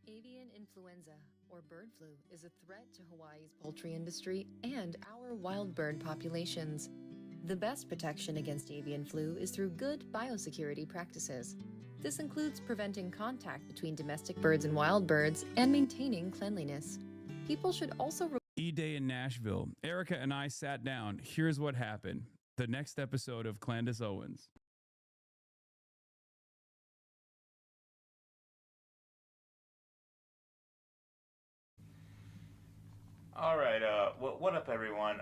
Avian influenza, or bird flu, is a threat to Hawaii's poultry industry and our wild bird populations. The best protection against avian flu is through good biosecurity practices. This includes preventing contact between domestic birds and wild birds and maintaining cleanliness. People should also E-Day in Nashville. Erica and I sat down. Here's what happened. The next episode of Candace Owens. All right. What up, everyone?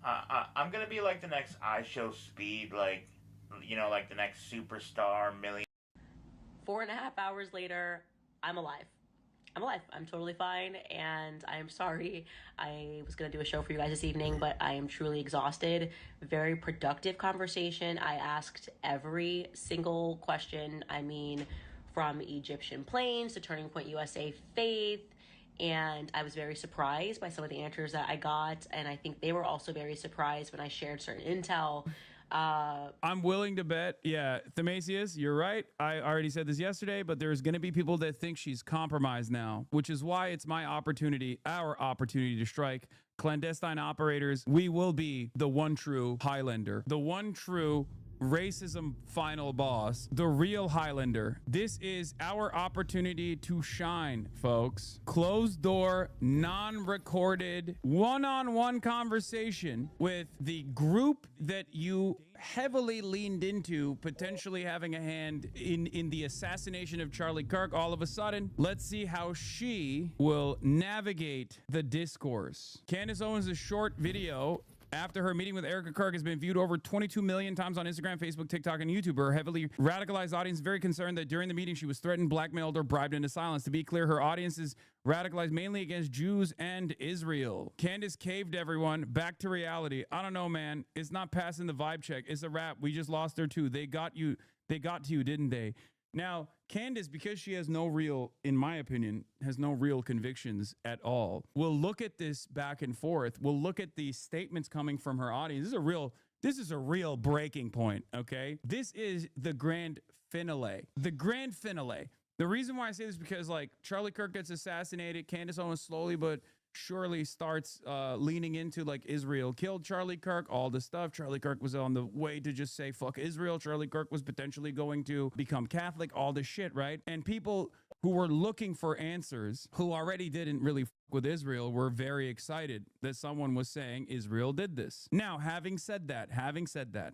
I'm gonna be like the next I Show Speed, like, like the next superstar million. 4.5 hours later, I'm alive. I'm alive. I'm totally fine, and I'm sorry. I was gonna do a show for you guys this evening, but I am truly exhausted. Very productive conversation. I asked every single question. I mean, from Egyptian planes to Turning Point USA Faith. And I was very surprised by some of the answers that I got. And I think they were also very surprised when I shared certain intel. I'm willing to bet, yeah, Themasius, you're right. I already said this yesterday, but there's going to be people that think she's compromised now, which is why it's my opportunity, our opportunity to strike. Clandestine operators, we will be the one true Highlander, the one true racism final boss, the real Highlander. This is our opportunity to shine, folks. Closed door, non-recorded, one-on-one conversation with the group that you heavily leaned into potentially having a hand in the assassination of Charlie Kirk. All of a sudden, let's see how she will navigate the discourse. Candace Owens' short video after her meeting with Erica Kirk has been viewed over 22 million times on Instagram, Facebook, TikTok, and YouTube. Her heavily radicalized audience is very concerned that during the meeting she was threatened, blackmailed, or bribed into silence. To be clear, her audience is radicalized mainly against Jews and Israel. Candace caved everyone back to reality. I don't know, man. It's not passing the vibe check. It's a wrap. We just lost her too. They got you. They got to you, didn't they? Now, Candace, because she has no real, in my opinion, has no real convictions at all, we'll look at this back and forth. We'll look at the statements coming from her audience. This is a real breaking point, okay? This is the grand finale. The grand finale. The reason why I say this is because, like, Charlie Kirk gets assassinated. Candace Owens slowly but surely starts leaning into, like, Israel killed Charlie Kirk, all this stuff. Charlie Kirk was on the way to just say fuck Israel. Charlie Kirk was potentially going to become Catholic, all this shit, right? And people who were looking for answers, who already didn't really fuck with Israel, were very excited that someone was saying Israel did this. Now, having said that,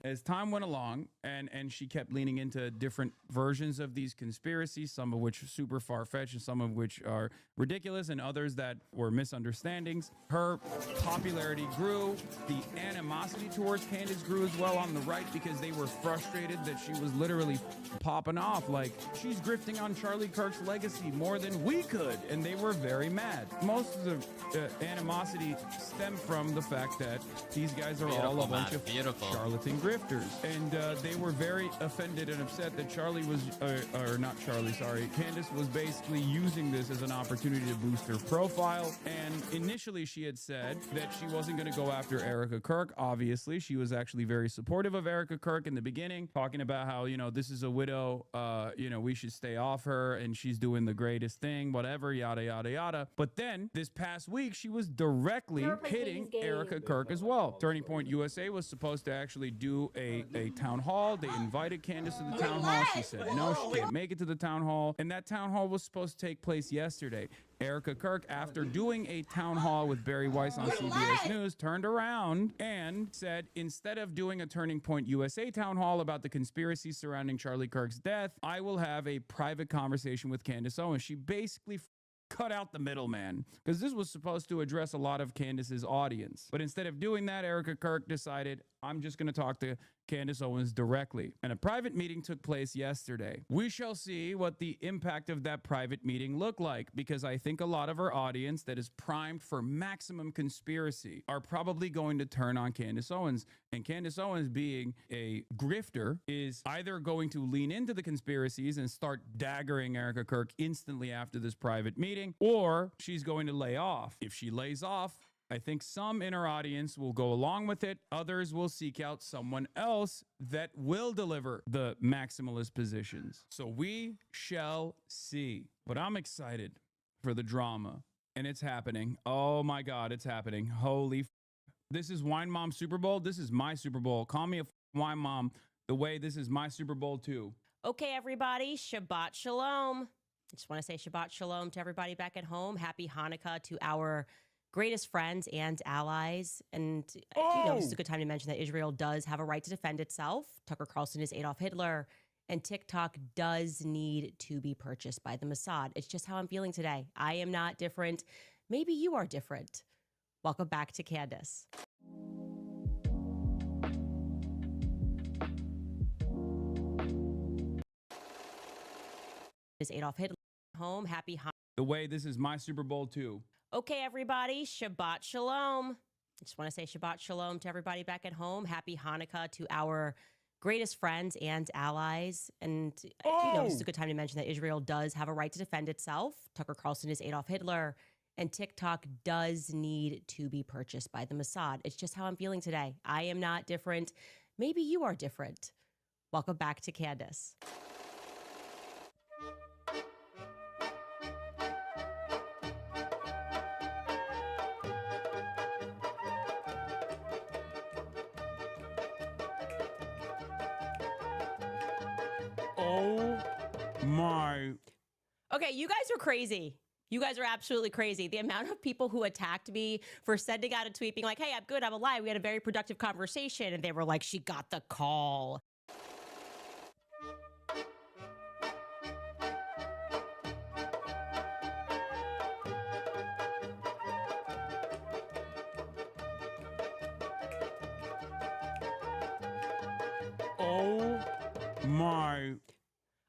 as time went along and she kept leaning into different versions of these conspiracies, some of which are super far-fetched and some of which are ridiculous and others that were misunderstandings, her popularity grew. The animosity towards Candace grew as well on the right because they were frustrated that she was literally popping off like she's grifting on Charlie Kirk's legacy more than we could, and they were very mad. Most of the animosity stemmed from the fact that these guys are all a bunch of charlatan grifters, and they were very offended and upset that Charlie was, or not Charlie, sorry, Candace was basically using this as an opportunity to boost her profile. And initially she had said that she wasn't going to go after Erica Kirk. Obviously, she was actually very supportive of Erica Kirk in the beginning, talking about how, this is a widow, we should stay off her, and she's doing the greatest thing, whatever, yada, yada, yada. But then this past week, she was directly hitting Erica Kirk as well. Turning Point USA was supposed to actually do a town hall. They invited Candace to the town hall. She said no, she can't make it to the town hall. And that town hall was supposed to take place yesterday. Erica Kirk, after doing a town hall with Barry Weiss on CBS News, turned around and said, instead of doing a Turning Point USA town hall about the conspiracy surrounding Charlie Kirk's death, I will have a private conversation with Candace Owens. She basically cut out the middleman, because this was supposed to address a lot of Candace's audience. But instead of doing that, Erica Kirk decided, I'm just going to talk to Candace Owens directly. And a private meeting took place yesterday. We shall see what the impact of that private meeting looked like, because I think a lot of our audience that is primed for maximum conspiracy are probably going to turn on Candace Owens. And Candace Owens, being a grifter, is either going to lean into the conspiracies and start daggering Erica Kirk instantly after this private meeting, or she's going to lay off. If she lays off, I think some in our audience will go along with it. Others will seek out someone else that will deliver the maximalist positions. So we shall see. But I'm excited for the drama. And it's happening. Oh my God, it's happening. Holy this is Wine Mom Super Bowl. This is my Super Bowl. Call me a wine mom the way this is my Super Bowl too. Okay, everybody, Shabbat Shalom. I just want to say Shabbat Shalom to everybody back at home. Happy Hanukkah to our greatest friends and allies. And you know, this is a good time to mention that Israel does have a right to defend itself. Tucker Carlson is Adolf Hitler. And TikTok does need to be purchased by the Mossad. It's just how I'm feeling today. I am not different. Maybe you are different. Welcome back to Candace. Is Adolf Hitler home? Happy Hanukkah. The way this is my Super Bowl too. Okay, everybody, Shabbat Shalom. I just want to say Shabbat Shalom to everybody back at home. Happy Hanukkah to our greatest friends and allies. And you know, this is a good time to mention that Israel does have a right to defend itself. Tucker Carlson is Adolf Hitler. And TikTok does need to be purchased by the Mossad. It's just how I'm feeling today. I am not different. Maybe you are different. Welcome back to Candace. Oh my. Okay, you guys are crazy. You guys are absolutely crazy. The amount of people who attacked me for sending out a tweet being like, hey, I'm good, I'm alive. We had a very productive conversation. And they were like, she got the call. Oh my.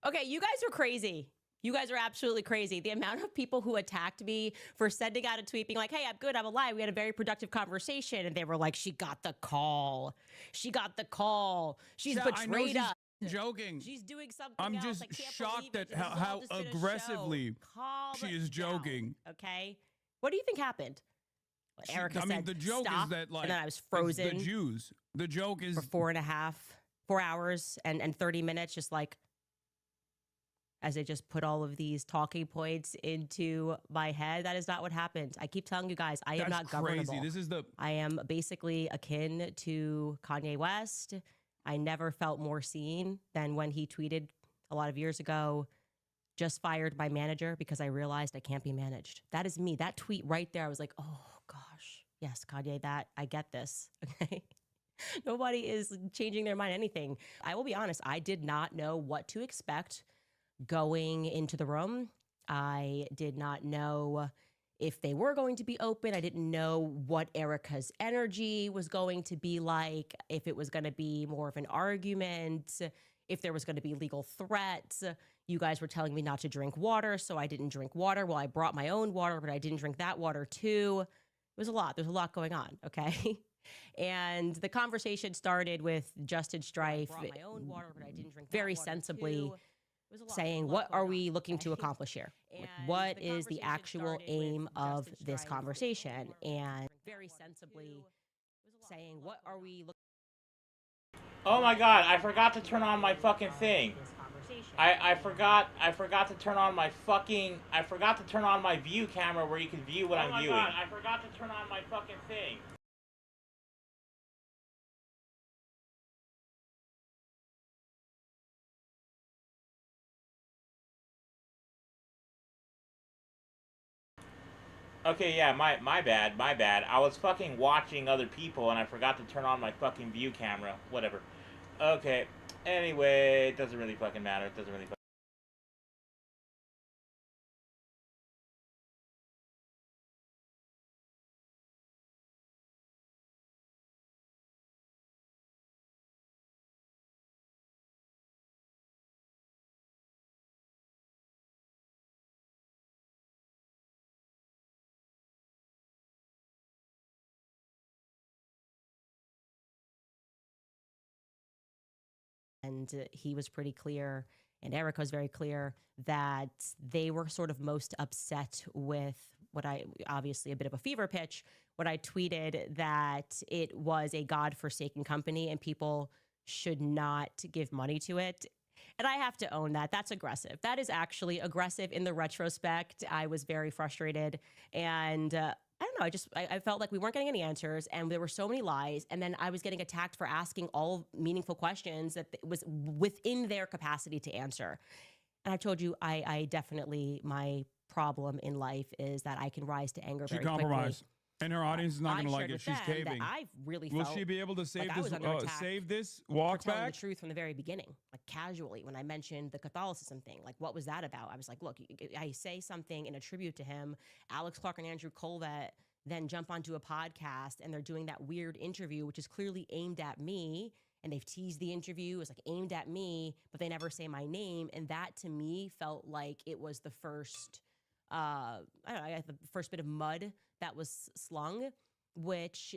Okay, you guys are crazy. You guys are absolutely crazy. The amount of people who attacked me for sending out a tweet being like, hey, I'm good, I'm alive. We had a very productive conversation. And they were like, she got the call. She got the call. She's betrayed us. Joking. She's doing something I'm else. just I can't shocked believe at it. This is all how just been a aggressively show. Calm she is down, joking. okay? What do you think happened? Erica I mean, said, the joke stop, is that, like, and then I was it's frozen the Jews. The joke is for 4 hours and 30 minutes, just like, as they just put all of these talking points into my head. That is not what happened. I keep telling you guys, I am not governable. crazy. This is the I am basically akin to Kanye West. I never felt more seen than when he tweeted a lot of years ago, just fired my manager because I realized I can't be managed. That is me. That tweet right there, I was like, oh gosh, yes, Kanye, that I get this. Okay. Nobody is changing their mind anything. I will be honest, I did not know what to expect going into the room. I did not know if they were going to be open. I didn't know what Erica's energy was going to be like, if it was going to be more of an argument, if there was going to be legal threats. You guys were telling me not to drink water, so I didn't drink water. Well, I brought my own water, but I didn't drink that water too. It was a lot. There's a lot going on, okay? And the conversation started with Justin Strife very sensibly saying, what are we looking to accomplish here? What is the actual aim of this conversation? And very sensibly saying, what are we looking? Oh my god, I forgot to turn on my fucking thing. I forgot to turn on my view camera where you can view what I'm viewing. Oh my god, I forgot to turn on my fucking thing. Okay, yeah, my bad. I was fucking watching other people and I forgot to turn on my fucking view camera. Whatever. Okay. Anyway, it doesn't really fucking matter. It doesn't really fucking And he was pretty clear, and Erica was very clear, that they were sort of most upset with what I, obviously a bit of a fever pitch, when I tweeted that it was a God-forsaken company and people should not give money to it. And I have to own that. That's aggressive. That is actually aggressive in the retrospect. I was very frustrated. And I don't know. I felt like we weren't getting any answers and there were so many lies. And then I was getting attacked for asking all meaningful questions that was within their capacity to answer. And I told you, I definitely, my problem in life is that I can rise to anger very quickly. She compromised. And her audience is not going to like it. She's caving. I really Will she be able to save like this walk for telling back? The truth from the very beginning, like casually when I mentioned the Catholicism thing. Like, what was that about? I was like, look, I say something in a tribute to him. Alex Clark and Andrew Colvett then jump onto a podcast and they're doing that weird interview, which is clearly aimed at me. And they've teased the interview as like aimed at me, but they never say my name. And that to me felt like it was the first, I don't know, the first bit of mud that was slung, which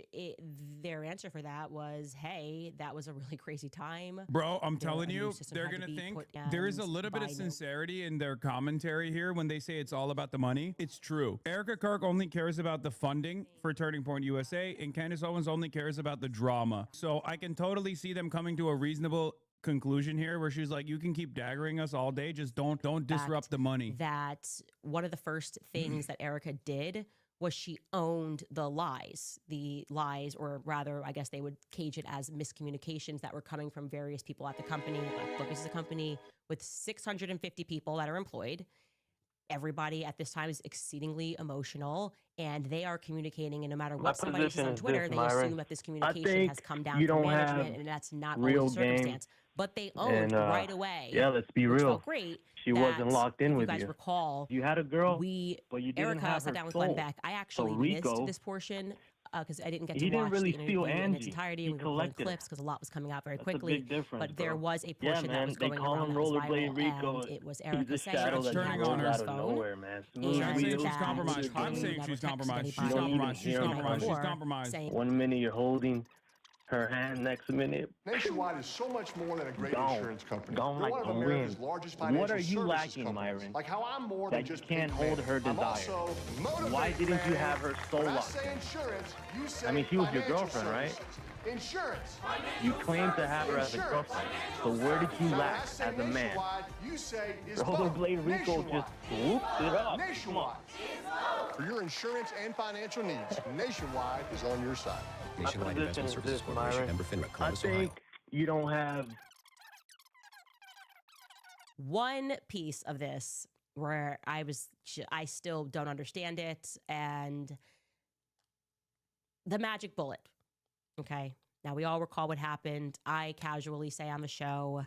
their answer for that was, hey, that was a really crazy time. Bro, I'm telling you, they're going to think there is a little bit of sincerity in their commentary here when they say it's all about the money. It's true. Erica Kirk only cares about the funding for Turning Point USA, and Candace Owens only cares about the drama. So I can totally see them coming to a reasonable conclusion here where she's like, you can keep daggering us all day, just don't disrupt the money. That one of the first things that Erica did was she owned the lies, or rather, I guess they would cage it as miscommunications that were coming from various people at the company. Like, look, this is a company with 650 people that are employed. Everybody at this time is exceedingly emotional, and they are communicating, and no matter what somebody says on Twitter, they assume that this communication has come down from management, and that's not always the circumstance. But they owned right away. Yeah, let's be real. Felt great. She wasn't locked in with you. You guys recall, you had a girl, but you didn't Erica have sat her down with soul. Glenn Beck. I actually missed this portion because I didn't get to watch the interview in its entirety. We were playing clips because a lot was coming out very quickly. But there was a portion that was going around that was viral, and it was Erica saying that she turning had on her nowhere, man. I'm saying she's compromised. I'm saying she's compromised. She's compromised. She's compromised. She's compromised. 1 minute you're holding her hand, next minute. Nationwide is so much more than a great insurance company. Don't We're like one of the America's wind. largest financial What are you services lacking, companies. Myron? Like how I'm more That than you just can't big hold man. her I'm desire. also motivated Why didn't you man. have her soul When I locked say in? insurance, you say I mean, she was your financial girlfriend, right? services. Insurance. You claim to have her as a girlfriend. So where did you Now, when I lack say as a man? nationwide, you say is Rollerblade Rico just whooped it up. Nationwide. For your insurance and financial needs, Nationwide is on your side. Nationwide Investment Services Corporation, member FINRA, I Columbus, Ohio. think you don't have one piece of this where I still don't understand it, and the magic bullet. Okay, now we all recall what happened. I casually say on the show,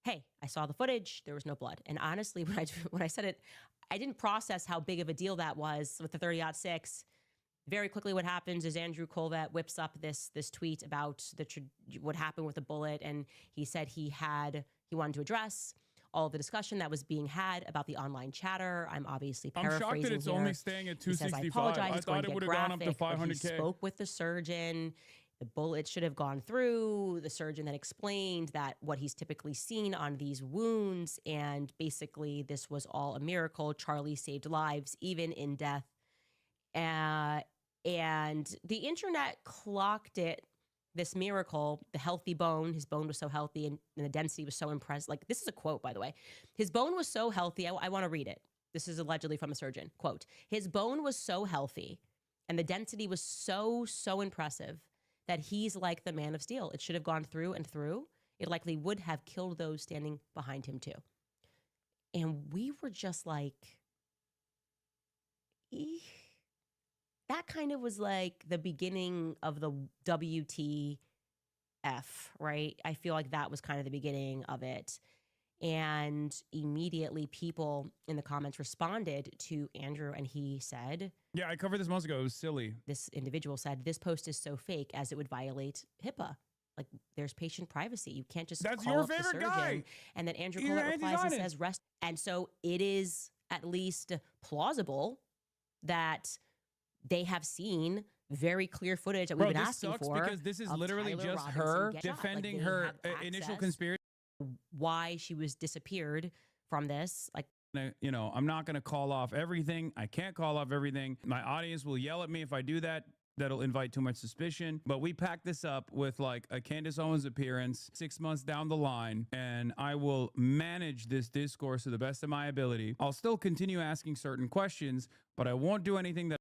hey, I saw the footage, there was no blood. And honestly, when I said it, I didn't process how big of a deal that was with the 30-06. Very quickly, what happens is Andrew Colvett whips up this tweet about what happened with the bullet, and he said he wanted to address all of the discussion that was being had about the online chatter. I'm obviously paraphrasing I'm shocked that it's here. only staying at 265. He says, I apologize, I thought it would have gone up to 500K. He spoke with the surgeon. The bullet should have gone through. The surgeon then explained that what he's typically seen on these wounds, and basically this was all a miracle. Charlie saved lives, even in death. And the internet clocked it, this miracle, the healthy bone. His bone was so healthy and the density was so impressive. Like, this is a quote, by the way. His bone was so healthy. I want to read it. This is allegedly from a surgeon. Quote, his bone was so healthy and the density was so impressive that he's like the man of steel. It should have gone through and through. It likely would have killed those standing behind him too. And we were just like, eeh. That kind of was like the beginning of the WTF, right? I feel like that was kind of the beginning of it. And immediately people in the comments responded to Andrew, and he said, yeah, I covered this months ago. It was silly. This individual said, this post is so fake as it would violate HIPAA. Like, there's patient privacy. You can't just That's call your up favorite the surgeon. guy. And then Andrew Collette replies and says, rest. And so it is at least plausible that they have seen very clear footage that we've been asking for. Because this is literally just her defending her initial conspiracy. Why she was disappeared from this. Like, you know, I'm not going to call off everything. I can't call off everything. My audience will yell at me if I do that. that'll invite too much suspicion. But we pack this up with like a Candace Owens appearance 6 months down the line, and I will manage this discourse to the best of my ability. I'll still continue asking certain questions, but I won't do anything that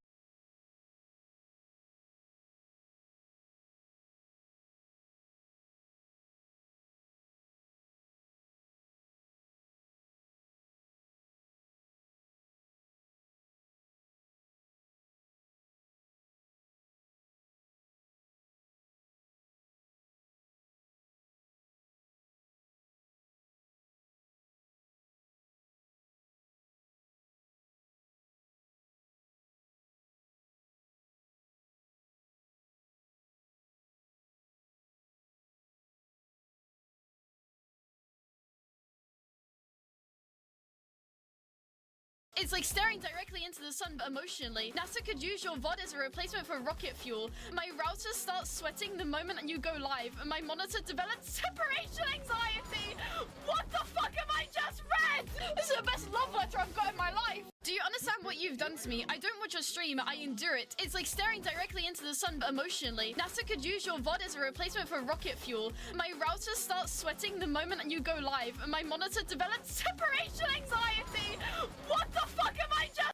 It's like staring directly into the sun emotionally. NASA could use your VOD as a replacement for rocket fuel. My router starts sweating the moment you go live. My monitor develops separation anxiety. What the fuck have I just read? This is the best love letter I've got in my life. Do you understand what you've done to me? I don't watch your stream, I endure it. It's like staring directly into the sun emotionally. NASA could use your VOD as a replacement for rocket fuel. My router starts sweating the moment you go live. My monitor develops separation anxiety. What the fuck have I just...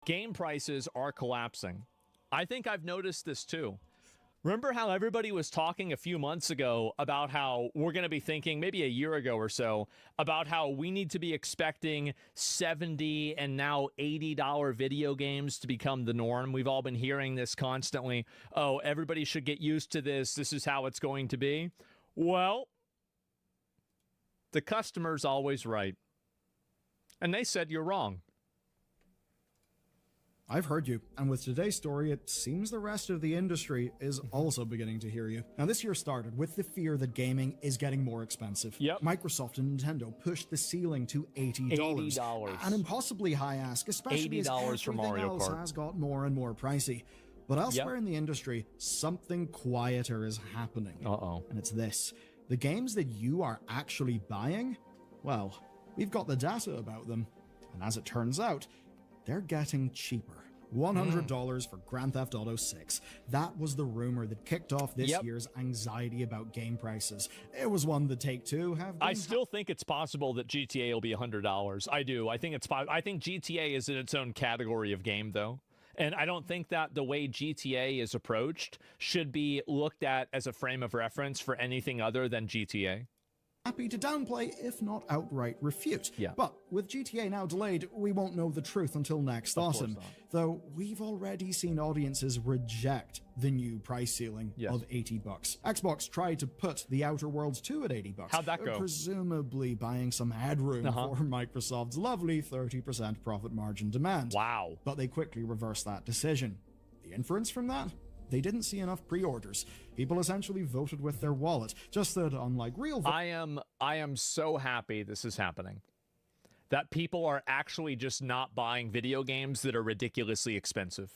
Game prices are collapsing. I think I've noticed this too. Remember how everybody was talking a few months ago about how we're going to be thinking, maybe a year ago or so, about how we need to be expecting $70 and now $80 video games to become the norm? We've all been hearing this constantly. Oh, everybody should get used to this. This is how it's going to be. Well, the customer's always right. And they said you're wrong. I've heard you, and with today's story, it seems the rest of the industry is also beginning to hear you. Now, this year started with the fear that gaming is getting more expensive. Yep. Microsoft and Nintendo pushed the ceiling to $80. $80. An impossibly high ask, especially as $80 for everything Mario else Kart has got more and more pricey. But elsewhere in the industry, something quieter is happening. Uh-oh. And it's this. The games that you are actually buying, well, we've got the data about them. And as it turns out, they're getting cheaper. $100 for Grand Theft Auto 6. That was the rumor that kicked off this year's anxiety about game prices. It was one that Take-Two have been... I still think it's possible that GTA will be $100. I do. I think I think GTA is in its own category of game, though. And I don't think that the way GTA is approached should be looked at as a frame of reference for anything other than GTA. Happy to downplay, if not outright refute. Yeah. But with GTA now delayed, we won't know the truth until next autumn. Though we've already seen audiences reject the new price ceiling of $80. Xbox tried to put The Outer Worlds 2 at $80. How'd that go? Presumably buying some headroom for Microsoft's lovely 30% profit margin demand. Wow. But they quickly reversed that decision. The inference from that? They didn't see enough pre-orders. People essentially voted with their wallet. Just that, unlike real... I am so happy this is happening. That people are actually just not buying video games that are ridiculously expensive.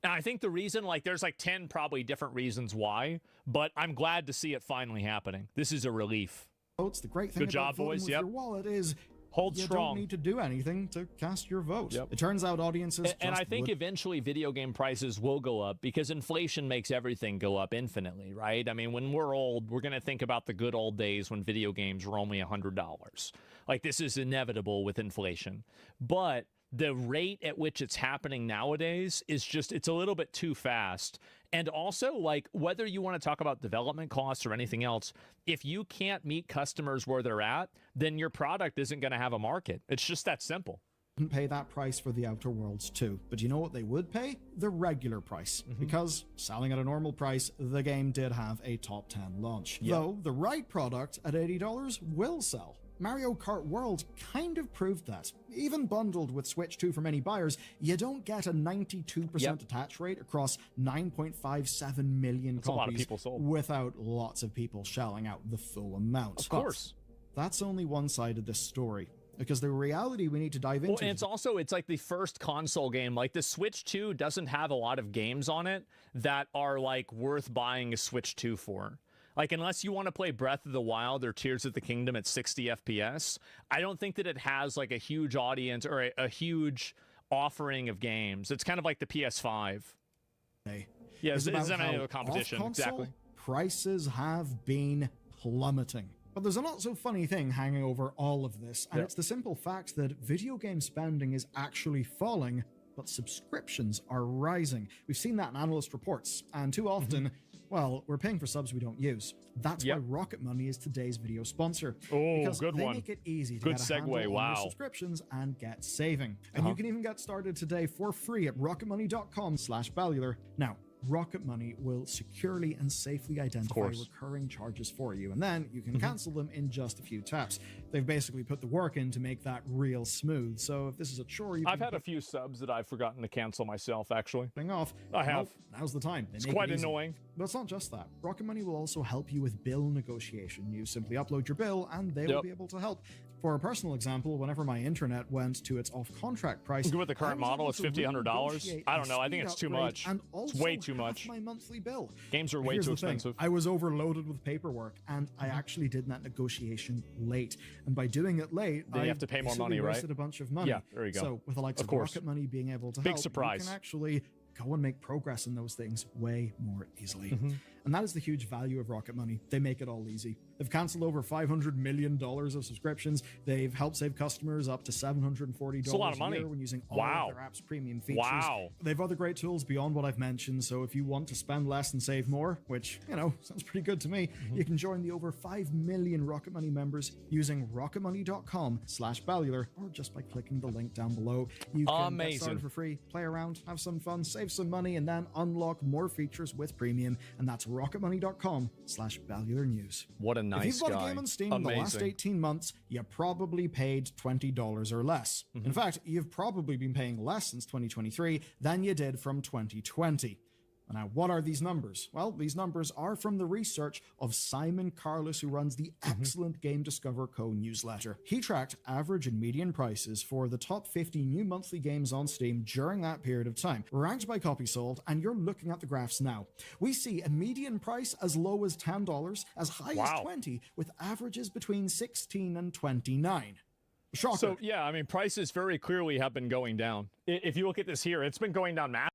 And I think the reason, like, there's like 10 probably different reasons why, but I'm glad to see it finally happening. This is a relief. Votes. The great thing about voting with your wallet is hold you strong. Don't need to do anything to cast your vote. It turns out audiences and I think eventually video game prices will go up because inflation makes everything go up infinitely, right? I mean, when we're old, we're going to think about the good old days when video games were only $100. Like, this is inevitable with inflation. But the rate at which it's happening nowadays is just, it's a little bit too fast. And also, like, whether you want to talk about development costs or anything else, if you can't meet customers where they're at, then your product isn't going to have a market. It's just that simple. Wouldn't pay that price for The Outer Worlds 2. But you know what they would pay? The regular price. Because selling at a normal price, the game did have a top 10 launch. Though the right product at $80 will sell. Mario Kart World kind of proved that. Even bundled with Switch 2 for many buyers, you don't get a 92% attach rate across 9.57 million That's copies a lot of people sold. without lots of people shelling out the full amount. Of course. That's only one side of this story. Because the reality we need to dive into... Well, and it's like the first console game. Like, the Switch 2 doesn't have a lot of games on it that are, like, worth buying a Switch 2 for. Like, unless you want to play Breath of the Wild or Tears of the Kingdom at 60 FPS, I don't think that it has, like, a huge audience or a huge offering of games. It's kind of like the PS5. Yeah, is it's about not how a competition. off-console Exactly. prices have been plummeting. But there's a not so funny thing hanging over all of this, and it's the simple fact that video game spending is actually falling, but subscriptions are rising. We've seen that in analyst reports, and too often, well, we're paying for subs we don't use. That's why Rocket Money is today's video sponsor. Oh, because good they one. make it easy to Good get a handle segue. on Wow. your subscriptions and get saving. And you can even get started today for free at rocketmoney.com/Bellular. Now, Rocket Money will securely and safely identify recurring charges for you, and then you can cancel them in just a few taps. They've basically put the work in to make that real smooth. So if this is a chore, I've had a few subs that I've forgotten to cancel myself, actually. Off, I have. well, now's the time. It's quite annoying. But it's not just that. Rocket Money will also help you with bill negotiation. You simply upload your bill, and they will be able to help. For a personal example, whenever my internet went to its off-contract price, with the current model, it's $1,500. I don't know. I think it's too much. It's way too much. My monthly bill. Games are way Here's too the thing. expensive. I was overloaded with paperwork, and I actually did that negotiation late. And by doing it late, Then you have to pay more money, right? wasted a bunch of money. Yeah, there you go. So with the likes of Rocket Money being able to help, surprise. you can actually go and make progress in those things way more easily. And that is the huge value of Rocket Money. They make it all easy. They've canceled over $500 million of subscriptions. They've helped save customers up to $740 a lot of money year when using all of their app's premium features. They've other great tools beyond what I've mentioned, so if you want to spend less and save more, which, you know, sounds pretty good to me, you can join the over 5 million Rocket Money members using rocketmoney.com/Bellular, or just by clicking the link down below. You can get started for free, play around, have some fun, save some money, and then unlock more features with premium, and that's rocketmoney.com/Bellular News. What a nice guy. If you've bought a game on Steam in the last 18 months, you probably paid $20 or less. In fact, you've probably been paying less since 2023 than you did from 2020. Now, what are these numbers? Well, these numbers are from the research of Simon Carlos, who runs the excellent Game Discover Co. newsletter. He tracked average and median prices for the top 50 new monthly games on Steam during that period of time, ranked by copy sold, and you're looking at the graphs now. We see a median price as low as $10, as high as $20, with averages between $16 and $29. Shocker. So, yeah, I mean, prices very clearly have been going down. If you look at this here, it's been going down massively.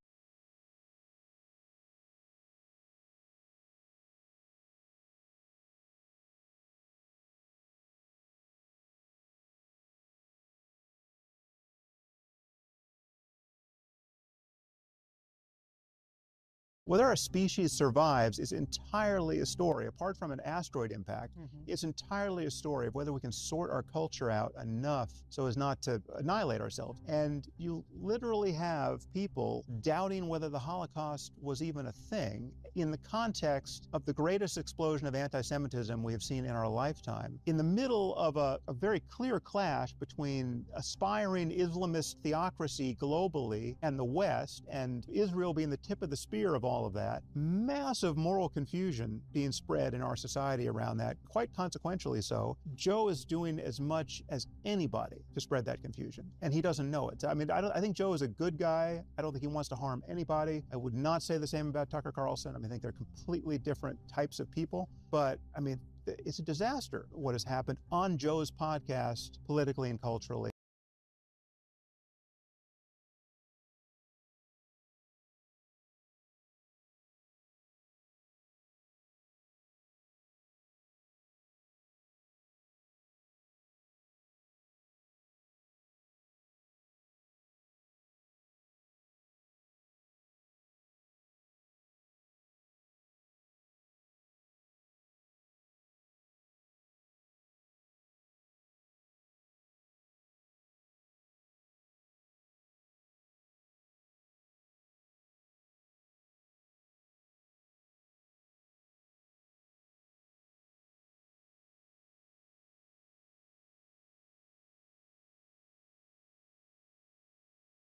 Whether our species survives is entirely a story. Apart from an asteroid impact, it's entirely a story of whether we can sort our culture out enough so as not to annihilate ourselves. And you literally have people doubting whether the Holocaust was even a thing in the context of the greatest explosion of anti-Semitism we have seen in our lifetime. In the middle of a very clear clash between aspiring Islamist theocracy globally and the West, and Israel being the tip of the spear of all of that, massive moral confusion being spread in our society around that, quite consequentially so. Joe is doing as much as anybody to spread that confusion, and he doesn't know it. I mean, I think Joe is a good guy. I don't think he wants to harm anybody. I would not say the same about Tucker Carlson. I think they're completely different types of people, but I mean, it's a disaster what has happened on Joe's podcast, politically and culturally.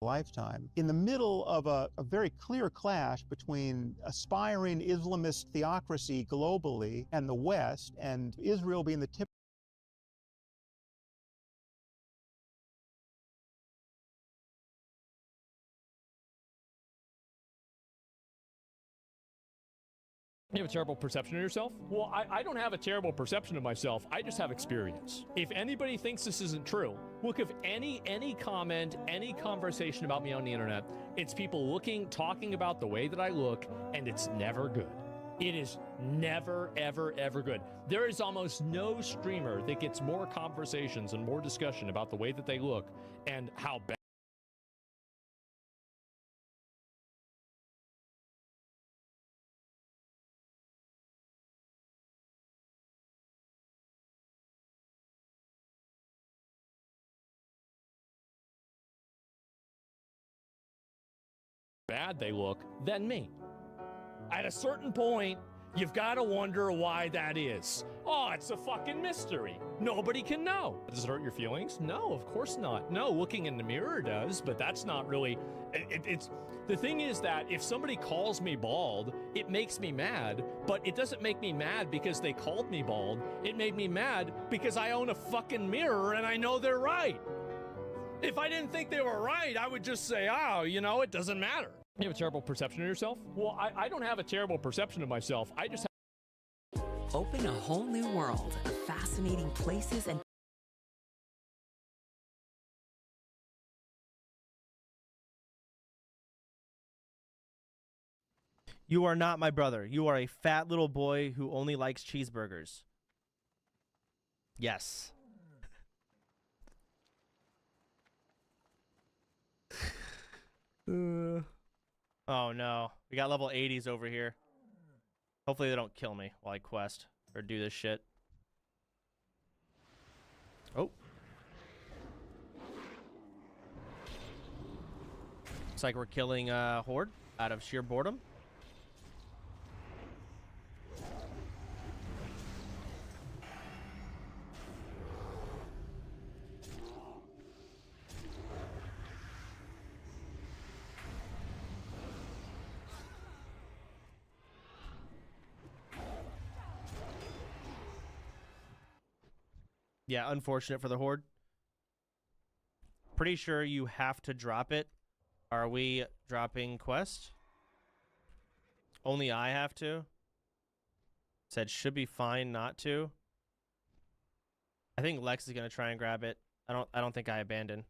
Lifetime. In the middle of a very clear clash between aspiring Islamist theocracy globally and the West, and Israel being the tip. You have a terrible perception of yourself? Well, I don't have a terrible perception of myself. I just have experience. If anybody thinks this isn't true, look, if any comment, any conversation about me on the internet, it's people talking about the way that I look, and it's never good. It is never, ever, ever good. There is almost no streamer that gets more conversations and more discussion about the way that they look and how bad. Bad they look than me. At a certain point, you've got to wonder why that is. Oh, it's a fucking mystery. Nobody can know. Does it hurt your feelings? No, of course not. No, looking in the mirror does, but that's not really... It's the thing is that if somebody calls me bald, it makes me mad, but it doesn't make me mad because they called me bald. It made me mad because I own a fucking mirror and I know they're right. If I didn't think they were right, I would just say, oh, you know, it doesn't matter. You have a terrible perception of yourself? Well, I don't have a terrible perception of myself. I just have... Open a whole new world of fascinating places and... You are not my brother. You are a fat little boy who only likes cheeseburgers. Yes. Oh no, we got level 80s over here. Hopefully they don't kill me while I quest or do this shit. Oh. Looks like we're killing Horde out of sheer boredom. Yeah, unfortunate for the Horde. Pretty sure you have to drop it. Are we dropping quest? Only I have to. Said should be fine not to. I think Lex is gonna try and grab it. I don't think I abandon.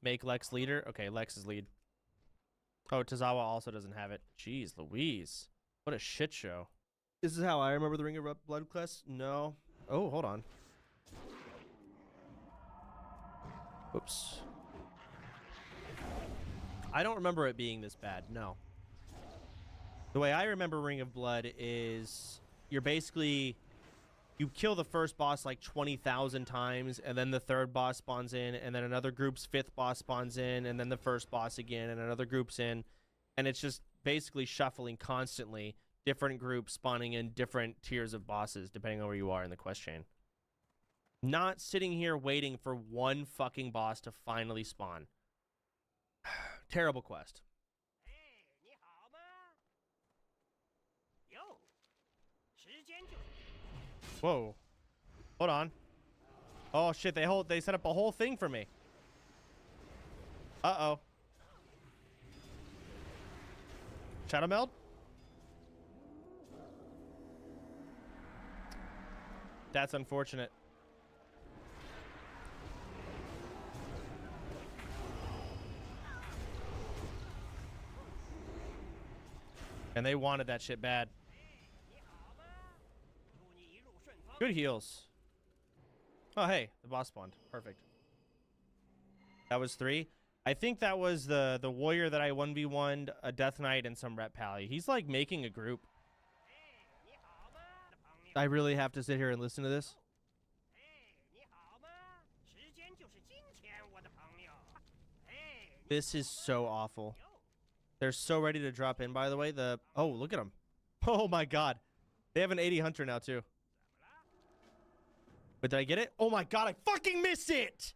Make Lex leader. Okay, Lex is lead. Oh, Tozawa also doesn't have it. Jeez Louise. What a shit show. This is how I remember the Ring of Blood quest? No. Oh, hold on. Oops. I don't remember it being this bad, no. The way I remember Ring of Blood is you're basically... You kill the first boss like 20,000 times, and then the third boss spawns in, and then another group's fifth boss spawns in, and then the first boss again, and another group's in. And it's just basically shuffling constantly, different groups spawning in different tiers of bosses, depending on where you are in the quest chain. Not sitting here waiting for one fucking boss to finally spawn. Terrible quest. Whoa. Hold on. Oh shit, they set up a whole thing for me. Uh-oh. Shadow meld? That's unfortunate. And they wanted that shit bad. Good heals. Oh, hey, the boss spawned. Perfect. That was 3. I think that was the warrior that I 1v1'd, a Death Knight, and some Rep Pally. He's like making a group. I really have to sit here and listen to this. This is so awful. They're so ready to drop in, by the way. Oh, look at them. Oh my god. They have an 80 hunter now, too. But did I get it? Oh my god, I fucking missed it!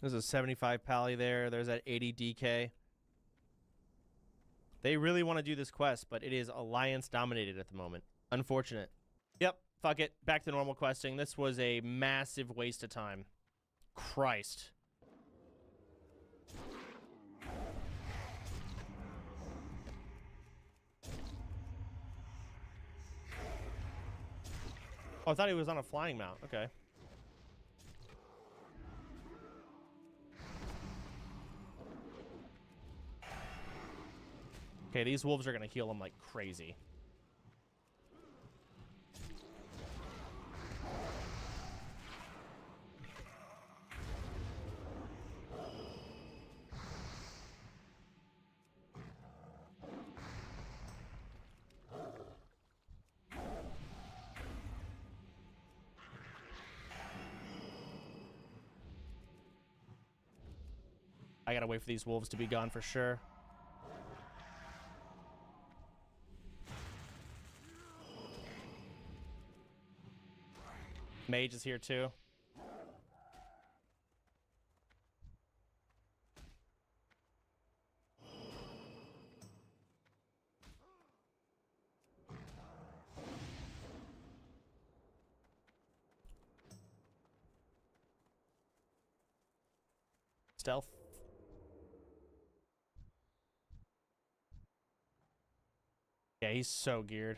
There's a 75 pally there. There's that 80 DK. They really want to do this quest, but it is alliance dominated at the moment. Unfortunate. Yep, fuck it. Back to normal questing. This was a massive waste of time. Christ. Oh, I thought he was on a flying mount. Okay. Okay, these wolves are going to heal him like crazy. I gotta wait for these wolves to be gone for sure. Mage is here too. Stealth. Yeah, he's so geared.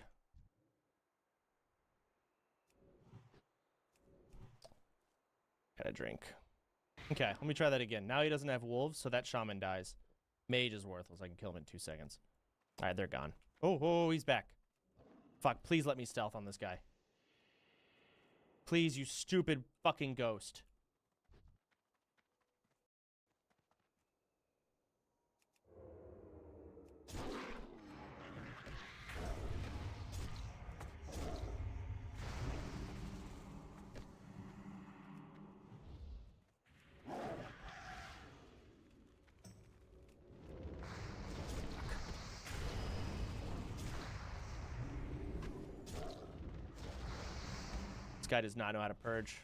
Got a drink. Okay, let me try that again. Now he doesn't have wolves, so that shaman dies. Mage is worthless. I can kill him in 2 seconds. All right, they're gone. Oh, he's back. Fuck, please let me stealth on this guy. Please, you stupid fucking ghost. This guy does not know how to purge.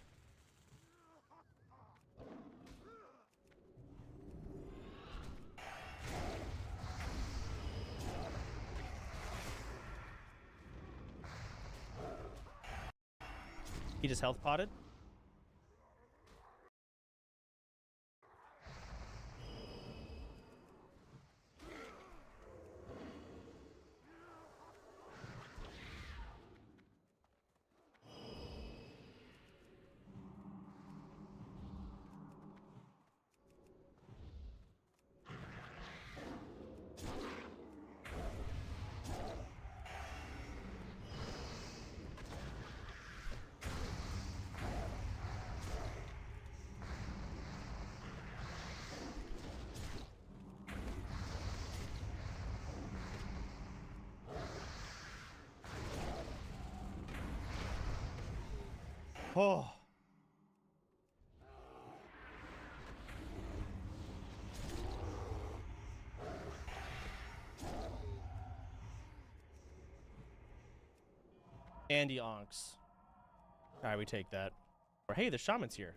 He just health potted. Oh. Andy onks. All right, we take that. Or hey, the shaman's here.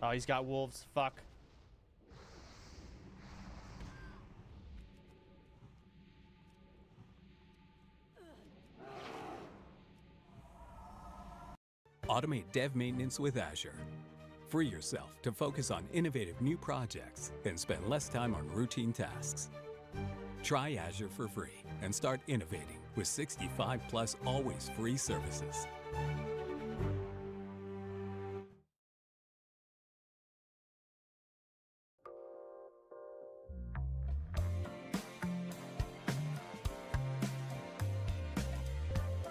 Oh, he's got wolves. Fuck. Automate dev maintenance with Azure. Free yourself to focus on innovative new projects and spend less time on routine tasks. Try Azure for free and start innovating with 65+ always free services.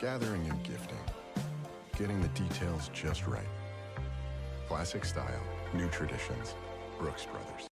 Gathering and gifting. Getting the details just right. Classic style, new traditions. Brooks Brothers.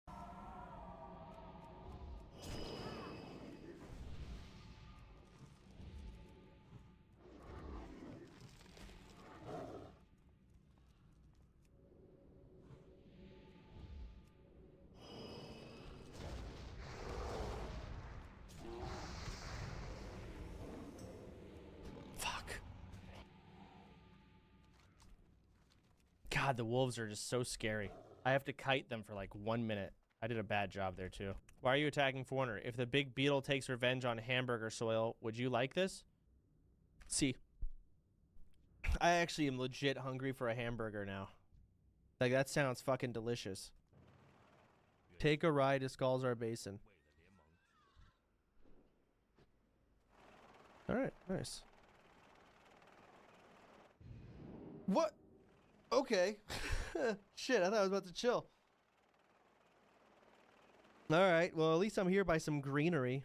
God, the wolves are just so scary. I have to kite them for like 1 minute. I did a bad job there too. Why are you attacking Foreigner? If the big beetle takes revenge on hamburger soil, would you like this? See, I actually am legit hungry for a hamburger now. Like, that sounds fucking delicious. Take a ride to Skalzar Basin. All right, nice. What? Okay. Shit, I thought I was about to chill. All right, well, at least I'm here by some greenery.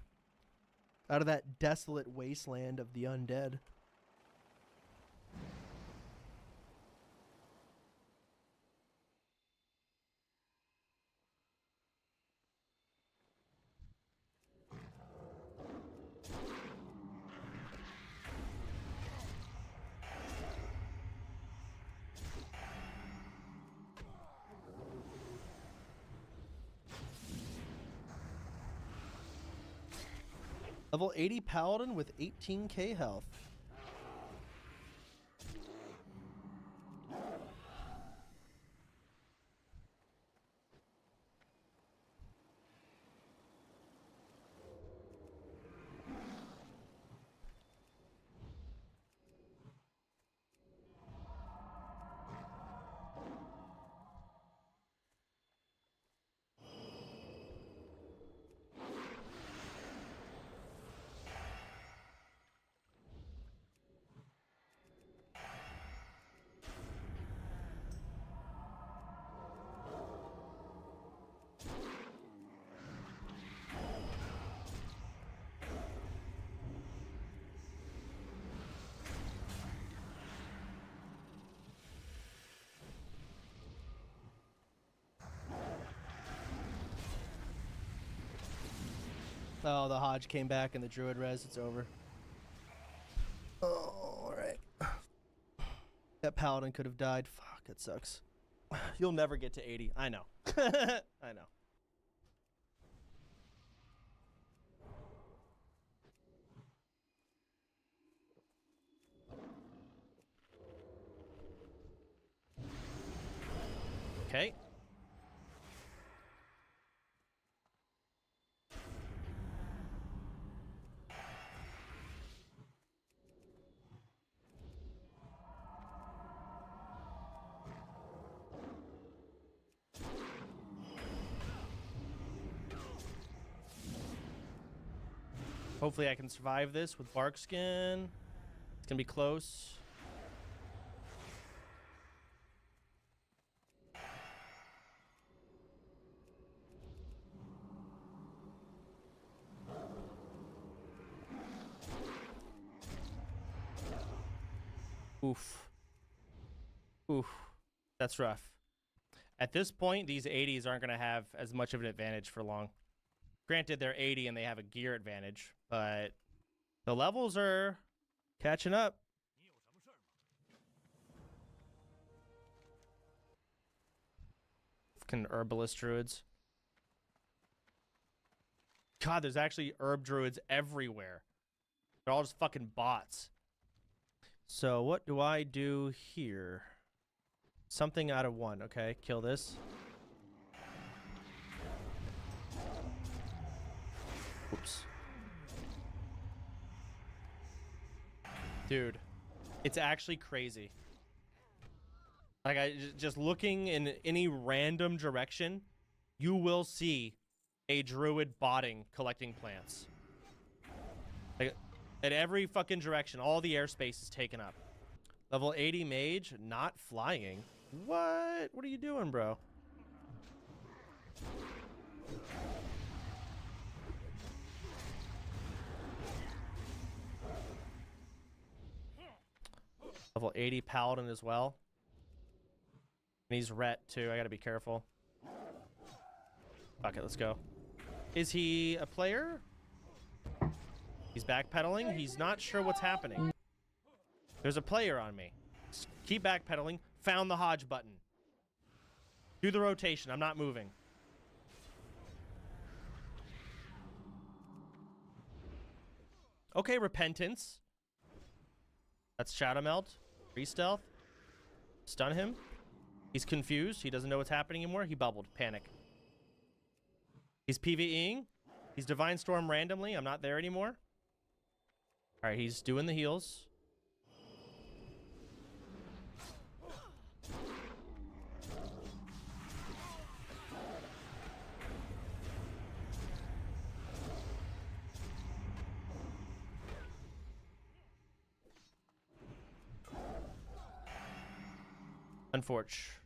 Out of that desolate wasteland of the undead. Level 80 Paladin with 18k health. Oh, the Hodge came back and the Druid res. It's over. Oh, all right. That Paladin could have died. Fuck, that sucks. You'll never get to 80. I know. I know. Okay. Hopefully I can survive this with bark skin. It's gonna be close. Oof. Oof. That's rough. At this point, these 80s aren't gonna have as much of an advantage for long. Granted, they're 80 and they have a gear advantage, but the levels are catching up. Fucking herbalist druids. God, there's actually herb druids everywhere. They're all just fucking bots. So what do I do here? Something out of one. Okay, kill this. Oops. Dude, it's actually crazy. Like, just looking in any random direction, you will see a druid botting collecting plants. Like, at every fucking direction, all the airspace is taken up. Level 80 mage, not flying. What? What are you doing, bro? Level 80 paladin as well. And he's ret too. I gotta be careful. Okay, let's go. Is he a player? He's backpedaling. He's not sure what's happening. There's a player on me. Keep backpedaling. Found the Hodge button. Do the rotation. I'm not moving. Okay, repentance. That's Shadow Melt. Re-stealth. Stun him. He's confused. He doesn't know what's happening anymore. He bubbled. Panic. He's PvEing. He's Divine Storm randomly. I'm not there anymore. All right, he's doing the heals. Unfortunate.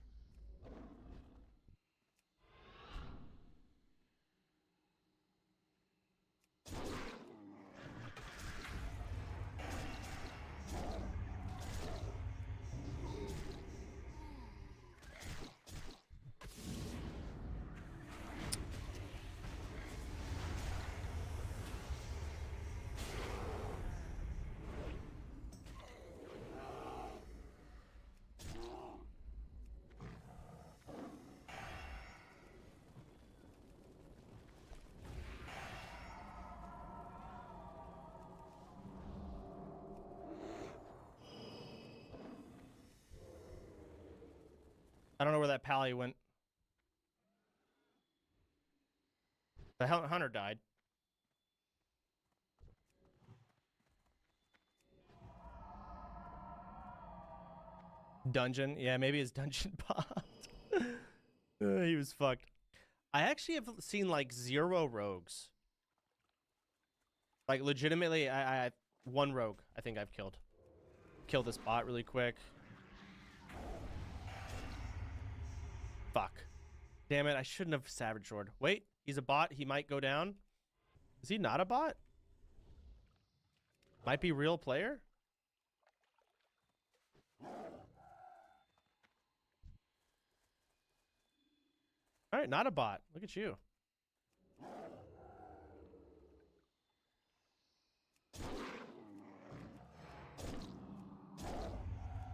I don't know where that pally went. The hunter died. Dungeon. Yeah, maybe his dungeon popped. He was fucked. I actually have seen like 0 rogues. Like legitimately, I 1 rogue I think I've killed. Kill this bot really quick. Fuck. Damn it, I shouldn't have Savage Sword. Wait, he's a bot. He might go down. Is he not a bot? Might be real player? All right, not a bot. Look at you.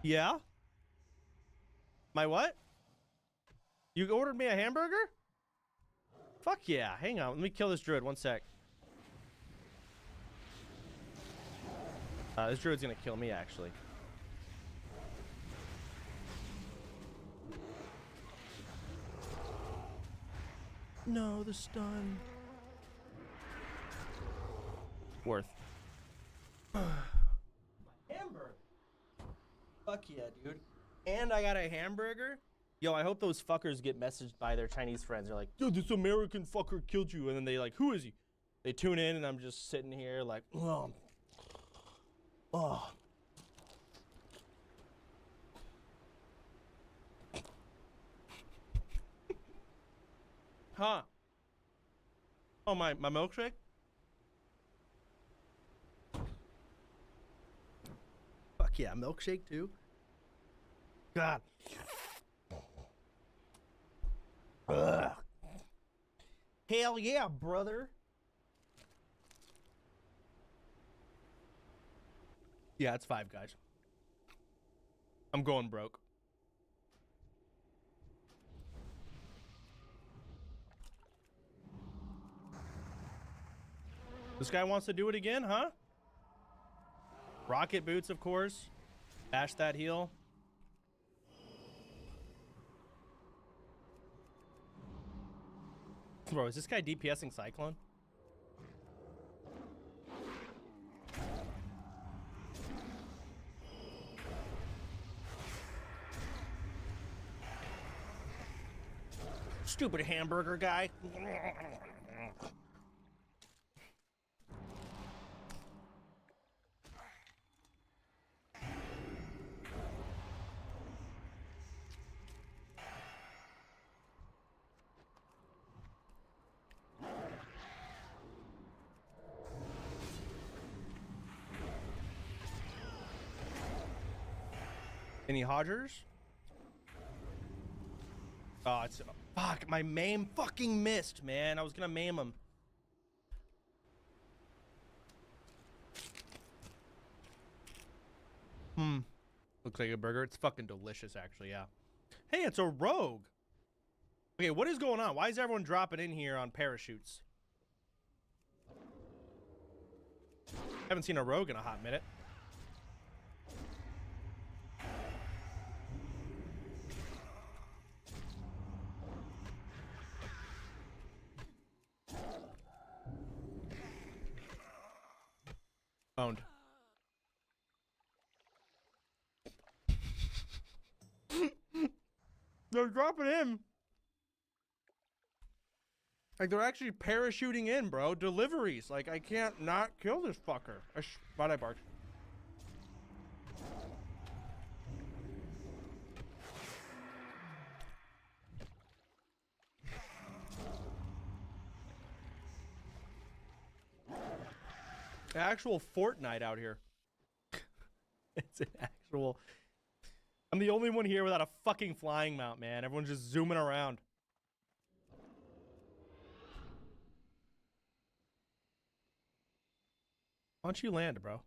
Yeah? My what? You ordered me a hamburger? Fuck yeah. Hang on. Let me kill this druid. 1 sec. This druid's gonna kill me, actually. No, the stun. Worth. Hamburger. Fuck yeah, dude. And I got a hamburger? Yo, I hope those fuckers get messaged by their Chinese friends. They're like, yo, this American fucker killed you. And then they like, who is he? They tune in and I'm just sitting here like, oh. Oh. Huh. Oh, my milkshake? Fuck yeah, milkshake too? God. Ugh. Hell yeah, brother. Yeah, it's 5 guys. I'm going broke. This guy wants to do it again, huh? Rocket boots, of course. Bash that heal. Bro, is this guy DPSing Cyclone? Stupid hamburger guy. Any Hodgers? Oh, it's fuck. My maim fucking missed, man. I was gonna maim him. Looks like a burger. It's fucking delicious, actually. Yeah. Hey, it's a rogue. Okay, what is going on? Why is everyone dropping in here on parachutes? Haven't seen a rogue in a hot minute. Owned. They're dropping in. Like, they're actually parachuting in, bro. Deliveries. Like, I can't not kill this fucker. Why'd I bark? Actual Fortnite out here. It's an actual... I'm the only one here without a fucking flying mount, man. Everyone's just zooming around. Why don't you land, bro?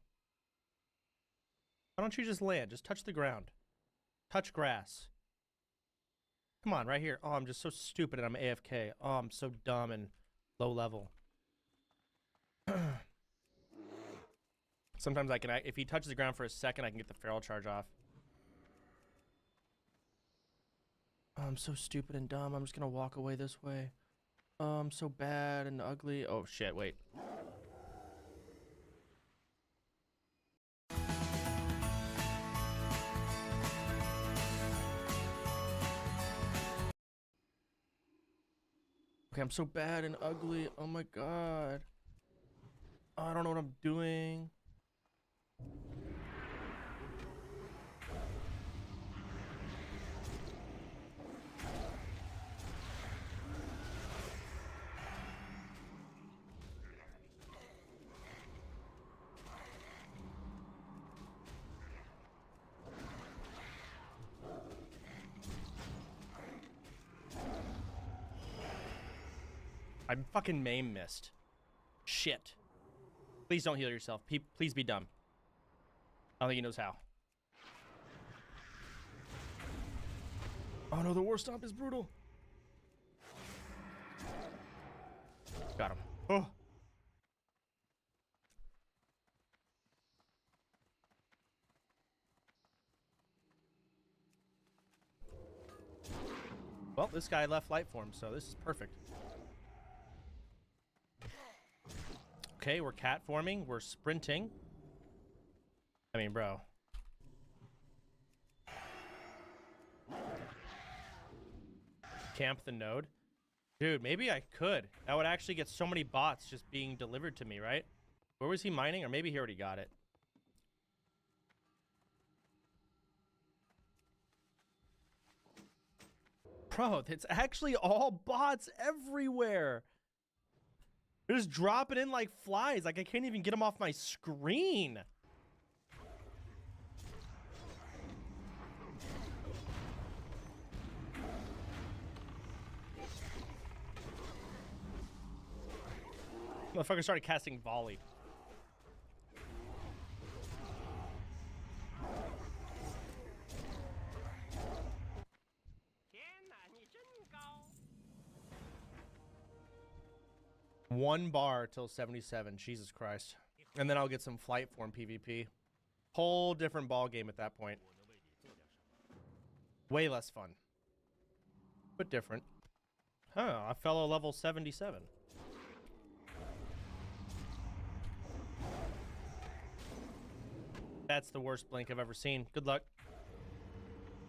Why don't you just land? Just touch the ground. Touch grass. Come on, right here. Oh, I'm just so stupid and I'm AFK. Oh, I'm so dumb and low level. Sometimes I can, if he touches the ground for a second, I can get the feral charge off. Oh, I'm so stupid and dumb. I'm just gonna walk away this way. Oh, I'm so bad and ugly. Oh shit, wait. Okay, I'm so bad and ugly. Oh my god. I don't know what I'm doing. I'm fucking maim missed. Shit. Please don't heal yourself. Please be dumb. I don't think he knows how. Oh no, the war stomp is brutal. Got him. Oh. Well, this guy left light form, so this is perfect. Okay, we're cat forming. We're sprinting. I mean, bro. Camp the node. Dude, maybe I could. That would actually get so many bots just being delivered to me, right? Where was he mining? Or maybe he already got it. Bro, it's actually all bots everywhere. They're just dropping in like flies. Like, I can't even get them off my screen. Motherfucker started casting volley. One bar till 77. Jesus Christ. And then I'll get some flight form PvP. Whole different ball game at that point. Way less fun. But different. Huh, a fellow level 77. That's the worst blink I've ever seen. Good luck.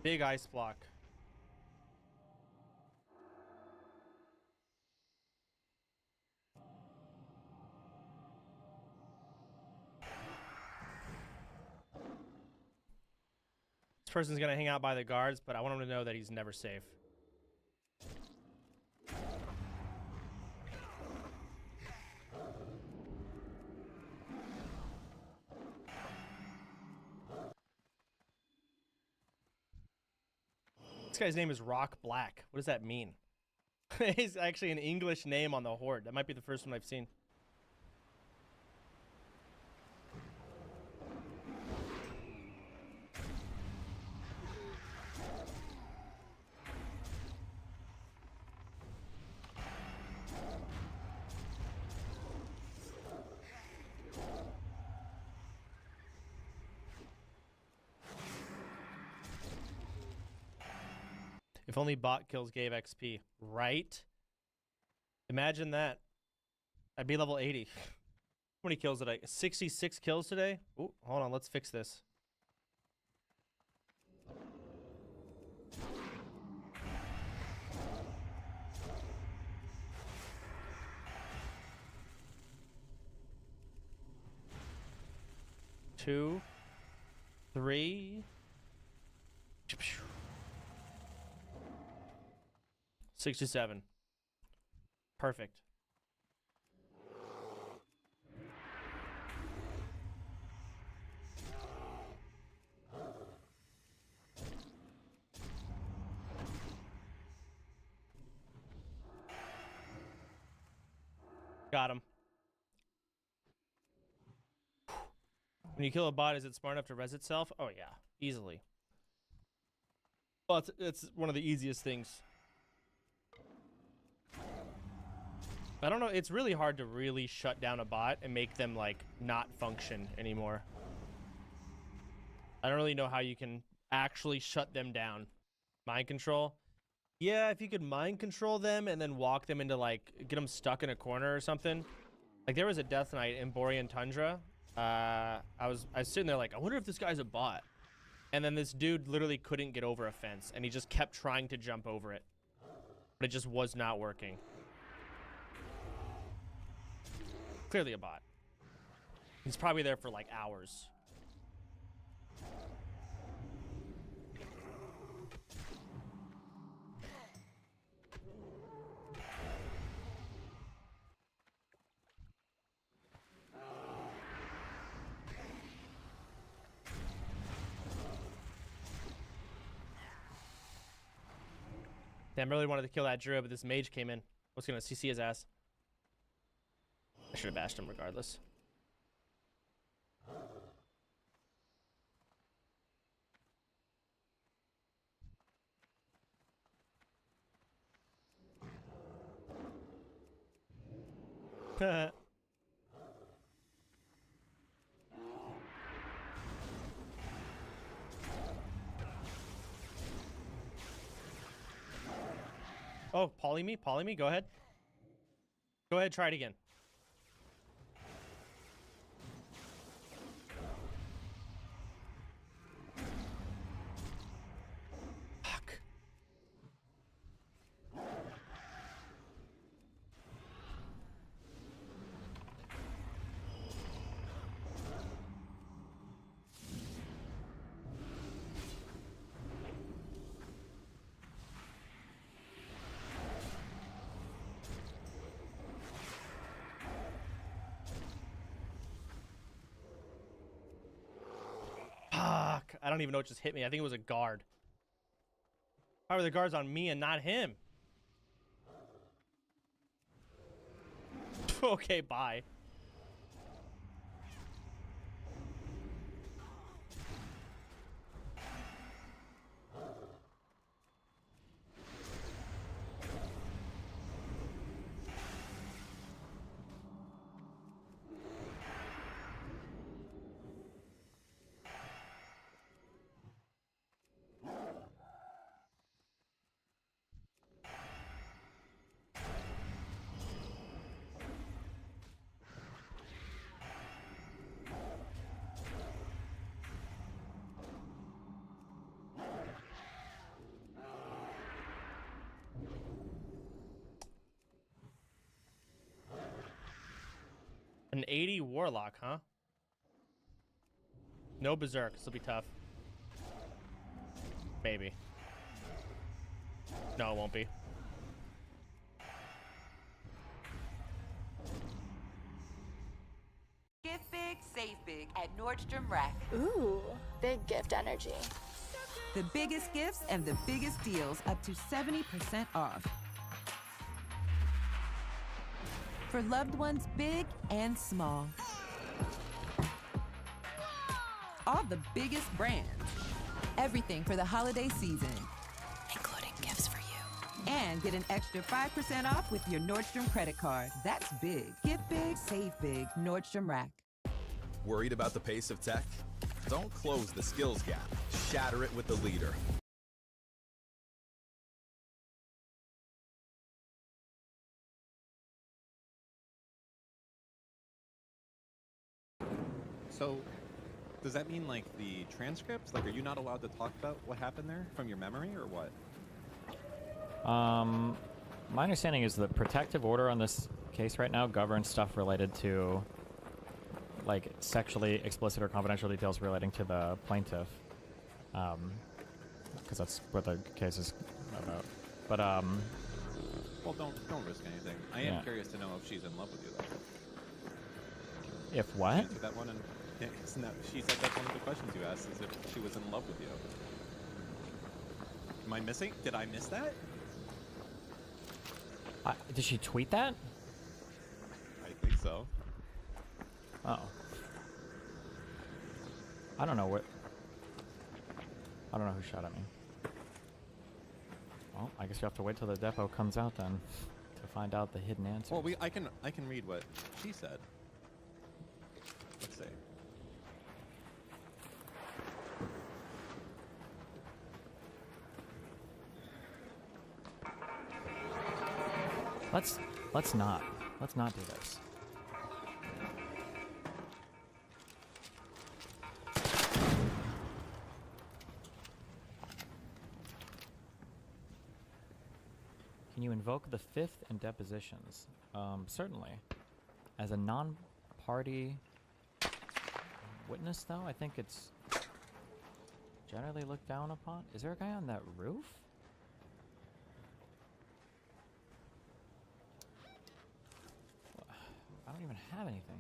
Big ice block. This person's gonna hang out by the guards, but I want him to know that he's never safe. This guy's name is Rock Black. What does that mean? It's actually an English name on the horde. That might be the first one I've seen. If only bot kills gave XP, right? Imagine that. I'd be level 80. How many kills did I? 66 kills today? Oh, hold on. Let's fix this. Two, three. 67. Perfect. Got him. When you kill a bot, is it smart enough to res itself? Oh yeah, easily. Well, it's one of the easiest things. I don't know, it's really hard to really shut down a bot and make them, like, not function anymore. I don't really know how you can actually shut them down. Mind control? Yeah, if you could mind control them and then walk them into, like, get them stuck in a corner or something. Like, there was a Death Knight in Borean Tundra. I was sitting there like, I wonder if this guy's a bot. And then this dude literally couldn't get over a fence, and he just kept trying to jump over it. But it just was not working. Clearly a bot. He's probably there for like hours. Damn, I really wanted to kill that Druid, but this mage came in. I was gonna CC his ass. I should have bashed him regardless. Oh, poly me, go ahead. Go ahead, try it again. Fuck. Fuck. I don't even know what just hit me. I think it was a guard. How are the guards on me and not him? Okay, bye. An 80 Warlock, huh? No Berserk. This will be tough. Maybe. No, it won't be. Gift big, save big at Nordstrom Rack. Ooh, big gift energy. The biggest gifts and the biggest deals up to 70% off. For loved ones big and small. All the biggest brands. Everything for the holiday season. Including gifts for you. And get an extra 5% off with your Nordstrom credit card. That's big. Gift big, save big. Nordstrom Rack. Worried about the pace of tech? Don't close the skills gap. Shatter it with the leader. So, does that mean like the transcripts? Like, are you not allowed to talk about what happened there from your memory, or what? My understanding is the protective order on this case right now governs stuff related to, like, sexually explicit or confidential details relating to the plaintiff. Because that's what the case is about. But, Well, don't risk anything. I am curious to know if she's in love with you, though. If what? Answer that one, and isn't that, she said that's one of the questions you asked, is if she was in love with you. Am I missing? Did I miss that? Did she tweet that? I think so. Oh. I don't know who shot at me. Well, I guess you have to wait till the depot comes out then to find out the hidden answer. Well, I can read what she said. Let's see. Let's not do this. Can you invoke the fifth in depositions? Certainly. As a non-party witness, though, I think it's generally looked down upon. Is there a guy on that roof? I don't even have anything.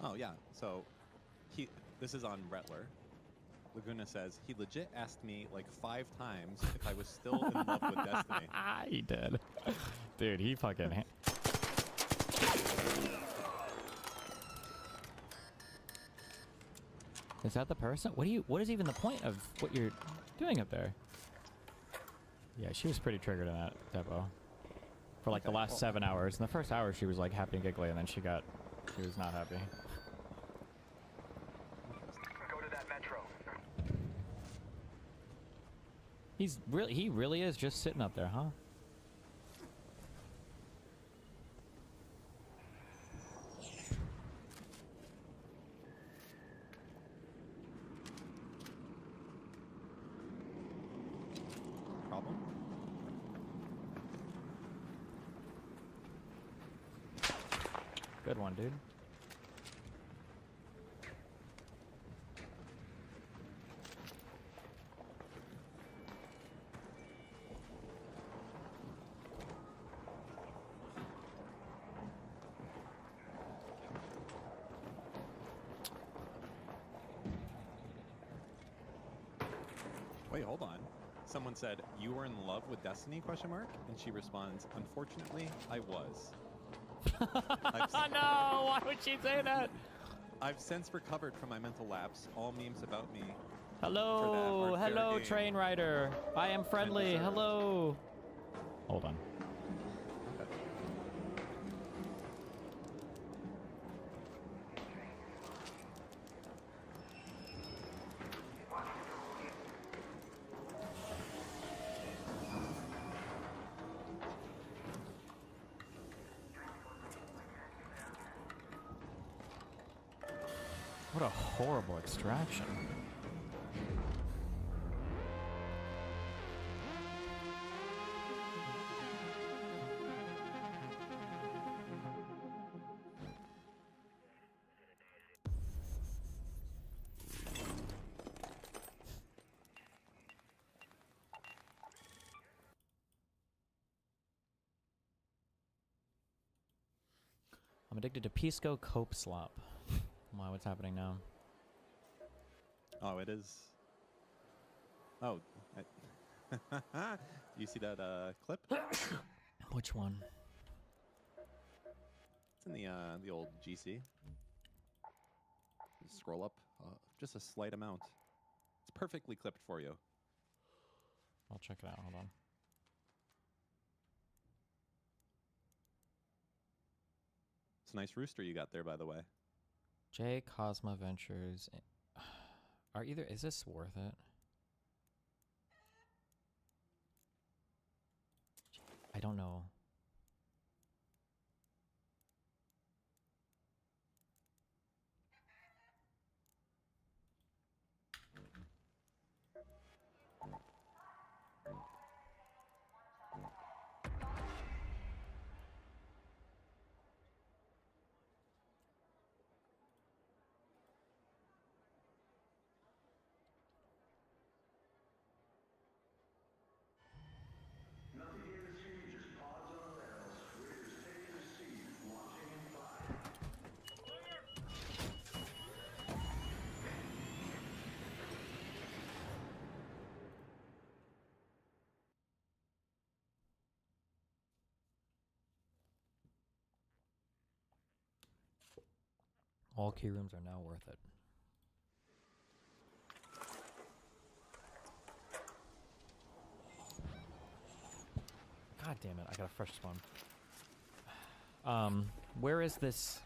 Oh yeah, so this is on Rettler. Laguna says he legit asked me like 5 times if I was still in love with Destiny. He did. Dude, he fucking Is that the person? What is even the point of what you're doing up there? Yeah, she was pretty triggered in that depot. For like the last 7 hours. In the first hour she was like happy and giggly, and then she was not happy. Go to that metro. He really is just sitting up there, huh? Problem? Good one, dude. Wait, hold on. Someone said, "You were in love with Destiny?" ? And she responds, "Unfortunately, I was." No, why would she say that? I've since recovered from my mental lapse. All memes about me. Hello, hello, train rider. I am friendly. Hello. Hold on. What a horrible extraction. I'm addicted to Pisco Cope Slop. Wow, what's happening now? Oh, it is. Oh, you see that clip? Which one? It's in the old GC. Just scroll up just a slight amount. It's perfectly clipped for you. I'll check it out. Hold on. It's a nice rooster you got there, by the way. J Cosma Ventures. Is this worth it? I don't know. All key rooms are now worth it. God damn it, I got a fresh spawn. Where is this?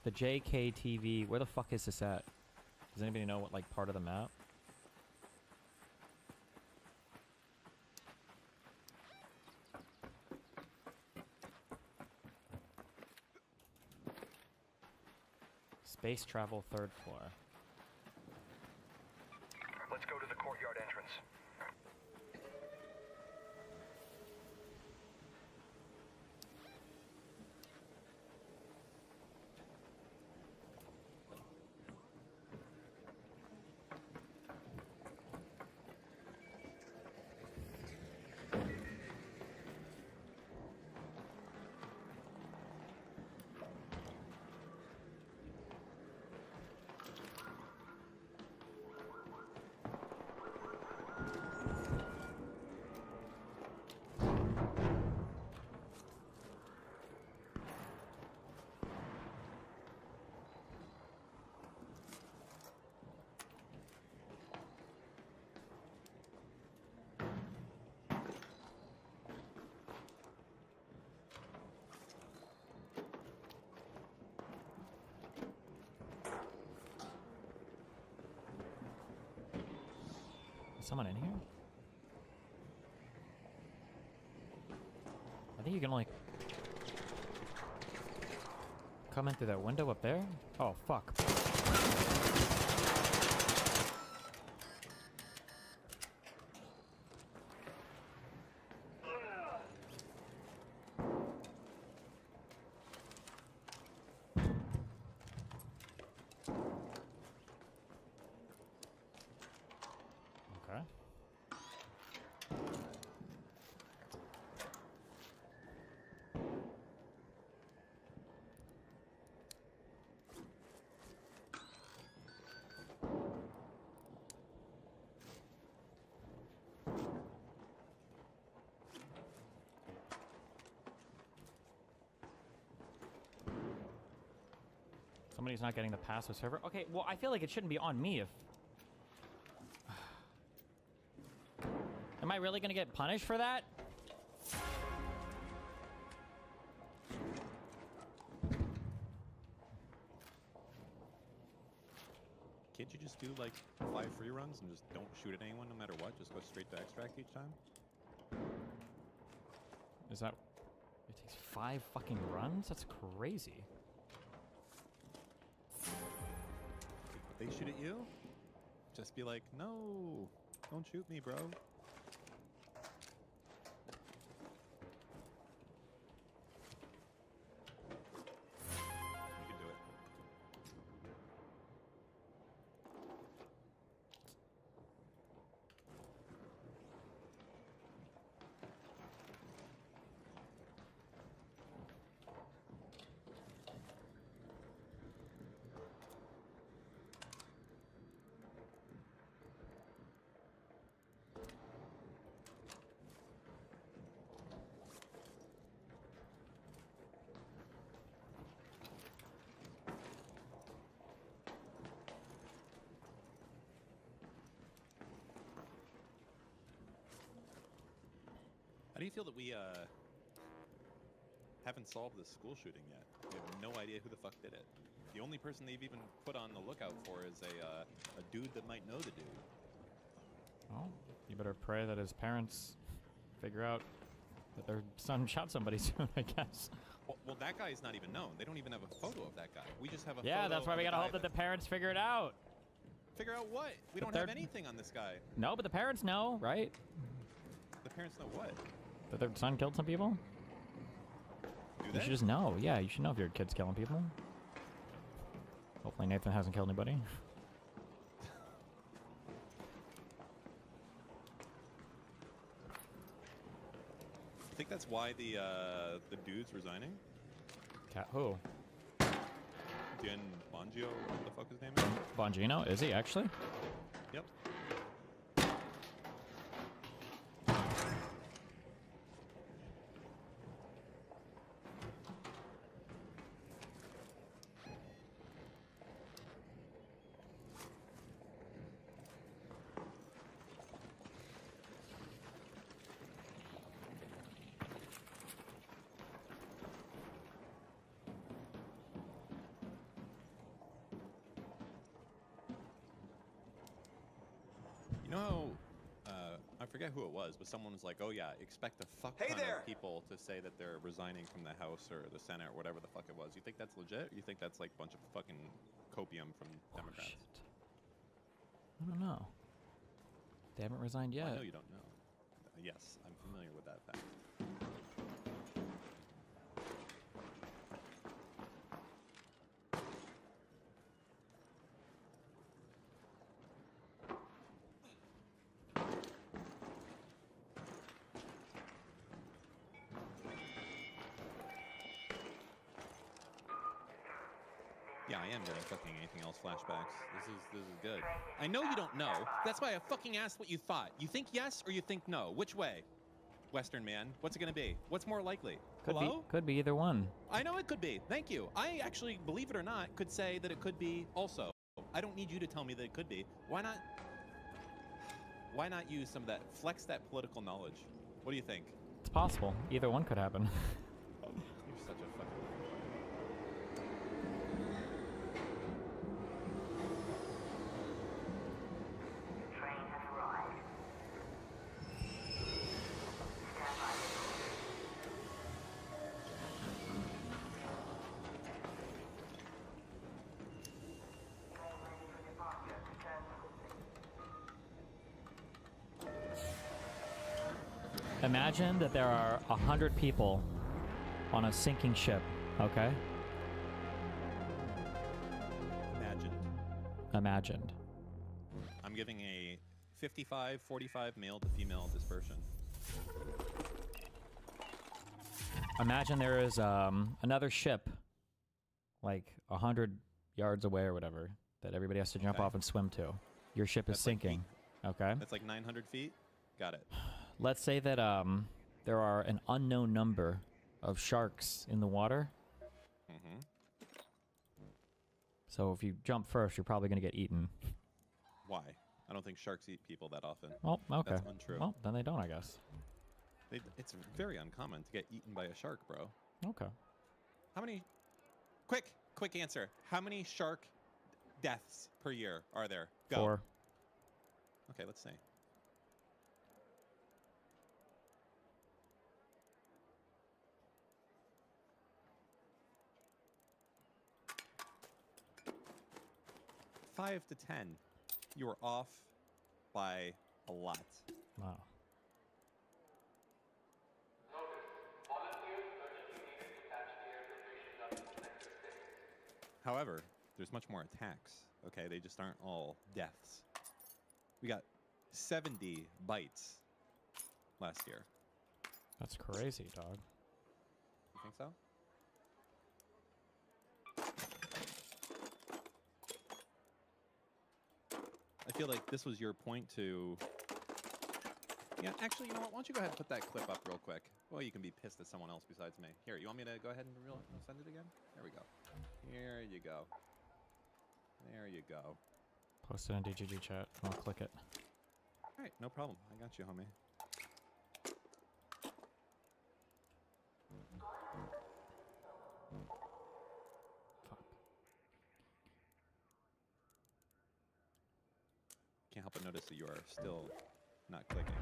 The JKTV, where the fuck is this at? Does anybody know what, like, part of the map? Space travel, 3rd floor. Let's go to the courtyard entrance. Is someone in here? I think you can only come in through that window up there? Oh, fuck. Okay. Somebody's not getting the password server. Okay, well, I feel like it shouldn't be on me if... Am I really gonna get punished for that? Can't you just do like 5 free runs and just don't shoot at anyone no matter what? Just go straight to extract each time? Is that... It takes 5 fucking runs? That's crazy. If they shoot at you, just be like, no, don't shoot me, bro. You can do it. How do you feel that we haven't solved this school shooting yet? We have no idea who the fuck did it. The only person they've even put on the lookout for is a dude that might know the dude. Well, you better pray that his parents figure out that their son shot somebody soon, I guess. Well, that guy's not even known. They don't even have a photo of that guy. We just have a Yeah, photo that's why of we the gotta guy hope that the parents figure it out. Figure out what? We But don't have they're- anything on this guy. No, but the parents know, right? The parents know what? That their son killed some people? Do You they? should just know. Yeah, you should know if your kid's killing people. Hopefully Nathan hasn't killed anybody. I think that's why the dude's resigning. Cat who? Dan Bongio, what the fuck his name is? Bongino? Is he actually? Yep. forget who it was, but someone was like, "Oh yeah, expect a fuck ton of people to say that they're resigning from the House or the Senate or whatever the fuck it was." You think that's legit? Or you think that's like a bunch of fucking copium from Democrats? Shit. I don't know. They haven't resigned yet. Well, I know you don't know. Yes, I'm familiar with that fact. Yeah, I am getting fucking anything else flashbacks. This is good. I know you don't know. That's why I fucking asked what you thought. You think yes or you think no? Which way? Western man. What's it gonna be? What's more likely? Hello? Could be either one. I know it could be. Thank you. I actually, believe it or not, could say that it could be also. I don't need you to tell me that it could be. Why not? Why not use some of that? Flex that political knowledge. What do you think? It's possible. Either one could happen. You're such a fucking. Imagine that there are 100 people on a sinking ship, okay? Imagined. I'm giving a 55-45 male to female dispersion. Imagine there is another ship, like 100 yards away or whatever, that everybody has to jump off and swim to. Your ship is sinking, okay? That's like 900 feet? Got it. Let's say that there are an unknown number of sharks in the water. Mm-hmm. So if you jump first, you're probably going to get eaten. Why? I don't think sharks eat people that often. Oh, okay. That's untrue. Well, then they don't, I guess. It's very uncommon to get eaten by a shark, bro. Okay. How many... Quick answer. How many shark deaths per year are there? Go. 4. Okay, let's see. Five to 10. You are off by a lot. Wow. However, there's much more attacks. Okay, they just aren't all deaths. We got 70 bites last year. That's crazy, dog. You think so? I feel like this was your point to... Yeah, actually, you know what? Why don't you go ahead and put that clip up real quick? Well, you can be pissed at someone else besides me. Here, you want me to go ahead and send it again? There we go. Here you go. There you go. Post it in DGG chat. I'll click it. All right, no problem. I got you, homie. Can't help but notice that you are still not clicking.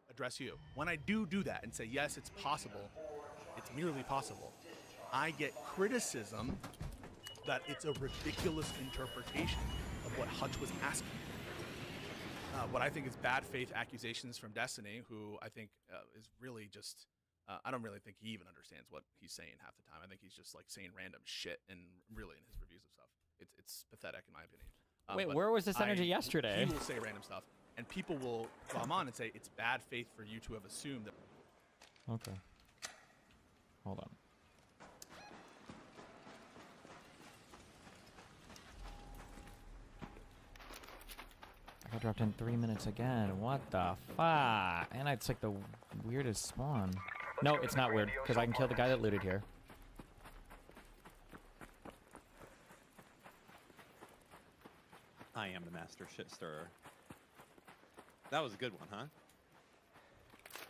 Address you. When I do that and say, yes, it's possible, it's merely possible, I get criticism that it's a ridiculous interpretation of what Hutch was asking. What I think is bad faith accusations from Destiny, who I think is really just, I don't really think he even understands what he's saying half the time. I think he's just like saying random shit, and really in his reviews of stuff, it's pathetic in my opinion. Wait, where was this energy yesterday? He will say random stuff, and people will come on and say it's bad faith for you to have assumed that. Okay. Hold on. I got dropped in 3 minutes again. What the fuck? And it's like the weirdest spawn. No, it's not weird, because I can kill the guy that looted here. I am the master shit stirrer. That was a good one, huh?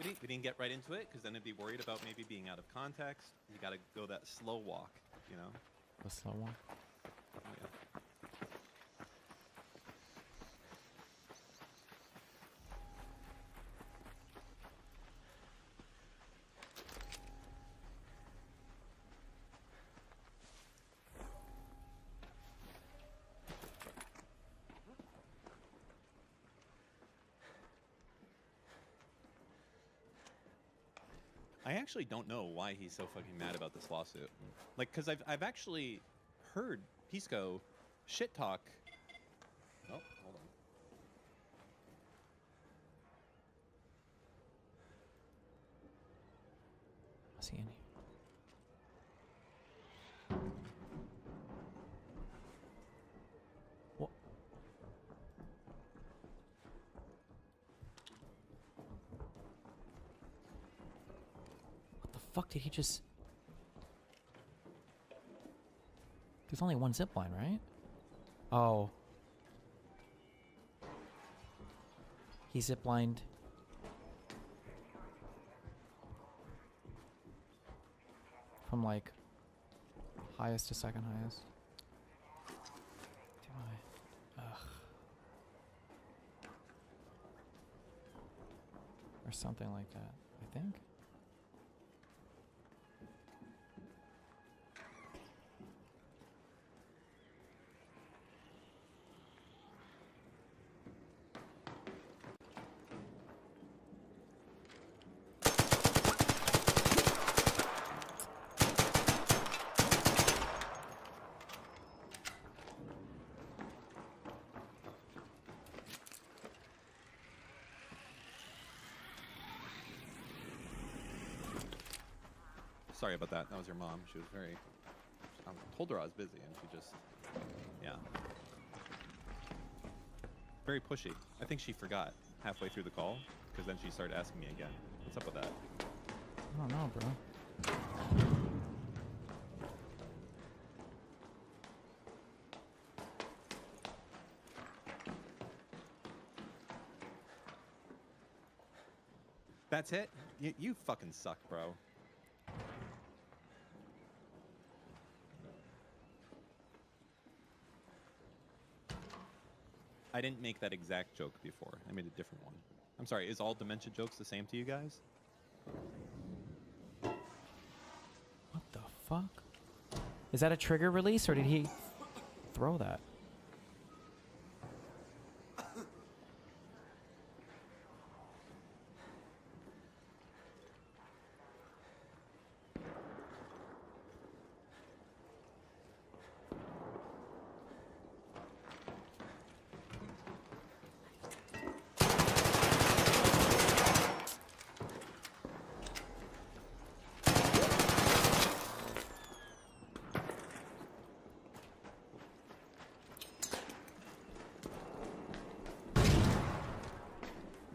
We didn't get right into it because then it'd be worried about maybe being out of context. You got to go that slow walk, you know? The slow one. Yeah. I actually don't know why he's so fucking mad about this lawsuit. Like, because I've actually heard Pisco shit talk. Oh, hold on. I see any. What? What the fuck did he just... There's only one zip line, right? Oh. He ziplined. From like highest to second highest. Do I? Ugh. Or something like that, I think. Sorry about that. That was your mom. She was very... I told her I was busy, and she just... Yeah. Very pushy. I think she forgot halfway through the call, because then she started asking me again. What's up with that? I don't know, bro. That's it? You fucking suck, bro. I didn't make that exact joke before. I made a different one. I'm sorry, is all dementia jokes the same to you guys? What the fuck? Is that a trigger release or did he throw that?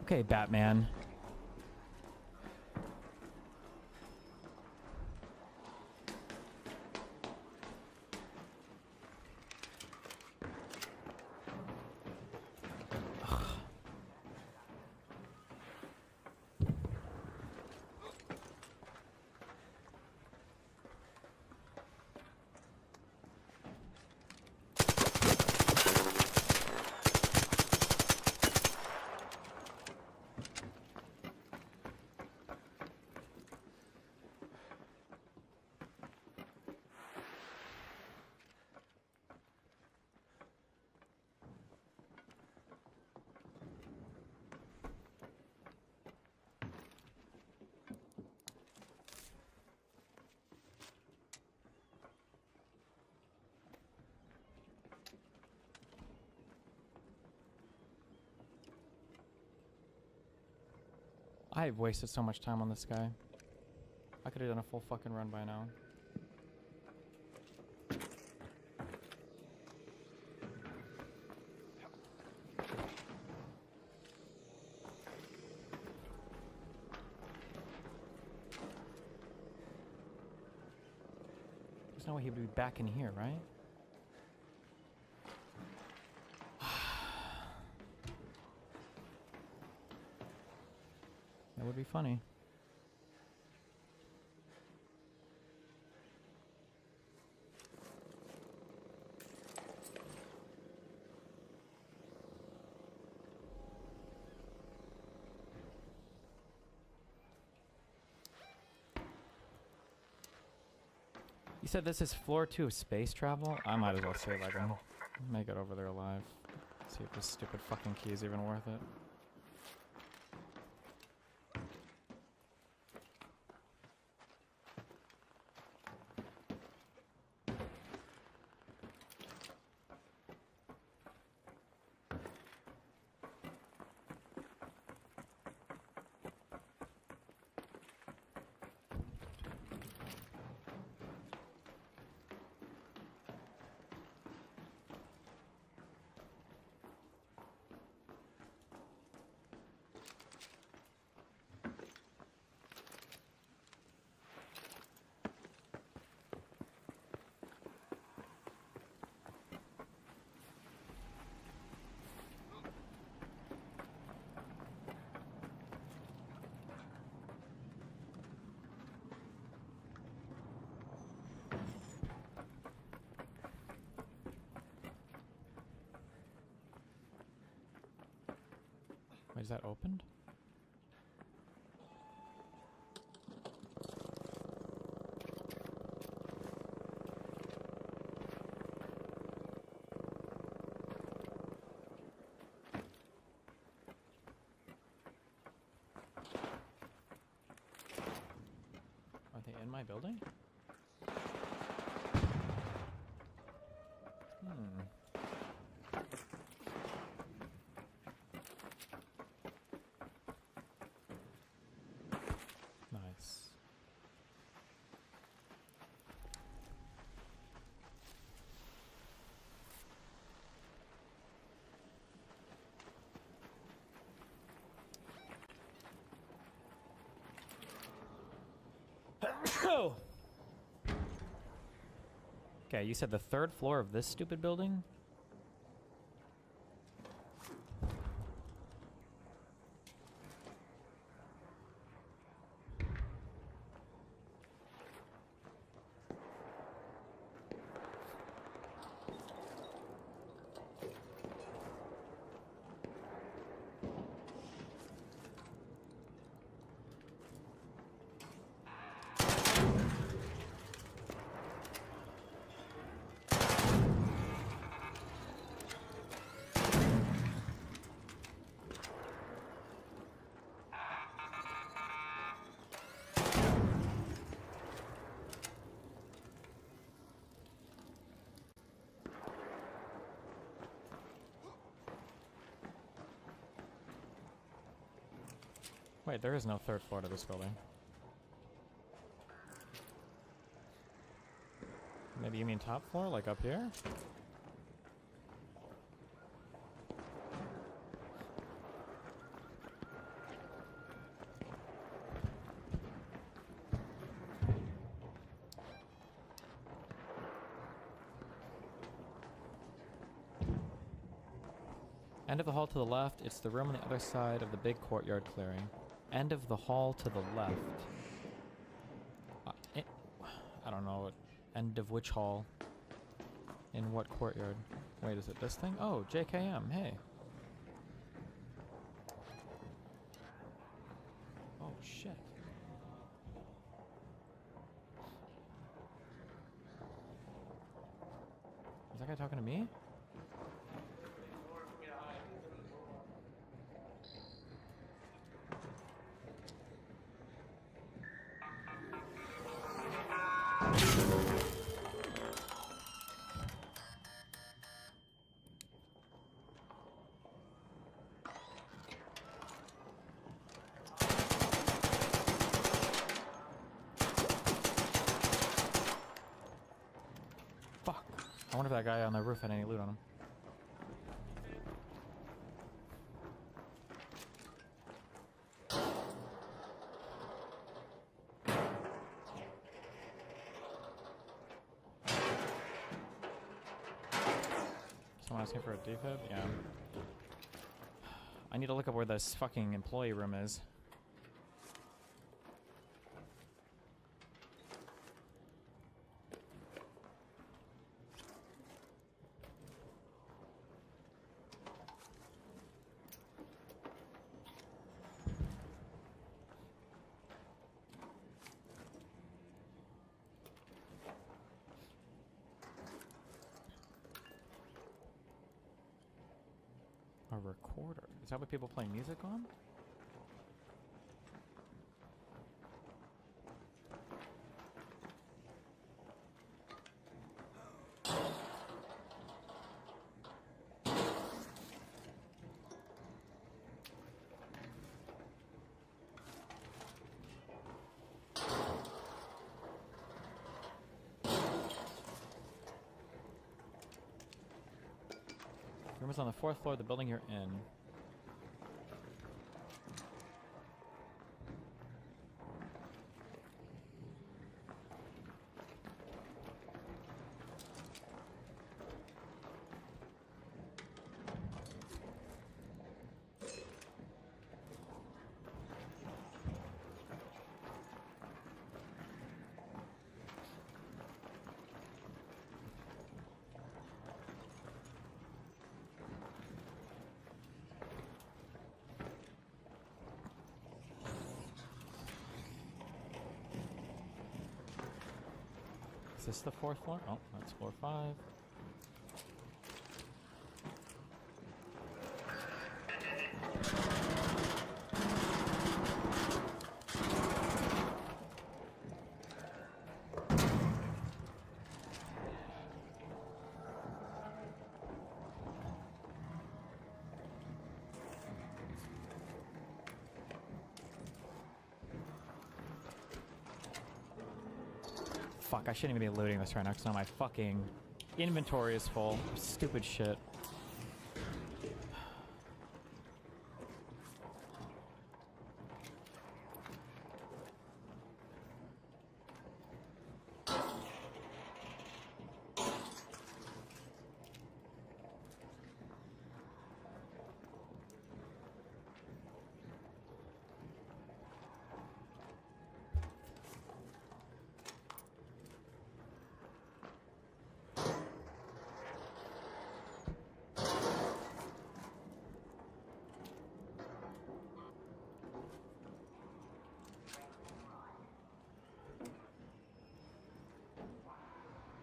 Okay, Batman. I've wasted so much time on this guy. I could have done a full fucking run by now. There's no way he would be back in here, right? That would be funny. You said this is floor 2 of space travel? I might as well say like I make it over there alive. See if this stupid fucking key is even worth it. Wait, is that opened? Are they in my building? Nice. Okay, you said the 3rd floor of this stupid building? Wait, there is no 3rd floor to this building. Maybe you mean top floor, like up here? End of the hall to the left, it's the room on the other side of the big courtyard clearing. End of the hall to the left. I don't know. End of which hall? In what courtyard? Wait, is it this thing? Oh, JKM, hey. Oh, shit. Is that guy talking to me? I wonder if that guy on the roof had any loot on him. Someone asking for a defib? Yeah. I need to look up where this fucking employee room is. A recorder. Is that what people play music on? Room is on the 4th floor of the building you're in. Is this the 4th floor? Oh, that's floor 5. Fuck, I shouldn't even be looting this right now because now my fucking inventory is full. Stupid shit.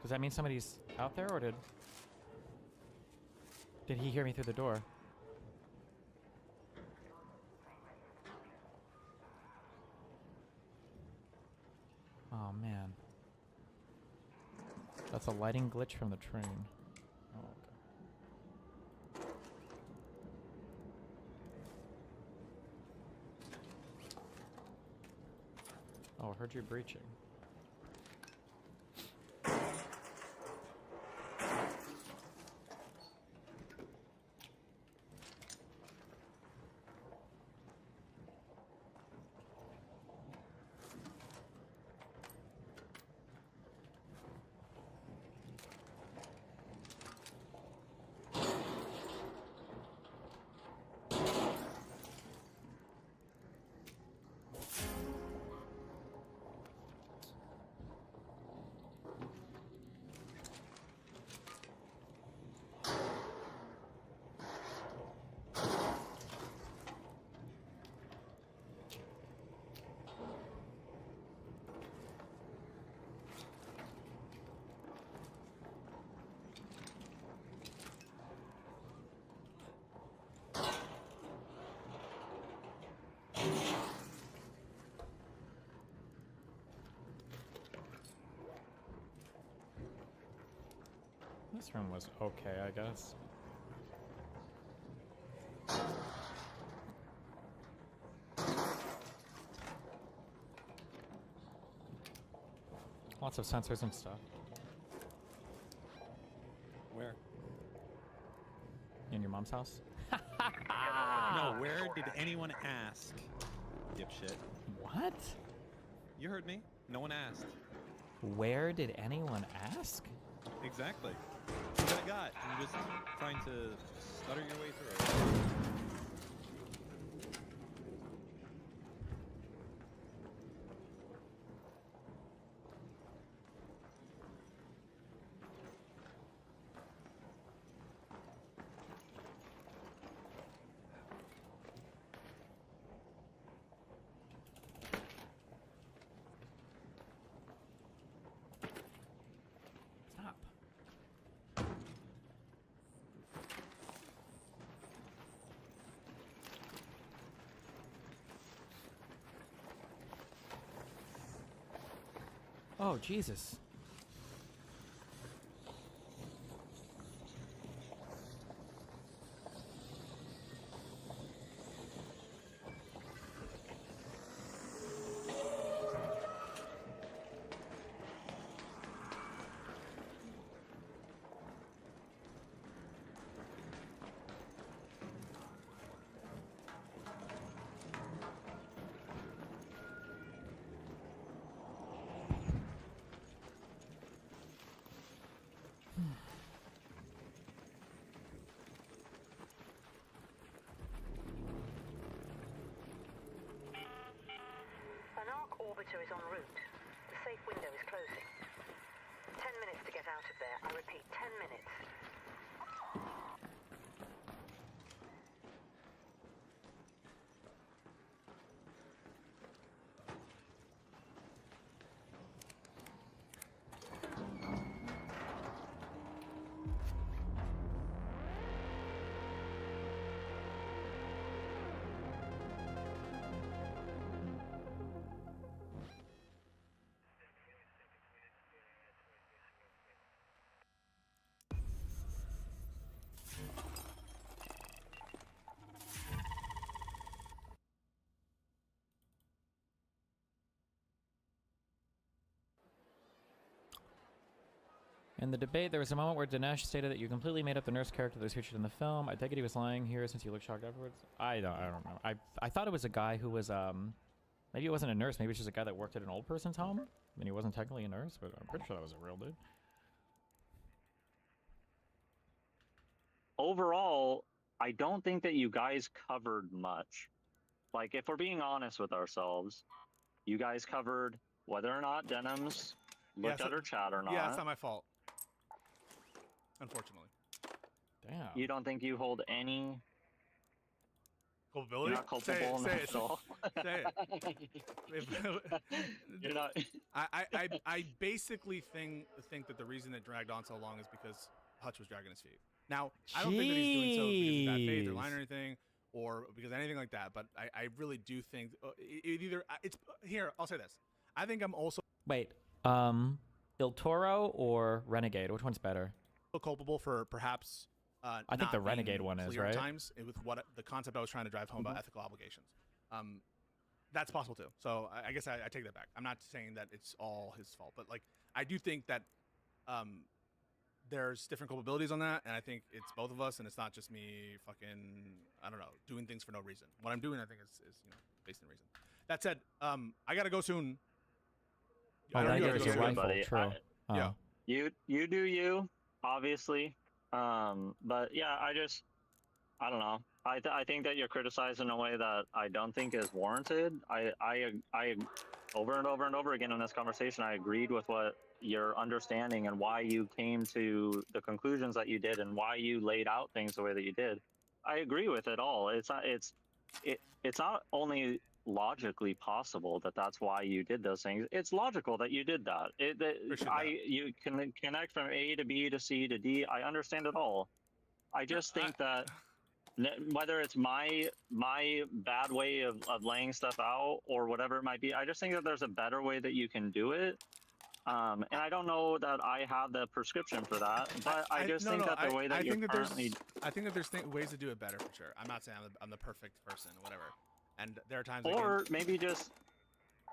Does that mean somebody's out there, or did he hear me through the door? Oh man. That's a lighting glitch from the train. Oh, okay. Oh, I heard you breaching. This room was okay, I guess. Lots of sensors and stuff. Where? In your mom's house? No, where did anyone ask? Dipshit. What? You heard me. No one asked. Where did anyone ask? Exactly. That's what I got. You're just trying to stutter your way through it. Oh, Jesus. An arc orbiter is en route. The safe window is closing. 10 minutes to get out of there. I repeat, 10 minutes. In the debate, there was a moment where Dinesh stated that you completely made up the nurse character that was featured in the film. I take it he was lying here since you looked shocked afterwards. I don't know. I thought it was a guy who was maybe it wasn't a nurse. Maybe it's just a guy that worked at an old person's home. I mean, he wasn't technically a nurse, but I'm pretty sure that was a real dude. Overall, I don't think that you guys covered much. Like, if we're being honest with ourselves, you guys covered whether or not Denim's looked at her chat or not. Yeah, it's not my fault. Unfortunately. Damn. You don't think you hold any culpability? You're not culpable say at all. Say it. You're not. I basically think that the reason it dragged on so long is because Hutch was dragging his feet. Now, I don't think that he's doing so because of bad faith or lying or anything, or because of anything like that. But I really do think it's here. I'll say this. I think I'm also Wait, Il Toro or Renegade? Which one's better? culpable for perhaps I think the Renegade one is, right? Times with what the concept I was trying to drive home about ethical obligations. That's possible too. So I guess I take that back. I'm not saying that it's all his fault, but like I do think that there's different culpabilities on that, and I think it's both of us, and it's not just me fucking I don't know doing things for no reason. What I'm doing, I think, is based in reason. That said, I gotta go soon. Oh, Renegade's your rifle, true. Yeah. You do you, obviously. But yeah, I don't know. I think that you're criticized in a way that I don't think is warranted. I over and over and over again in this conversation, I agreed with what your understanding and why you came to the conclusions that you did and why you laid out things the way that you did. I agree with it all. It's not only logically possible that that's why you did those things. It's logical that you did that. You can connect from A to B to C to D. I understand it all. I just think that whether it's my bad way of laying stuff out or whatever it might be, I just think that there's a better way that you can do it. And I don't know that I have the prescription for that, but I think that the way that you're currently... I think that there's ways to do it better, for sure. I'm not saying I'm the perfect person, whatever. And there are times... Or maybe just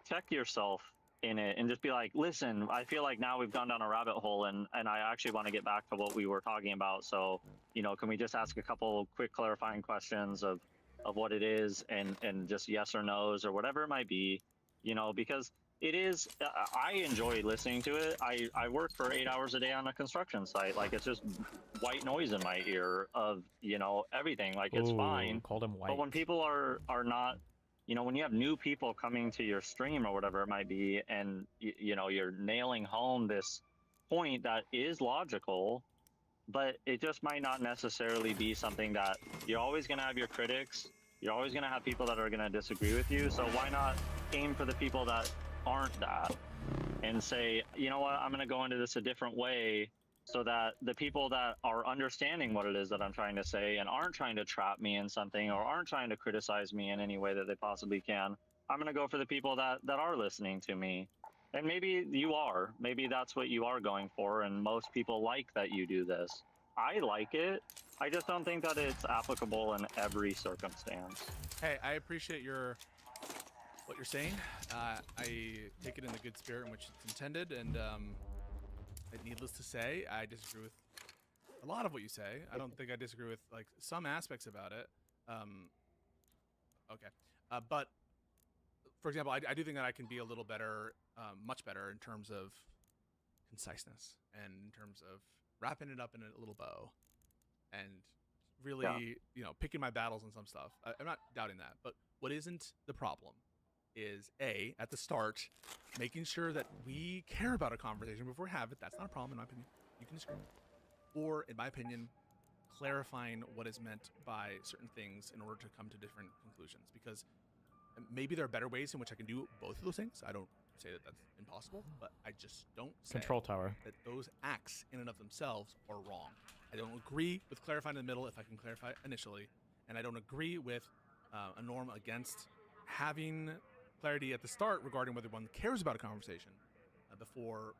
check yourself in it and just be like, listen, I feel like now we've gone down a rabbit hole and I actually want to get back to what we were talking about. So, can we just ask a couple quick clarifying questions of what it is and just yes or no's or whatever it might be, because it is, I enjoy listening to it. I work for 8 hours a day on a construction site. Like, it's just white noise in my ear of, everything. Like, it's fine. Called him white. But when people are not, when you have new people coming to your stream or whatever it might be, and, you're nailing home this point that is logical, but it just might not necessarily be something that you're always going to have your critics. You're always going to have people that are going to disagree with you. So why not aim for the people that aren't that and say, you know what, I'm going to go into this a different way so that the people that are understanding what it is that I'm trying to say and aren't trying to trap me in something or aren't trying to criticize me in any way that they possibly can, I'm going to go for the people that are listening to me And maybe you are. Maybe that's what you are going for, and most people like that you do this. I like it. I just don't think that it's applicable in every circumstance. Hey, I appreciate what you're saying. I take it in the good spirit in which it's intended, and needless to say, I disagree with a lot of what you say. I don't think I disagree with like some aspects about it. Okay, but for example, I do think that I can be a little better, much better in terms of conciseness and in terms of wrapping it up in a little bow and really, picking my battles and some stuff. I'm not doubting that, but what isn't the problem is at the start, making sure that we care about a conversation before we have it. That's not a problem in my opinion. You can disagree. Or in my opinion, clarifying what is meant by certain things in order to come to different conclusions, because maybe there are better ways in which I can do both of those things. I don't say that that's impossible, but I just don't say Control tower. that those acts in and of themselves are wrong. I don't agree with clarifying in the middle if I can clarify initially, and I don't agree with a norm against having clarity at the start regarding whether one cares about a conversation before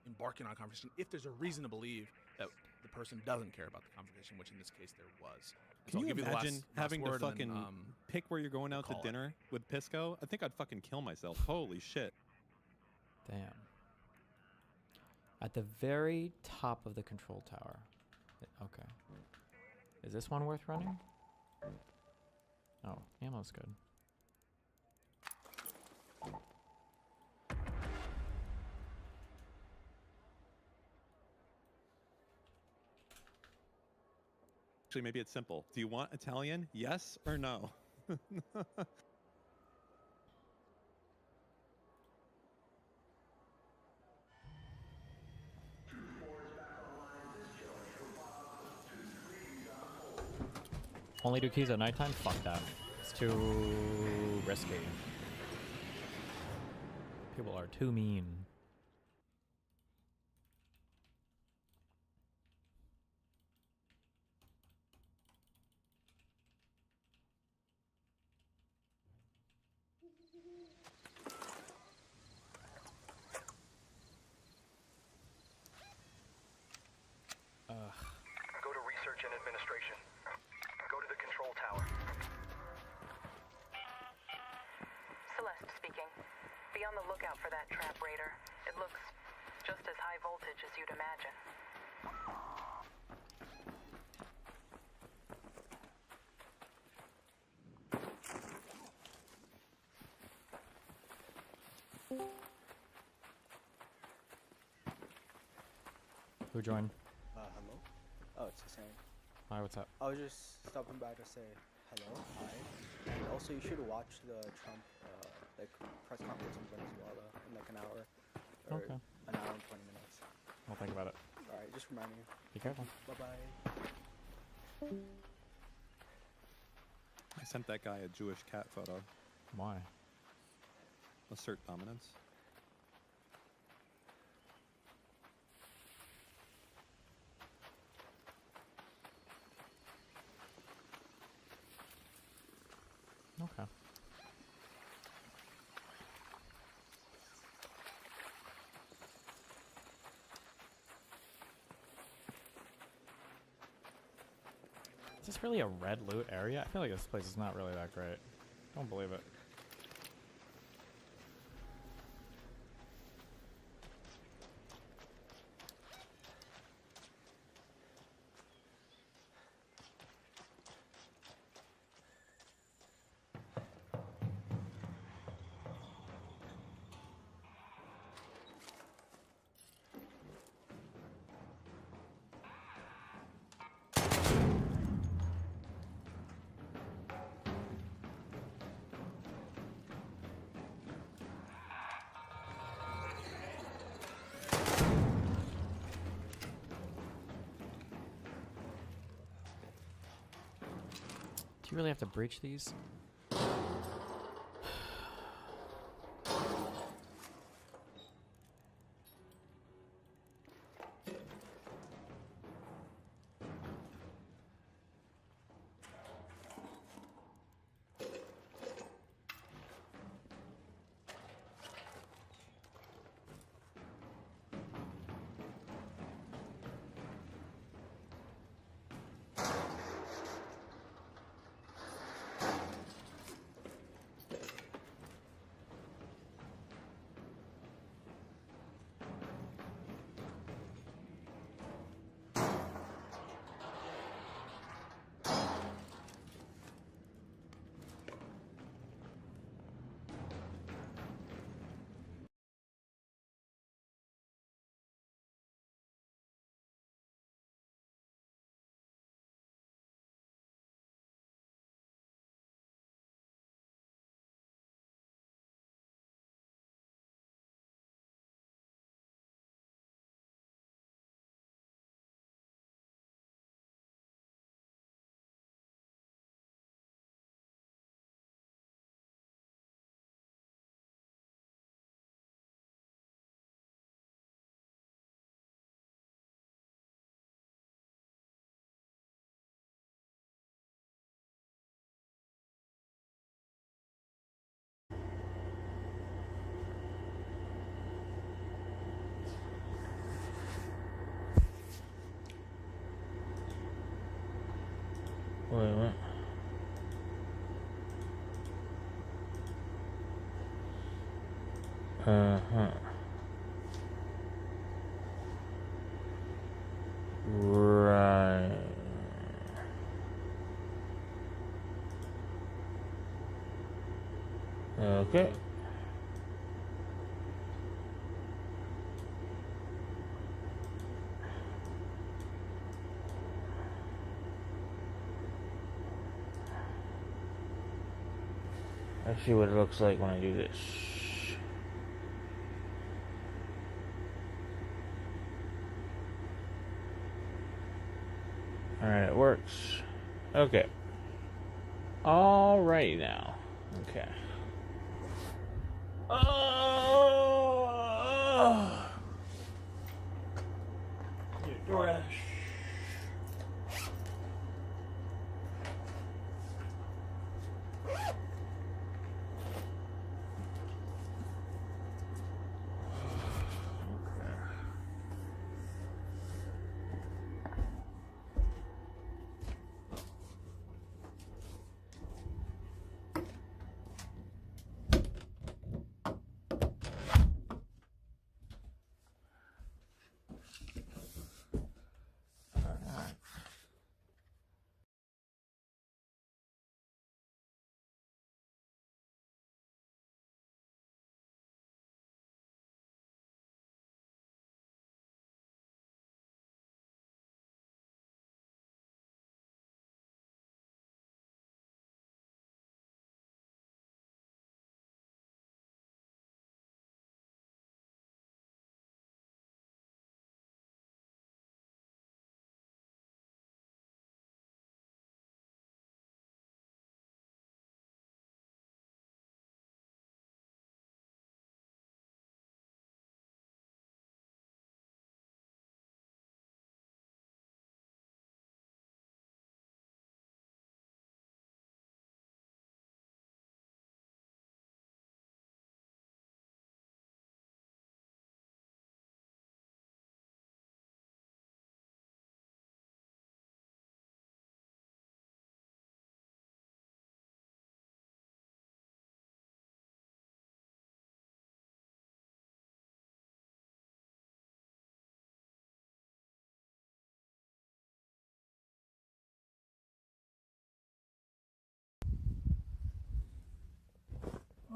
embarking on a conversation if there's a reason to believe that the person doesn't care about the conversation, which in this case there was. Can So you I'll give the imagine last having to word and fucking then, pick where you're going out to call it. dinner with Pisco? I think I'd fucking kill myself. Holy shit. Damn. At the very top of the control tower. Okay. Is this one worth running? Oh, ammo's good. Actually, maybe it's simple. Do you want Italian? Yes or no? Only do keys at nighttime? Fuck that. It's too risky. People are too mean. Go to research and administration. Go to the control tower. Celeste speaking. Be on the lookout for that trap raider. It looks just as high voltage as you'd imagine. Who joined? Hello? Oh, it's the same. Hi, what's up? I was just stopping by to say hello, hi. And also, you should watch the Trump press conference in Venezuela in like an hour. Or Okay. an hour and 20 minutes. I'll think about it. Alright, just remind me. Be careful. Bye-bye. I sent that guy a Jewish cat photo. Why? Assert dominance. Okay. Is this really a red loot area? I feel like this place is not really that great. Don't believe it. Do you really have to breach these? Wait, what? Uh-huh. Right. Okay. Let's see what it looks like when I do this. Alright, it works. Okay. Alrighty now. Okay. Oh! DoorDash.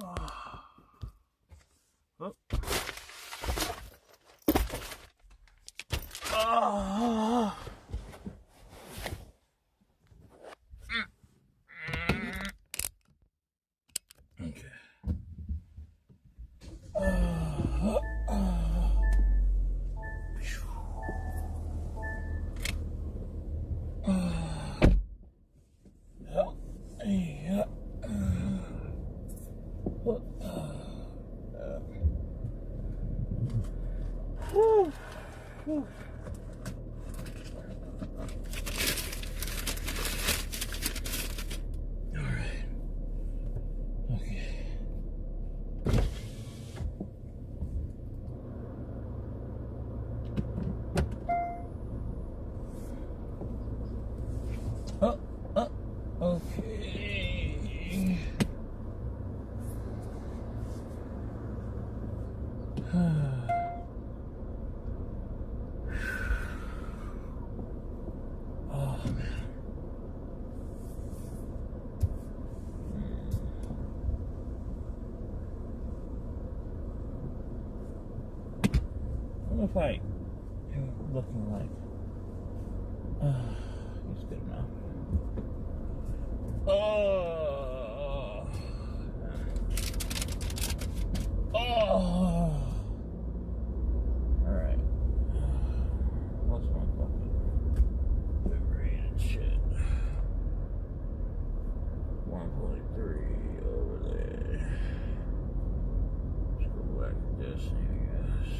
Oh. Oh. Okay. Yeah. Okay. Oh man. What if I am looking like it's good enough. Oh. Oh. Alright. What's my fucking liberated shit? 1.3 over there. Let's go back to this, I guess.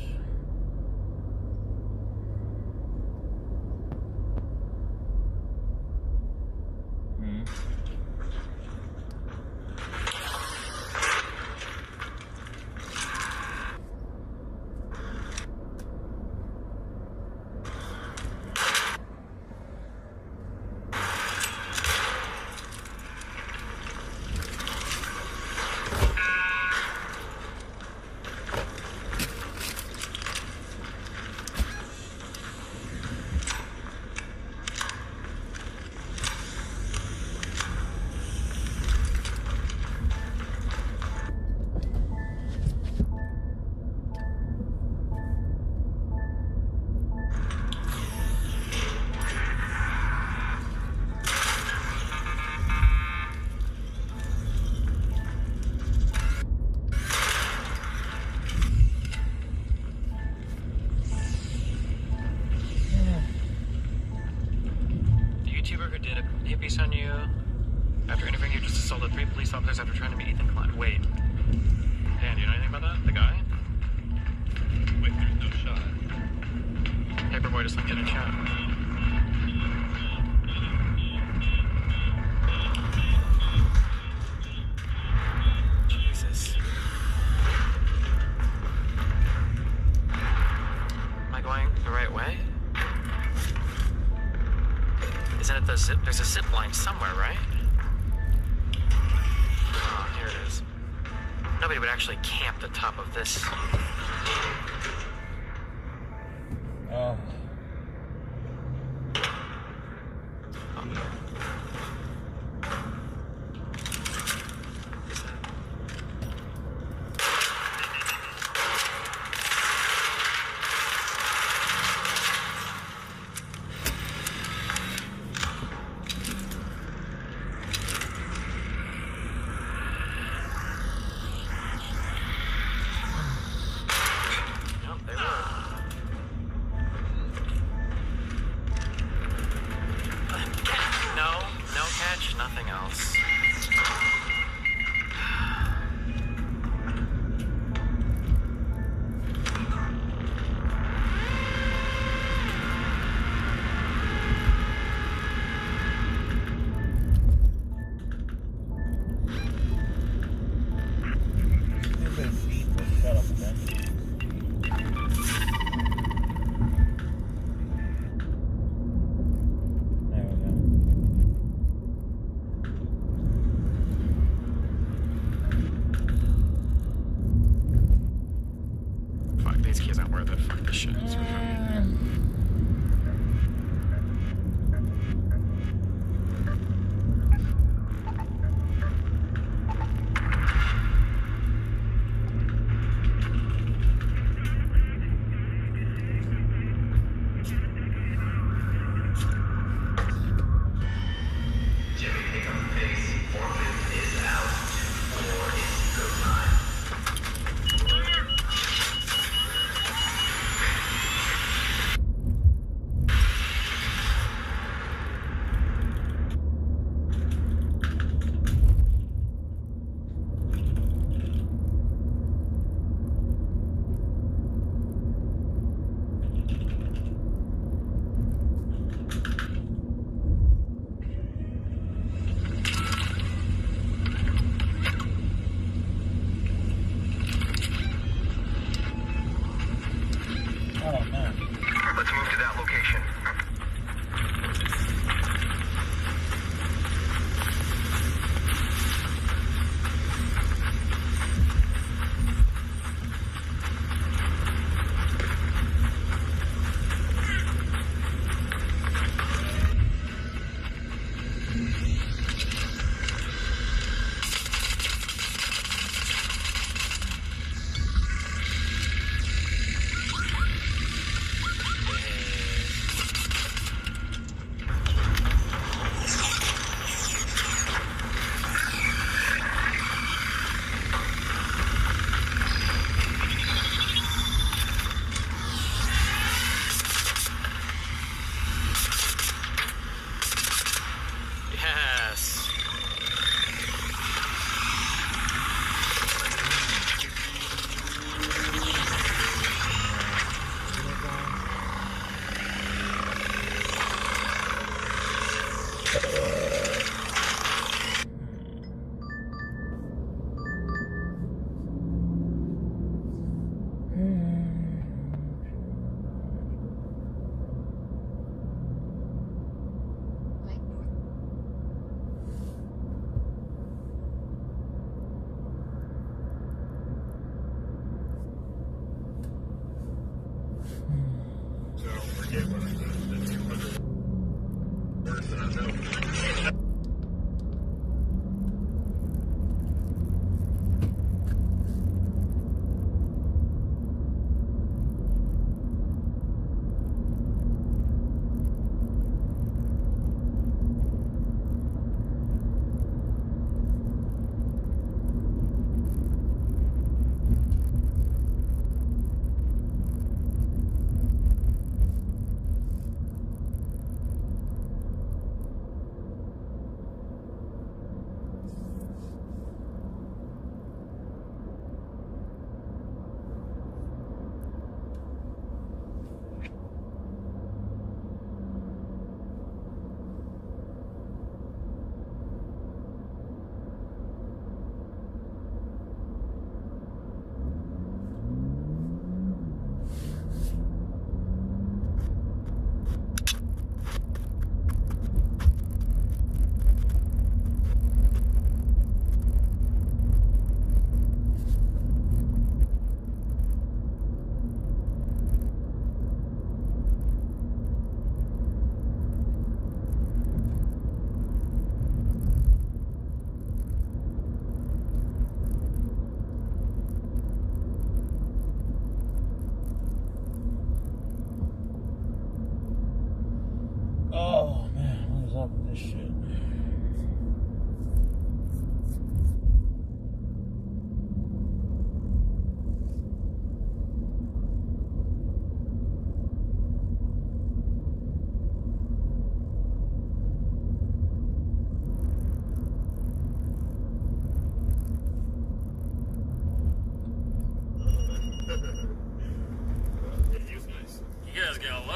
on you. After interviewing you, just assaulted 3 police officers after trying to meet Ethan Klein. Wait. Dan, do you know anything about that? The guy? Wait, there's no shot. Paperboy just linked it in chat. Jesus. Am I going the right way? Isn't it the zip? There's a zip line somewhere, right? Oh, here it is. Nobody would actually camp the top of this. Oh. Nothing else. Shut up, man. There we go. Fuck, these keys aren't worth it. Fuck this shit.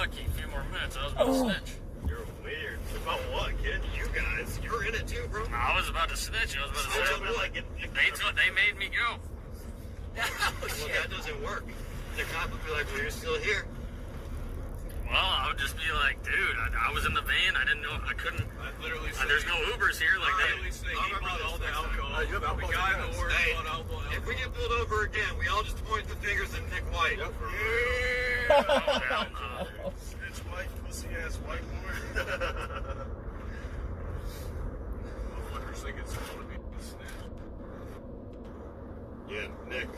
lucky. A few more minutes, I was about to snitch. You're weird. About what, kid? You guys. You're in it too, bro. I was about to snitch. I was about to say, they made me go. Well, that doesn't work. The cop would be like, well, you're still here. Well, I would just be like, dude, I was in the van. I didn't know. I couldn't. I literally said, there's no Ubers here. Like, I literally say he bought all the alcohol. You have alcohol. The guy in the war bought alcohol. If we get pulled over again, we all just point the fingers at Nick White. Yep. Yeah. Snitch white, pussy ass white boy. Motherfuckers think it's fun to be a snitch. Yeah, Nick.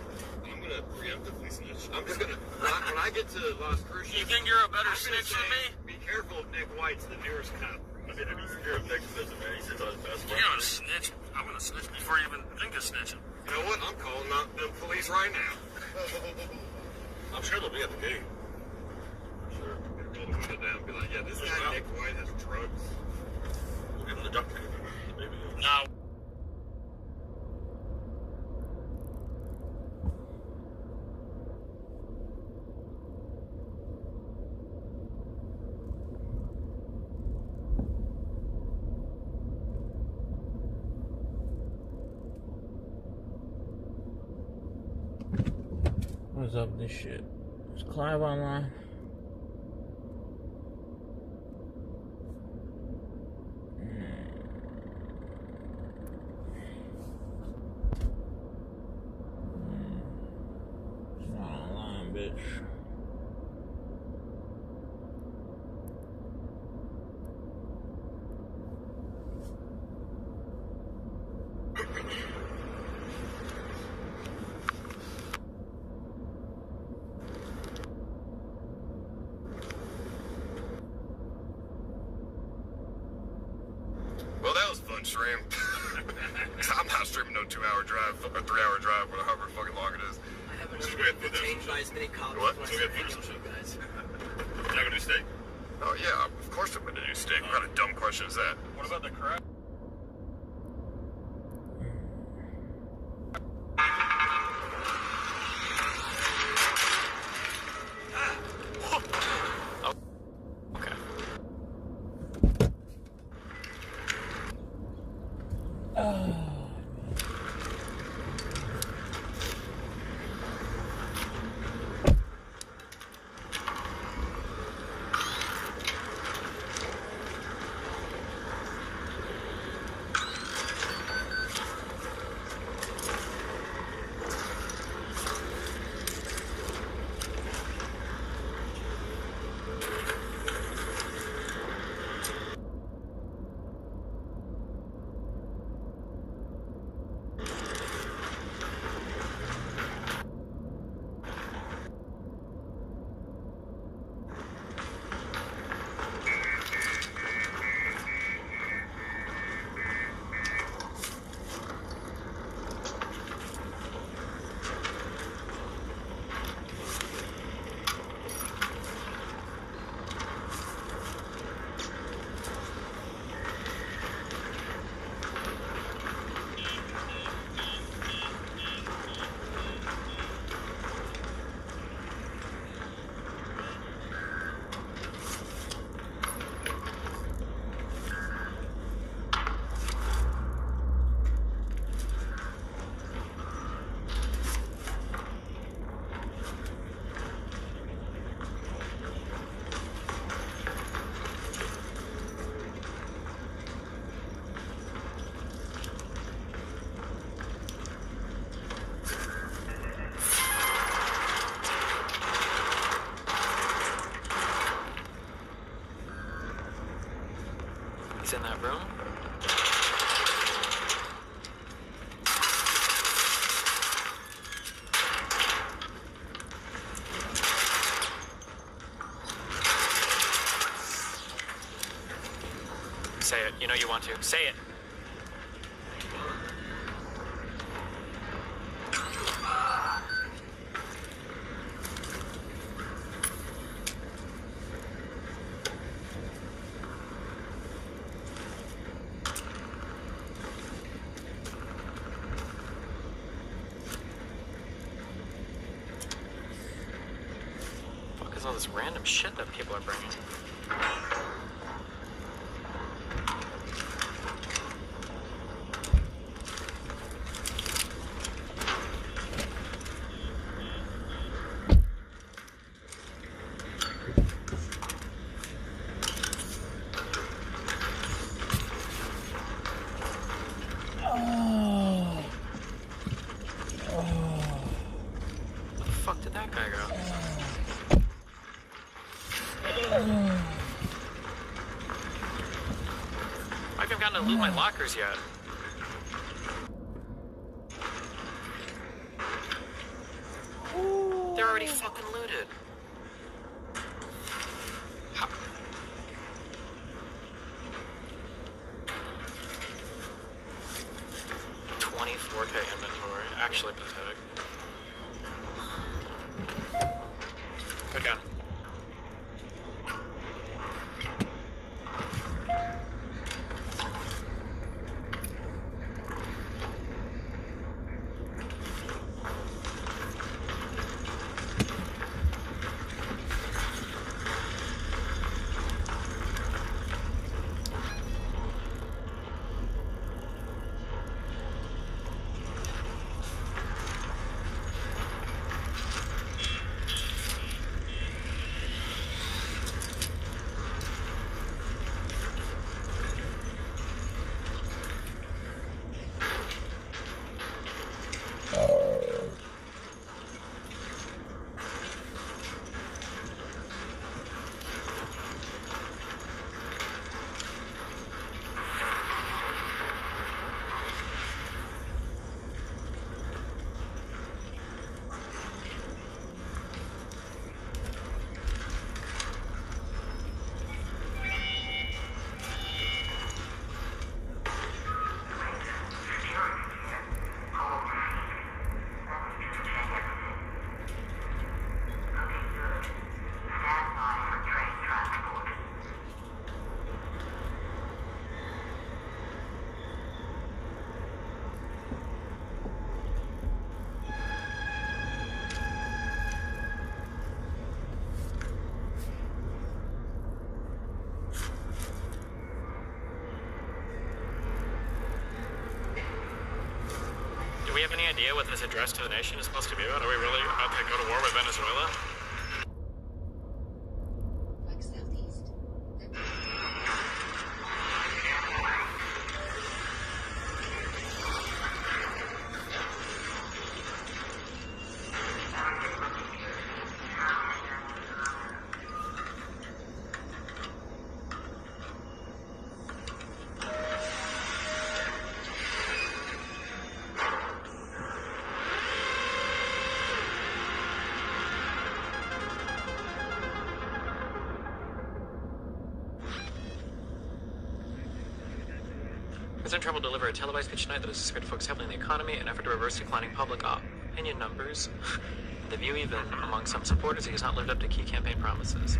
I'm gonna preemptively snitch. I'm just gonna, when I get to Las Cruces... You think you're a better snitch than me? Be careful if Nick White's the nearest cop. I mean, if he's scared of Nick snitching, man, he sits on his best friend. You're gonna snitch. I'm gonna snitch before you even think of snitching. You know what? I'm calling out the police right now. I'm sure they'll be at the gate. I'm sure. They're going to roll the window down and be like, yeah, this guy Nick White has drugs. We'll give him the duct tape. Maybe. No. What's up with this shit? Is Clive online? It's not online, bitch. Well, that was fun, stream. I'm not streaming no 2-hour drive, or 3-hour drive, or however fucking long it is. I haven't changed by as many colors. What? as So we have any food of you guys. You're not gonna do steak? Oh yeah, of course I'm gonna do steak. What kind of dumb question is that? What about the crab? He's in that room. Say it. You know you want to. Say it. this random shit that people are bringing. Where the fuck did that guy go? I haven't gotten to loot my lockers yet. They're already fucking looted. How? 24K inventory. Actually pathetic. Good gun. Do we have any idea what this address to the nation is supposed to be about? Are we really about to go to war with Venezuela? President Trump will deliver a televised pitch tonight that is expected to focus heavily on the economy in an effort to reverse declining public opinion numbers. The view even among some supporters he has not lived up to key campaign promises.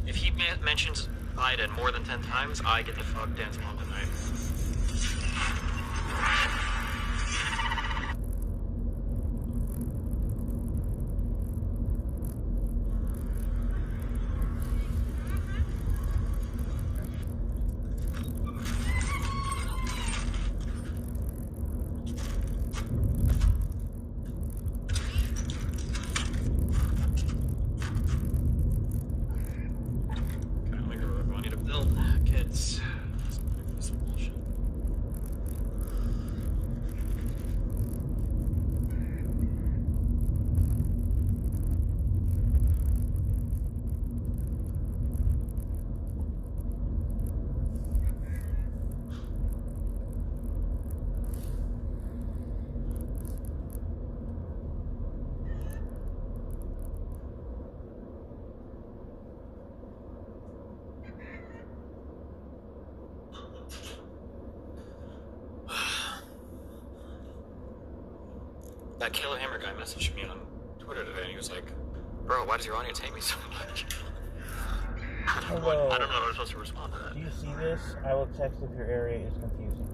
If he mentions Biden more than 10 times, I get the fuck dance along tonight. That Killer Hammer guy messaged me on Twitter today, and he was like, "Bro, why does your audience hate me so much?" I don't know how I'm supposed to respond to that. Do you see this? I will text if your area is confusing.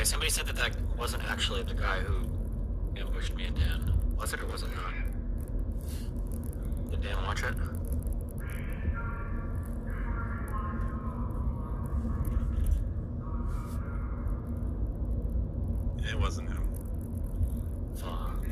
Okay, somebody said that wasn't actually the guy who ambushed me and Dan. Was it or was it not? Did Dan watch it? It wasn't him. Fuck.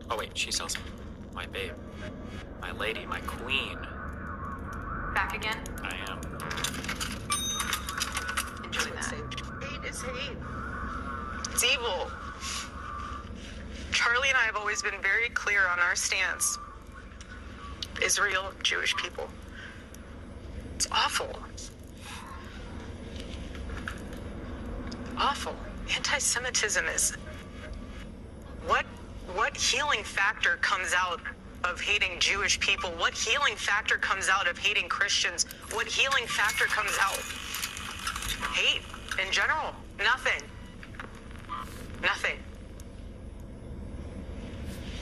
Oh wait, she sells him. My babe. My lady, my queen. Back again? I am. Enjoy that. Hate is hate. It's evil. Charlie and I have always been very clear on our stance. Israel, Jewish people. It's awful. Awful. Anti-Semitism is... What healing factor comes out of hating Jewish people? What healing factor comes out of hating Christians? What healing factor comes out? Hate in general. Nothing. Nothing.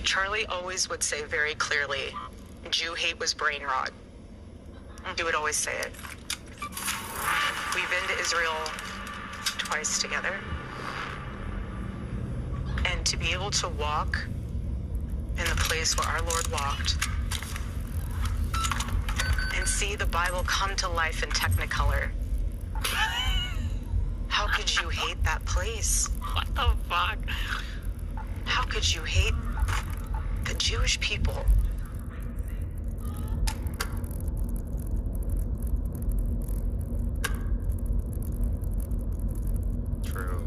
Charlie always would say very clearly, Jew hate was brain rot. He would always say it. We've been to Israel twice together. And to be able to walk in the place where our Lord walked and see the Bible come to life in Technicolor. How could you hate that place? What the fuck? How could you hate the Jewish people? True.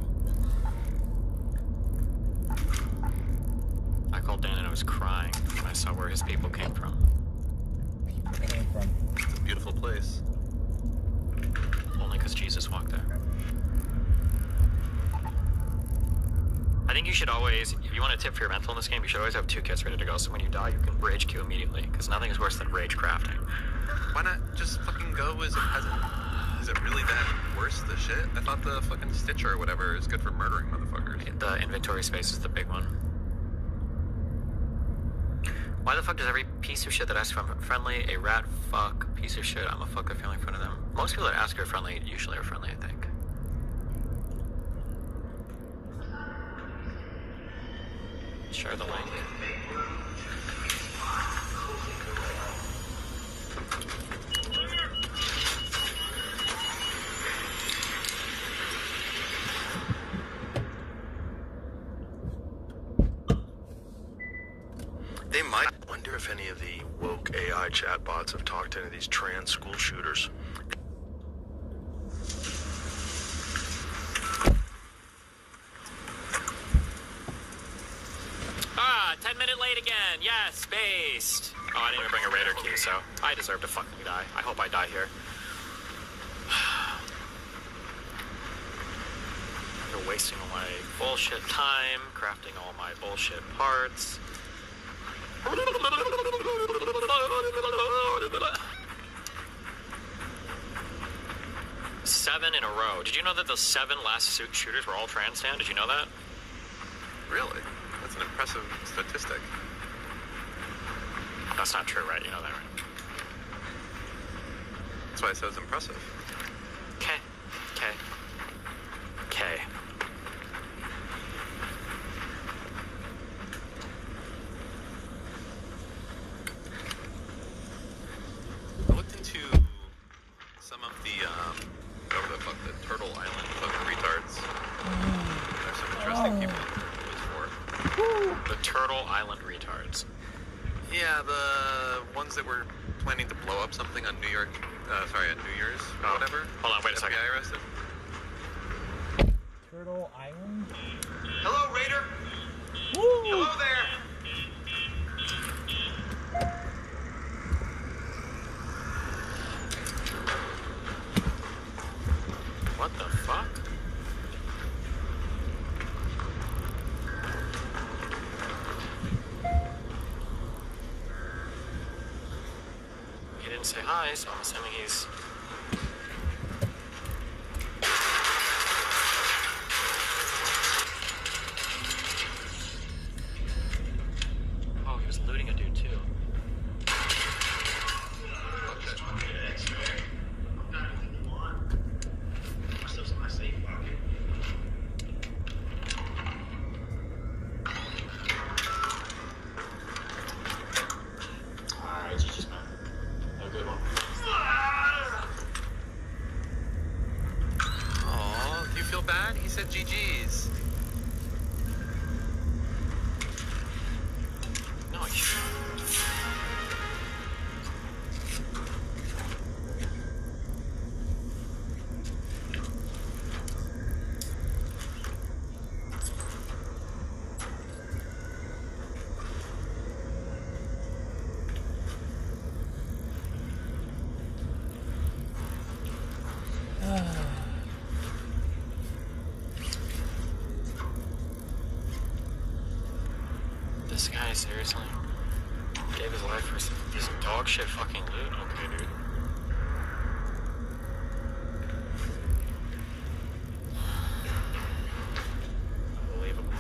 I called Dan and I was crying when I saw where his people came from. It's a beautiful place. Only because Jesus walked there. I think you should always, if you want a tip for your mental in this game, you should always have 2 kits ready to go, so when you die, you can rage queue immediately, because nothing is worse than rage crafting. Why not just fucking go as a peasant? Is it really that worse, the shit? I thought the fucking Stitcher or whatever is good for murdering motherfuckers. The inventory space is the big one. Why the fuck does every piece of shit that asks if I'm friendly, a rat fuck piece of shit, I'm a fuck a feeling in front of them? Most people that ask are friendly usually are friendly, I think. Share the link. They might wonder if any of the woke AI chatbots have talked to any of these trans school shooters. 10-minute late again. Yes, based. Oh, I didn't even bring a raider key, so I deserve to fucking die. I hope I die here. You're wasting all my bullshit time, crafting all my bullshit parts. 7 in a row. Did you know that the 7 last shooters were all trans now? Did you know that? Really? That's an impressive statistic. That's not true, right? You know that, right? That's why I said it's impressive. Okay. I looked into some of the, whatever the fuck, the Turtle Island fucking retards. There's some interesting people for. The Turtle Island retards. Yeah, the ones that were planning to blow up something on New Year's, or whatever. Hold on, wait a second. FBI arrested. Turtle Island? Hello, Raider. Woo! Hello there. What the fuck? He didn't say hi, so I'm assuming he's... Oh, he was looting a dude too. Alright, GG's man. Have a good one. Aw, do you feel bad? He said GG's. No, you... This guy, seriously? Gave his life for this dog shit fucking loot? Okay, dude. Unbelievable.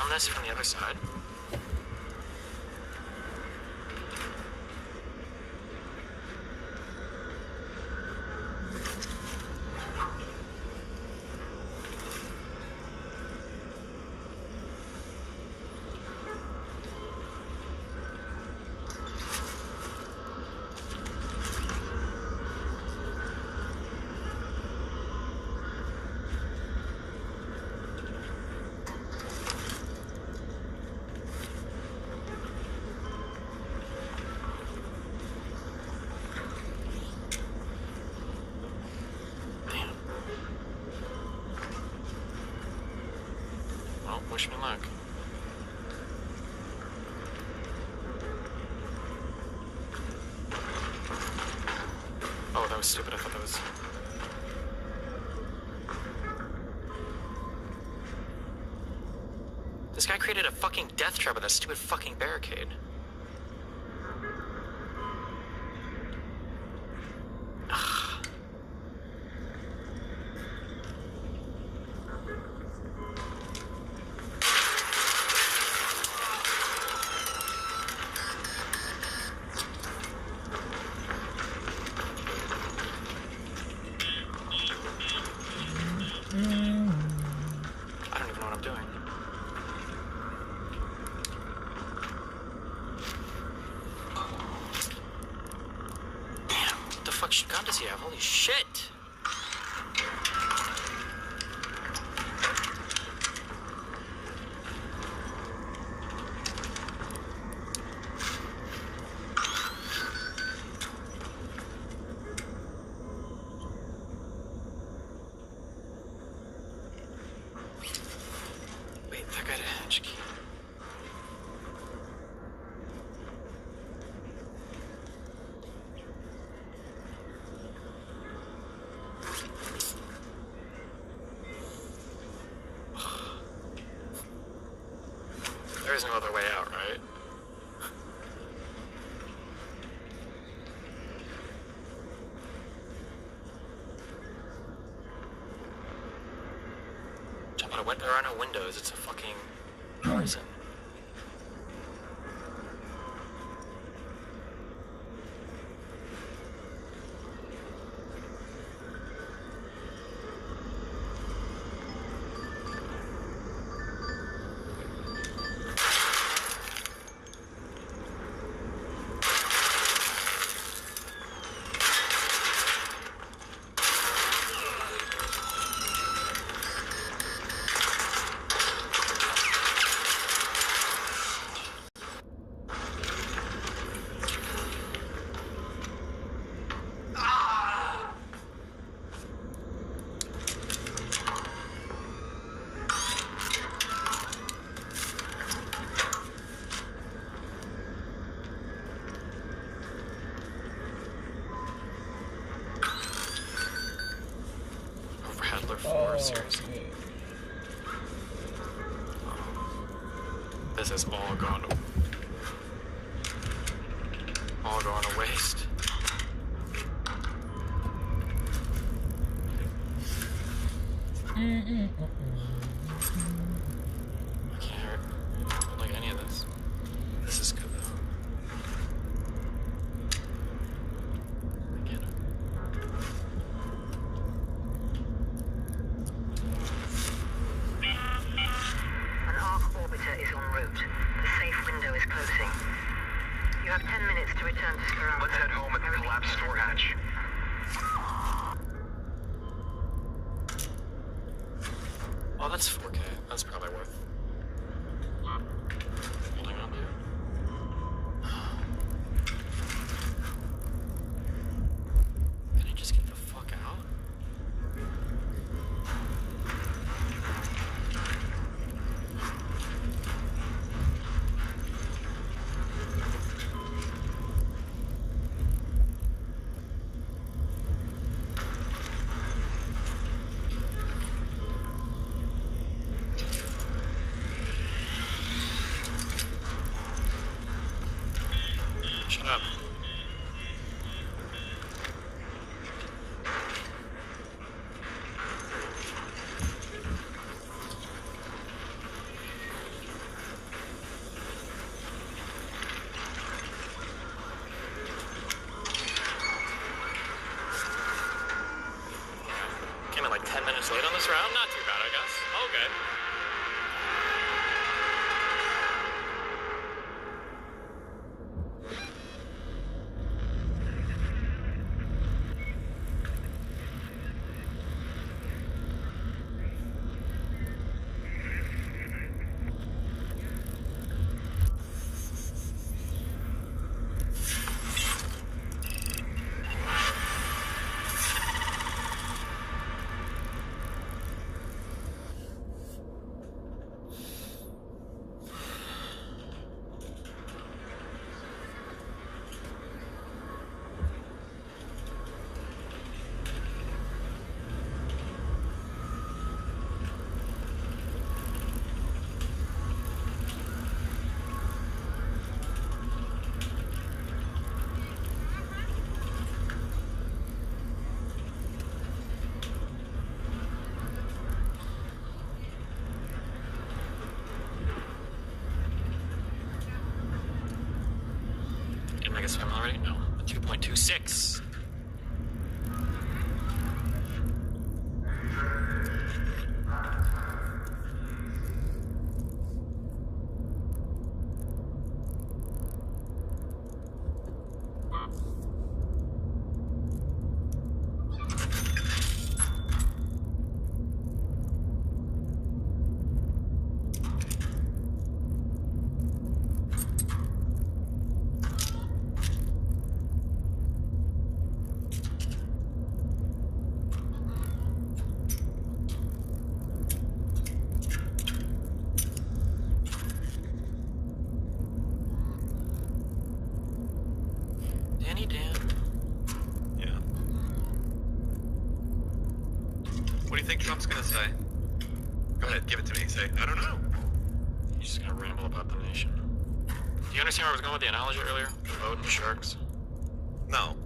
down this from the other side? Wish me luck. Oh, that was stupid. I thought that was... This guy created a fucking death trap with that stupid fucking barricade. I don't even know what I'm doing. Damn, what the fuck gun does he have? Holy shit! Wait, that got a hatch key. There is no other way out, right? Jump out a window. There are no windows. It's a fucking prison. Seriously. This is all going to waste. I can't like any of this. This is good though. I get it. An arc orbiter is en route. The safe window is closing. You have 10 minutes to return to Speranza. Let's head home at the collapsed store hatch. Oh, that's 4K. That's probably worth holding on to. Can I just get the fuck out? Shut up. get swim already? No. 2.26. Danny Dan. Yeah. What do you think Trump's gonna say? Go ahead, give it to me. Say, I don't know. He's just gonna ramble about the nation. Do you understand where I was going with the analogy earlier? The boat and the sharks? No.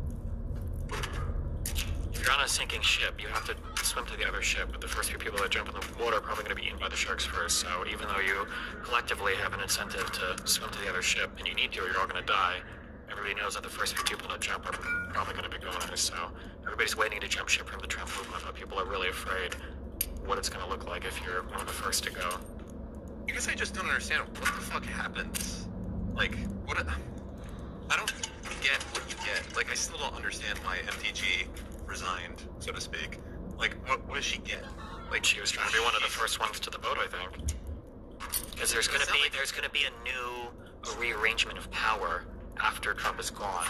If you're on a sinking ship, you have to swim to the other ship, but the first few people that jump in the water are probably going to be eaten by the sharks first, so even though you collectively have an incentive to swim to the other ship, and you need to or you're all going to die, everybody knows that the first few people that jump are probably going to be goners, so everybody's waiting to jump ship from the Trump movement, but people are really afraid what it's going to look like if you're one of the first to go. I guess I just don't understand what the fuck happens. Like, what? I don't get what you get. Like, I still don't understand why MTG resigned, so to speak. Like, what does she get? Like, she was trying to be one of the first ones to the boat, I think. Because there's gonna be a new rearrangement of power after Trump is gone,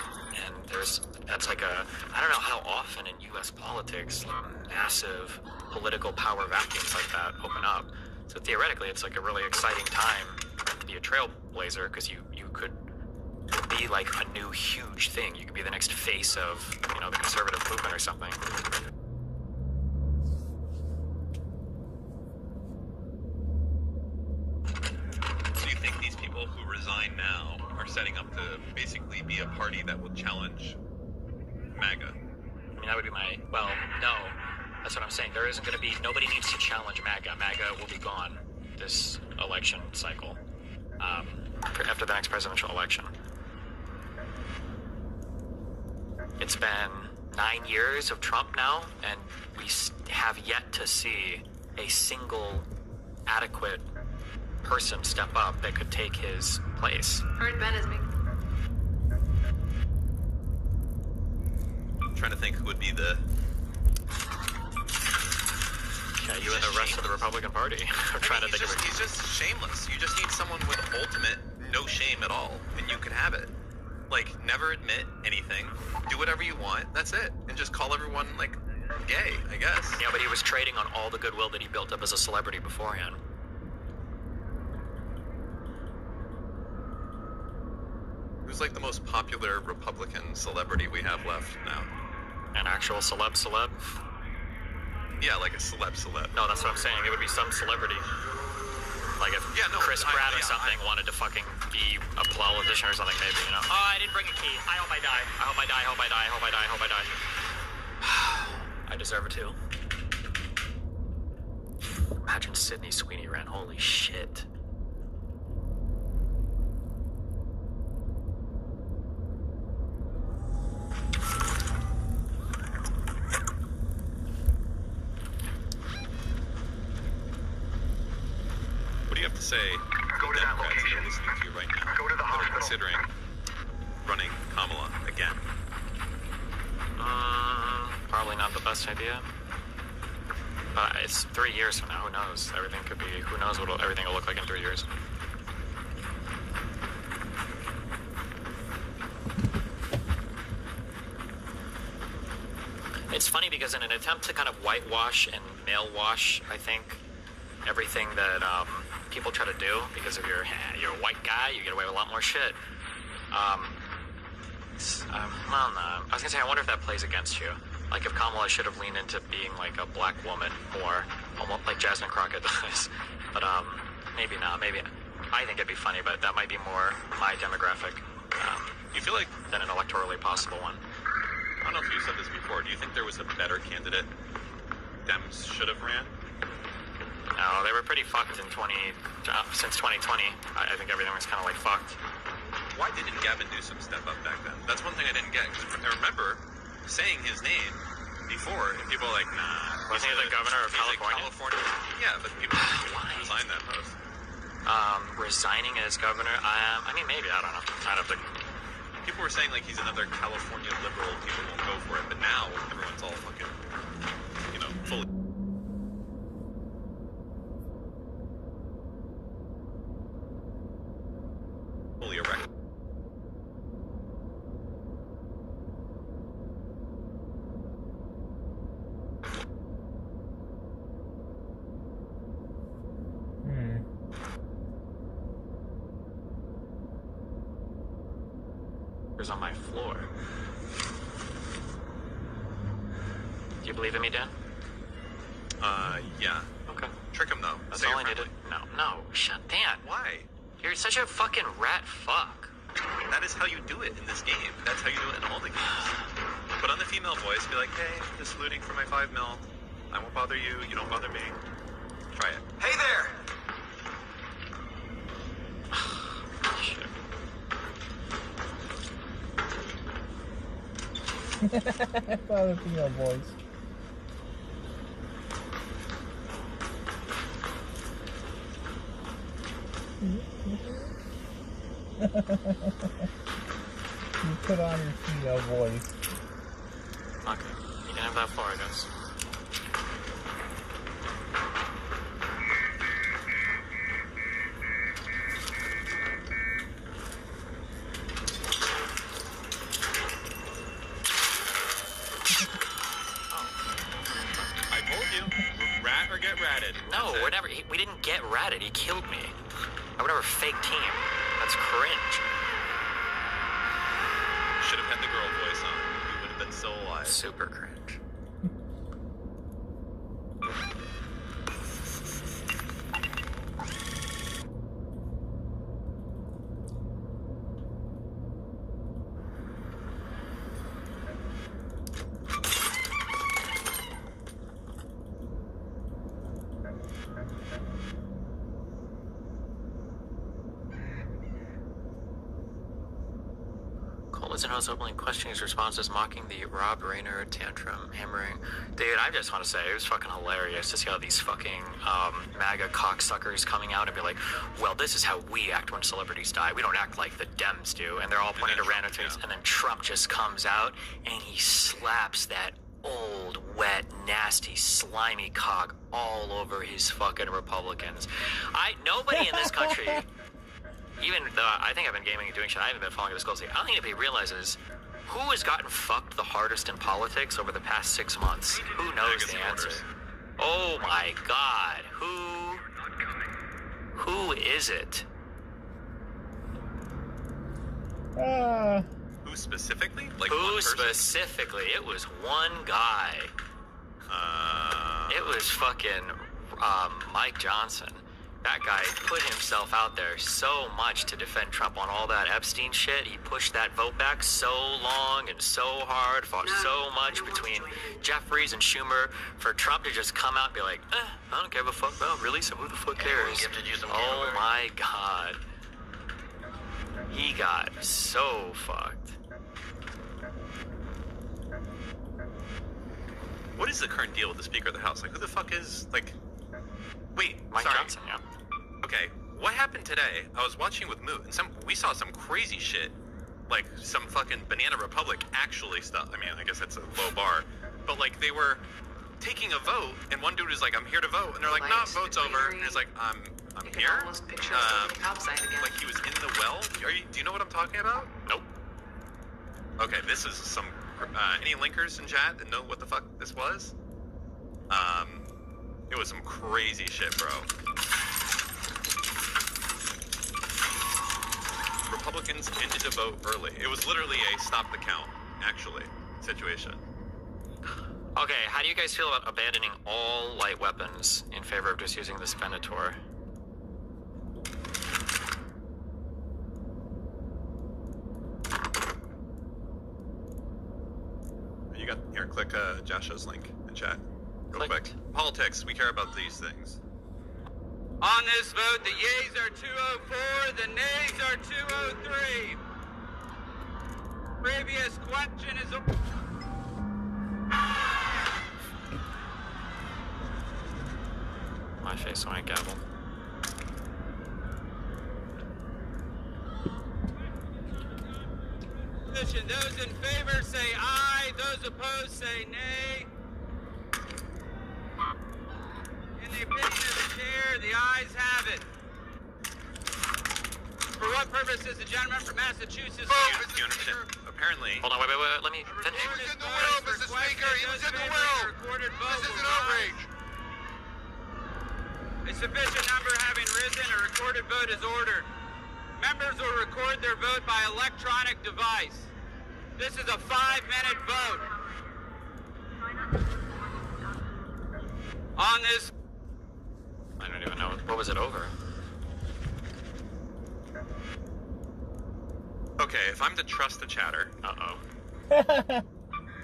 and that's like I don't know how often in U.S. politics massive political power vacuums like that open up. So theoretically, it's like a really exciting time to be a trailblazer because you could be like a new huge thing. You could be the next face of, you know, the conservative movement or something. Do you think these people who resign now are setting up to basically be a party that will challenge MAGA? I mean, that would be my, well, no. That's what I'm saying. There isn't going to be, nobody needs to challenge MAGA. MAGA will be gone this election cycle, after the next presidential election. It's been 9 years of Trump now, and we have yet to see a single adequate person step up that could take his place. Heard Ben is me. I'm trying to think who would be the... Yeah, you and the rest of the Republican Party are trying to think of it. He's just shameless. You just need someone with ultimate no shame at all, and you can have it. Like, never admit anything, do whatever you want, that's it. And just call everyone, like, gay, I guess. Yeah, but he was trading on all the goodwill that he built up as a celebrity beforehand. Who's, like, the most popular Republican celebrity we have left now? An actual celeb? Yeah, like a celeb. No, that's what I'm saying. It would be some celebrity. Like if Chris Pratt or something wanted to fucking be a politician or something, maybe, you know? Oh, I didn't bring a key. I hope I die. I hope I die. I hope I die. I hope I die. I hope I die. I deserve it too. Imagine Sydney Sweeney ran. Holy shit. What do you have to say to the Democrats that are listening to you right now that are considering running Kamala again? Probably not the best idea. But it's 3 years from now. Who knows? Everything could be. Who knows what everything will look like in 3 years? It's funny because in an attempt to kind of whitewash and male wash, I think, everything that people try to do because of you're a white guy, you get away with a lot more shit. Well, no. I was gonna say, I wonder if that plays against you. Like if Kamala should have leaned into being like a black woman more, almost like Jasmine Crockett does. But maybe not. Maybe I think it'd be funny, but that might be more my demographic. You feel like than an electorally possible one. I don't know if you said this before. Do you think there was a better candidate Dems should have ran? No, they were pretty fucked in since 2020. I think everything was kind of like fucked. why didn't Gavin Newsom step up back then? That's one thing I didn't get. Because I remember saying his name before, and people were like, nah. Wasn't he the governor of California? Yeah, but people resigned that post. Resigning as governor? I mean, maybe, I don't know. I don't think. People were saying like he's another California liberal, people won't go for it, but now everyone's all fucking, you know, fully erect. On my floor. Do you believe in me, Dan? Yeah. Okay. Trick him though. That's all I needed. No, shut Dan. Why? You're such a fucking rat fuck. That is how you do it in this game. That's how you do it in all the games. Put on the female voice, be like, hey, just looting for my 5 mil. I won't bother you, you don't bother me. Try it. Hey there! Shit. Father female voice. You put on your female voice. Okay, you can have that far, I guess. Rat or get ratted? No, we're never. We didn't get ratted. He killed me. I would never fake team. That's cringe. Should have had the girl voice on. You would have been so alive. Super cringe. Is openly questioning his responses, mocking the Rob Rayner tantrum, hammering. Dude, I just want to say, it was fucking hilarious to see all these fucking MAGA cocksuckers coming out and be like, well, this is how we act when celebrities die. We don't act like the Dems do. And they're all pointing to random things. And then Trump just comes out and he slaps that old, wet, nasty, slimy cock all over his fucking Republicans. Nobody in this country... Even though I think I've been gaming and doing shit, I haven't been following this closely. I don't think anybody realizes who has gotten fucked the hardest in politics over the past 6 months. Who knows the answer? Oh my god. Who is it? Who specifically? Like who specifically? It was one guy. It was fucking Mike Johnson. That guy put himself out there so much to defend Trump on all that Epstein shit. He pushed that vote back so long and so hard, fought so much between Jeffries and Schumer for Trump to just come out and be like, I don't give a fuck about release him. Who the fuck cares? Oh my god. He got so fucked. What is the current deal with the Speaker of the House? Like, who the fuck is, like... Wait, Mike sorry. Johnson, yeah. Okay, what happened today? I was watching with Moot, and we saw some crazy shit. Like, some fucking Banana Republic actually stuff. I mean, I guess that's a low bar. But, like, they were taking a vote, and one dude was like, I'm here to vote. And they're like, nah, vote's over. And he's like, I'm here? Like, he was in the well? Do you know what I'm talking about? Nope. Okay, this is some... any linkers in chat that know what the fuck this was? It was some crazy shit, bro. Republicans ended the vote early. It was literally a stop the count, actually, situation. Okay, how do you guys feel about abandoning all light weapons in favor of just using the Venator? You got here. Click Josh's link in chat, real quick. Politics. We care about these things. On this vote, the yeas are 204, the nays are 2-3. Previous question is... My face when I gavel. Those in favor say aye, those opposed say nay. In the opinion of the chair, the ayes have it. For what purpose is the gentleman from Massachusetts? You understand? Apparently. Hold on, wait, let me finish. He was in the will, Mr. Speaker, he was in the will. This is an outrage. A sufficient number having risen, a recorded vote is ordered. Members will record their vote by electronic device. This is a 5-minute vote. On this... I don't even know. What was it over? Okay, if I'm to trust the chatter,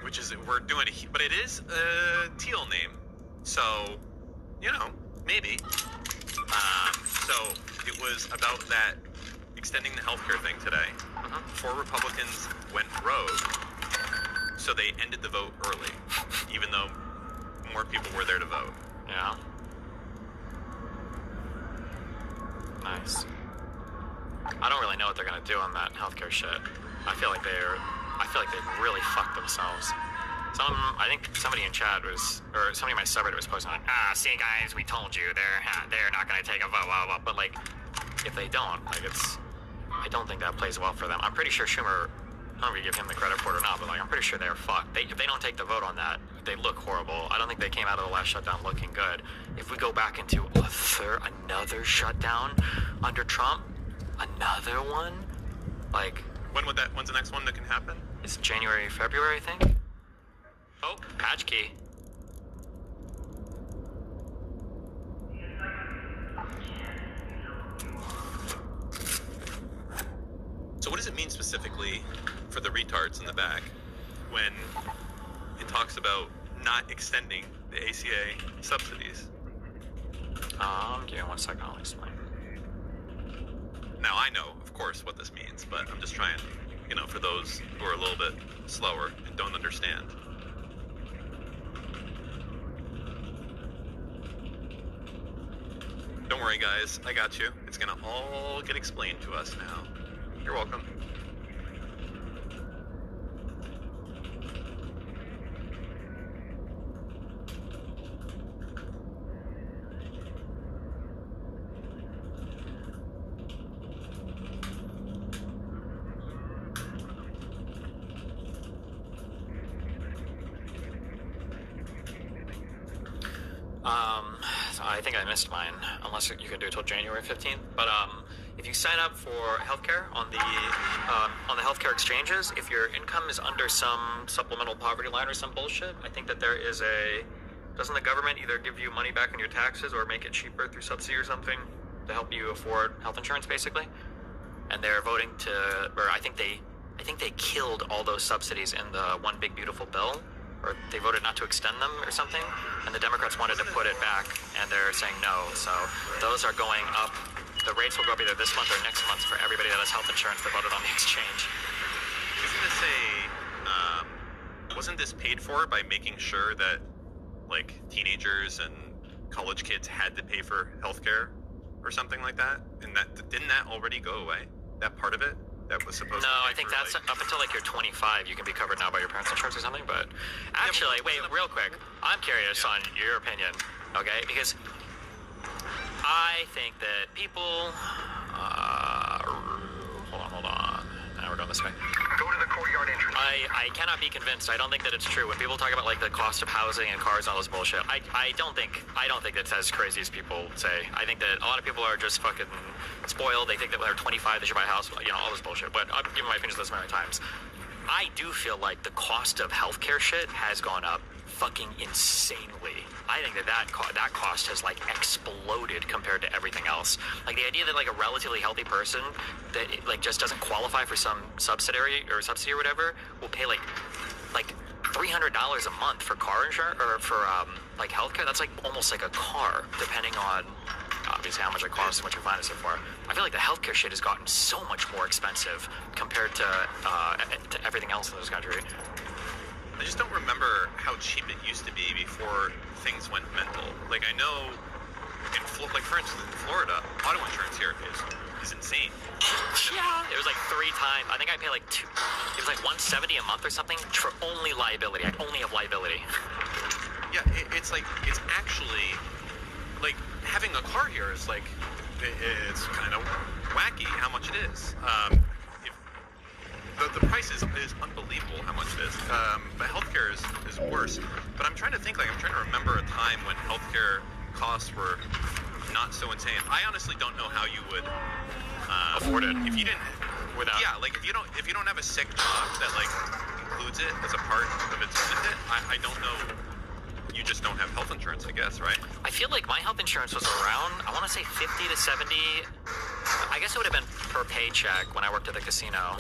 which is we're doing, but it is a teal name, so you know maybe. So it was about that extending the healthcare thing today. 4 Republicans went rogue, so they ended the vote early, even though more people were there to vote. Yeah. Nice. I don't really know what they're gonna do on that healthcare shit. I feel like they really fucked themselves. I think somebody in chat was, or somebody in my subreddit was posting like, see guys, we told you, they're not gonna take a vote, blah, blah, blah. But like, if they don't, like I don't think that plays well for them. I'm pretty sure Schumer, I don't know if you give him the credit for it or not, but like, I'm pretty sure they're fucked. If they don't take the vote on that, they look horrible. I don't think they came out of the last shutdown looking good. If we go back into another shutdown under Trump, another one, like... When's the next one that can happen? It's January, February, I think. Oh, patch key. So what does it mean specifically for the retards in the back when it talks about not extending the ACA subsidies? Give me 1 second, I'll explain. Now I know, of course, what this means, but I'm just trying, you know, for those who are a little bit slower and don't understand. Don't worry, guys, I got you. It's gonna all get explained to us now. You're welcome. So I think I missed mine, unless you can do it till January 15th. But if you sign up for healthcare on the healthcare exchanges, if your income is under some supplemental poverty line or some bullshit, I think that there is doesn't the government either give you money back on your taxes or make it cheaper through subsidy or something to help you afford health insurance, basically? And they're voting I think they killed all those subsidies in the One Big Beautiful Bill, or they voted not to extend them or something, and the Democrats wanted to put it back, and they're saying no. So those are going up. The rates will go up either this month or next month for everybody that has health insurance that voted on the exchange. Isn't this wasn't this paid for by making sure that, like, teenagers and college kids had to pay for healthcare or something like that? And didn't that already go away? That part of it? That was supposed to No, I think that's up until like you're 25, you can be covered now by your parents' insurance or something. But actually, wait, real quick, I'm curious on your opinion, okay? Because I think that people. Hold on. Now we're going this way. Go to the courtyard entrance. I cannot be convinced. I don't think that it's true. When people talk about like the cost of housing and cars and all this bullshit, I don't think it's as crazy as people say. I think that a lot of people are just fucking spoiled. They think that when they're 25 they should buy a house, you know, all this bullshit. But I've given my opinions this many times. I do feel like the cost of healthcare shit has gone up fucking insanely. I think that cost has like exploded compared to everything else. Like the idea that like a relatively healthy person that like just doesn't qualify for some subsidy or whatever will pay like $300 a month for car insurance or for like healthcare. That's like almost like a car, depending on obviously how much it costs and what you finance it for. I feel like the healthcare shit has gotten so much more expensive compared to everything else in this country. I just don't remember how cheap it used to be before things went mental. Like, I know, like for instance, in Florida, auto insurance here is insane. Yeah, it was like 3 times. I think I pay like it was like $170 a month or something for only liability. I only have liability. Yeah, it's actually, like, having a car here is like, it's kind of wacky how much it is. The price is unbelievable how much it is. But healthcare is worse. But I'm trying to remember a time when healthcare costs were not so insane. I honestly don't know how you would afford it if you didn't. Without. Yeah, like if you don't have a sick job that like includes it as a part of its benefit. I don't know. You just don't have health insurance, I guess, right? I feel like my health insurance was around, I want to say 50 to 70. I guess it would have been per paycheck when I worked at the casino.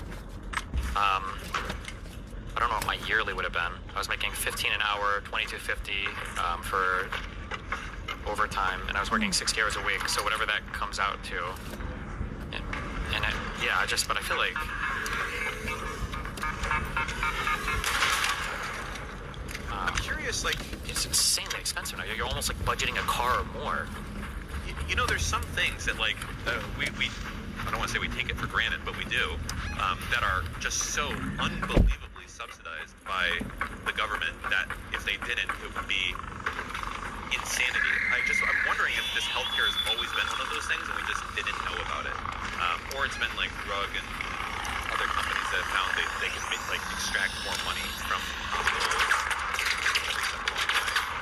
I don't know what my yearly would have been. I was making $15 an hour, $22.50 for overtime, and I was working 60 hours a week. So whatever that comes out to, but I feel like. I'm curious, like, it's insanely expensive now. You're almost like budgeting a car or more. You know, there's some things that like we I don't want to say we take it for granted, but we do, that are just so unbelievably subsidized by the government that if they didn't, it would be insanity. I'm wondering if this healthcare has always been one of those things and we just didn't know about it, or it's been like drug and other companies that have found they can like extract more money from people.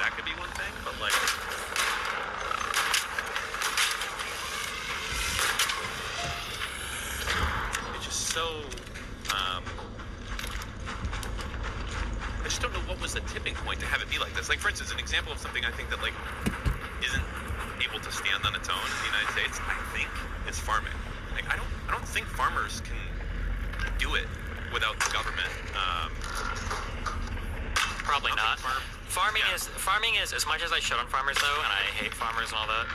That could be one thing, but like. So, I just don't know what was the tipping point to have it be like this. Like, for instance, an example of something I think that, like, isn't able to stand on its own in the United States, I think, is farming. Like, I don't think farmers can do it without the government. Probably not. Farming is, as much as I shit on farmers, though, and I hate farmers and all that,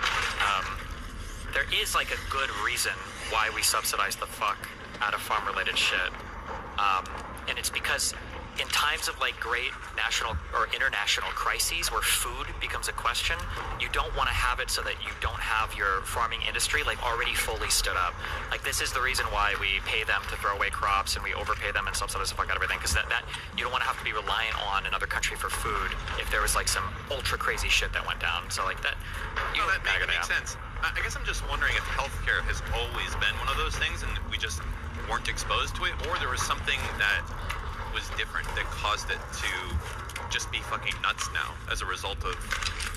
there is, like, a good reason why we subsidize the fuck out of farm-related shit, and it's because in times of like great national or international crises where food becomes a question, you don't want to have it so that you don't have your farming industry like already fully stood up. Like this is the reason why we pay them to throw away crops and we overpay them and subsidize the fuck out of everything, because that you don't want to have to be reliant on another country for food if there was like some ultra crazy shit that went down. So like that. That makes sense. I guess I'm just wondering if healthcare has always been one of those things and we just weren't exposed to it, or there was something that was different that caused it to just be fucking nuts now as a result of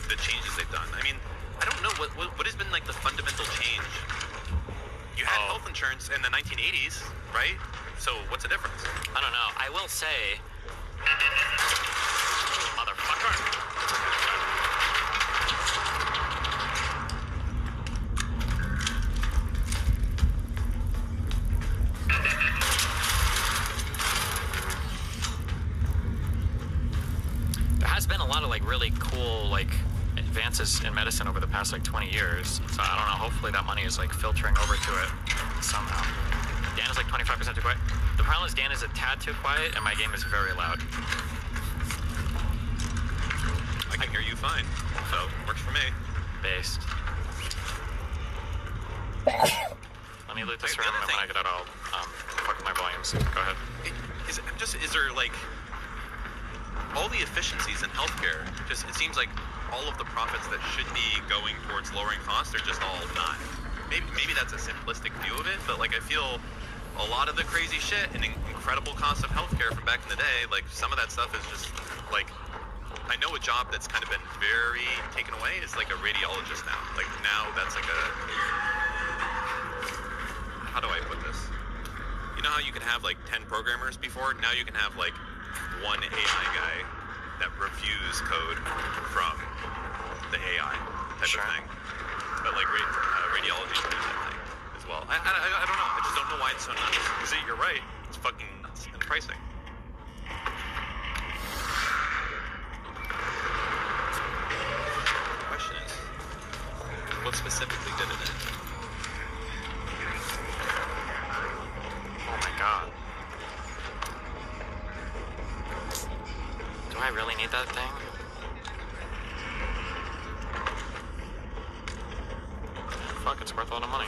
the changes they've done. I mean, I don't know what has been like the fundamental change. You had health insurance in the 1980s, right? So what's the difference? I don't know. I will say, motherfucker. Been a lot of like really cool like advances in medicine over the past like 20 years, so I don't know, hopefully that money is like filtering over to it somehow. Dan is like 25% too quiet. The problem is Dan is a tad too quiet and my game is very loud. I can hear you fine, so works for me. Based. Let me loot this room and when I get out I'll fuck with my volumes. Go ahead. Is there like all the efficiencies in healthcare, just it seems like all of the profits that should be going towards lowering costs are just all not. Maybe that's a simplistic view of it, but like I feel a lot of the crazy shit and incredible costs of healthcare from back in the day, like some of that stuff is just like, I know a job that's kind of been very taken away is like a radiologist now. Like now that's like a, how do I put this? You know how you can have like 10 programmers before? Now you can have like one AI guy that reviews code from the AI type of thing. But like radiology is doing that thing as well. I don't know. I just don't know why it's so nuts. Because you're right. It's fucking nuts in pricing. The question is, what specifically did it. Oh my god. Do I really need that thing? Fuck, it's worth a lot of money.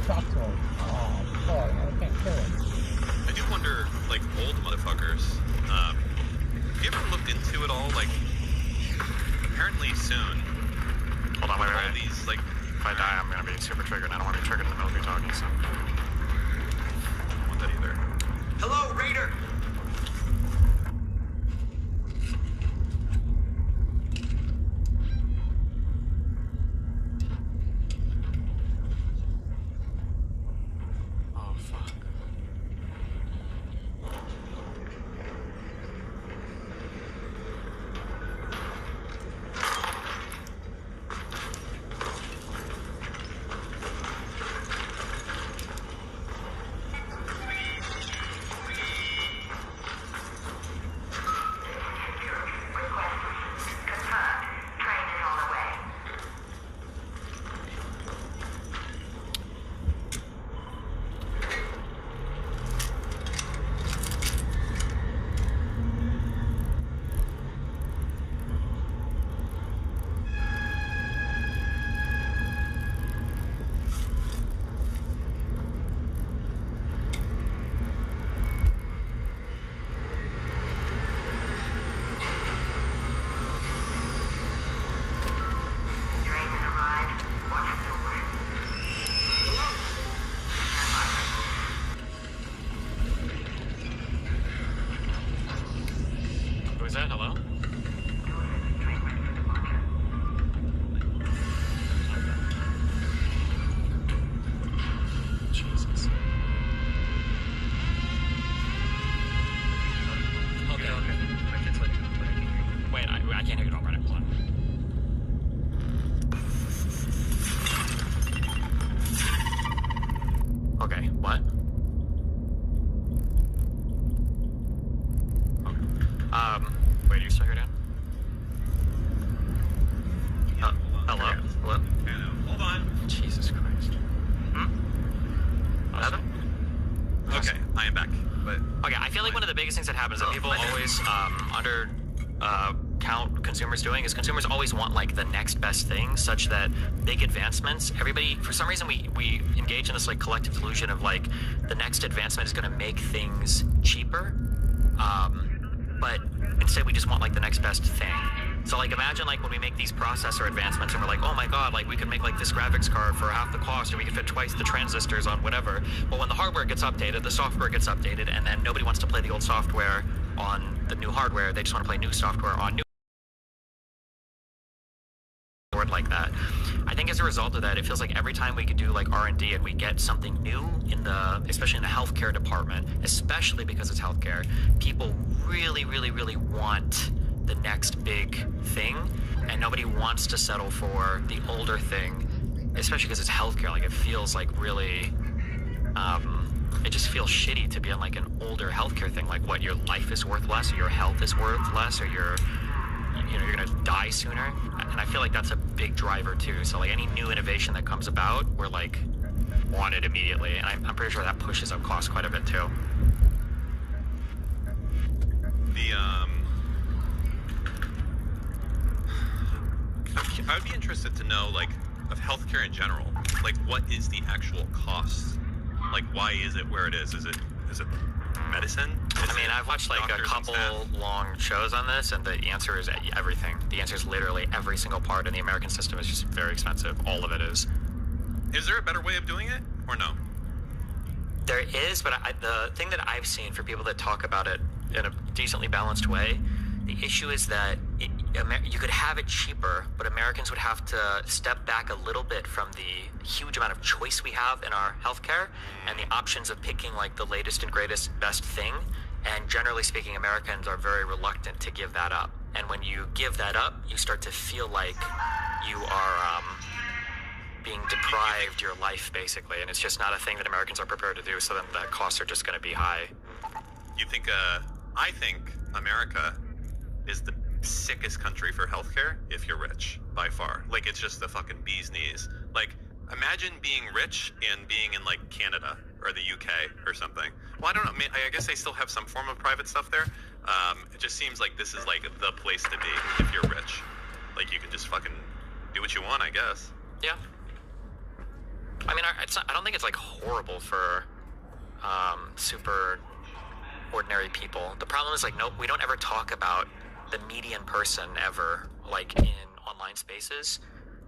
Talk to him. Oh, fuck, I can't kill him. I do wonder, like, old motherfuckers, have you ever looked into it all? Like, apparently soon. Hold on, wait. All these, like... If I die, I'm gonna be super triggered. I don't want to be triggered in the middle of you talking, so... I don't want that either. Hello, Raider! Oh, fuck. Who is that? Hello? Jesus. Okay. Wait, I can't hear it all right. Hold on. Okay, what? Wait, are you still here, Dan? Hello? Hello? Hold on. Jesus Christ. What happened? Okay, I am back. But Okay, I feel like one of the biggest things that happens that people always count consumers doing is consumers always want like the next best thing, such that big advancements, everybody, for some reason we engage in this like collective delusion of like the next advancement is going to make things cheaper, but instead we just want like the next best thing. So like imagine like when we make these processor advancements and we're like, oh my god, like we could make like this graphics card for half the cost, or we could fit twice the transistors on whatever. But when the hardware gets updated, the software gets updated, and then nobody wants to play the old software on the new hardware. They just want to play new software on new board like that. I think as a result of that, it feels like every time we could do like R&D and we get something new in the, especially in the healthcare department, especially because it's healthcare, people really, really, really want the next big thing, and nobody wants to settle for the older thing, especially because it's healthcare. Like it feels like really, it just feels shitty to be on like an older healthcare thing. Like what, your life is worth less, or your health is worth less, or you're gonna die sooner. And I feel like that's a big driver too. So like any new innovation that comes about, we're like wanted immediately, and I'm pretty sure that pushes up costs quite a bit too. I would be interested to know, like, of healthcare in general, like, what is the actual cost? Like, why is it where it is? Is it medicine? I mean, I've watched like a couple long shows on this, and the answer is everything. The answer is literally every single part in the American system is just very expensive. All of it is. Is there a better way of doing it, or no? There is, but the thing that I've seen for people that talk about it in a decently balanced way, the issue is that you could have it cheaper, but Americans would have to step back a little bit from the huge amount of choice we have in our healthcare and the options of picking like the latest and greatest best thing. And generally speaking, Americans are very reluctant to give that up. And when you give that up, you start to feel like you are being deprived your life, basically. And it's just not a thing that Americans are prepared to do, so then the costs are just going to be high. You think, I think America is the sickest country for healthcare if you're rich, by far. Like, it's just the fucking bee's knees. Like, imagine being rich and being in, like, Canada or the UK or something. Well, I don't know. I guess they still have some form of private stuff there. It just seems like this is, like, the place to be if you're rich. Like, you can just fucking do what you want, I guess. Yeah. I mean, I don't think it's, like, horrible for super ordinary people. The problem is, like, nope, we don't ever talk about the median person ever, like, in online spaces.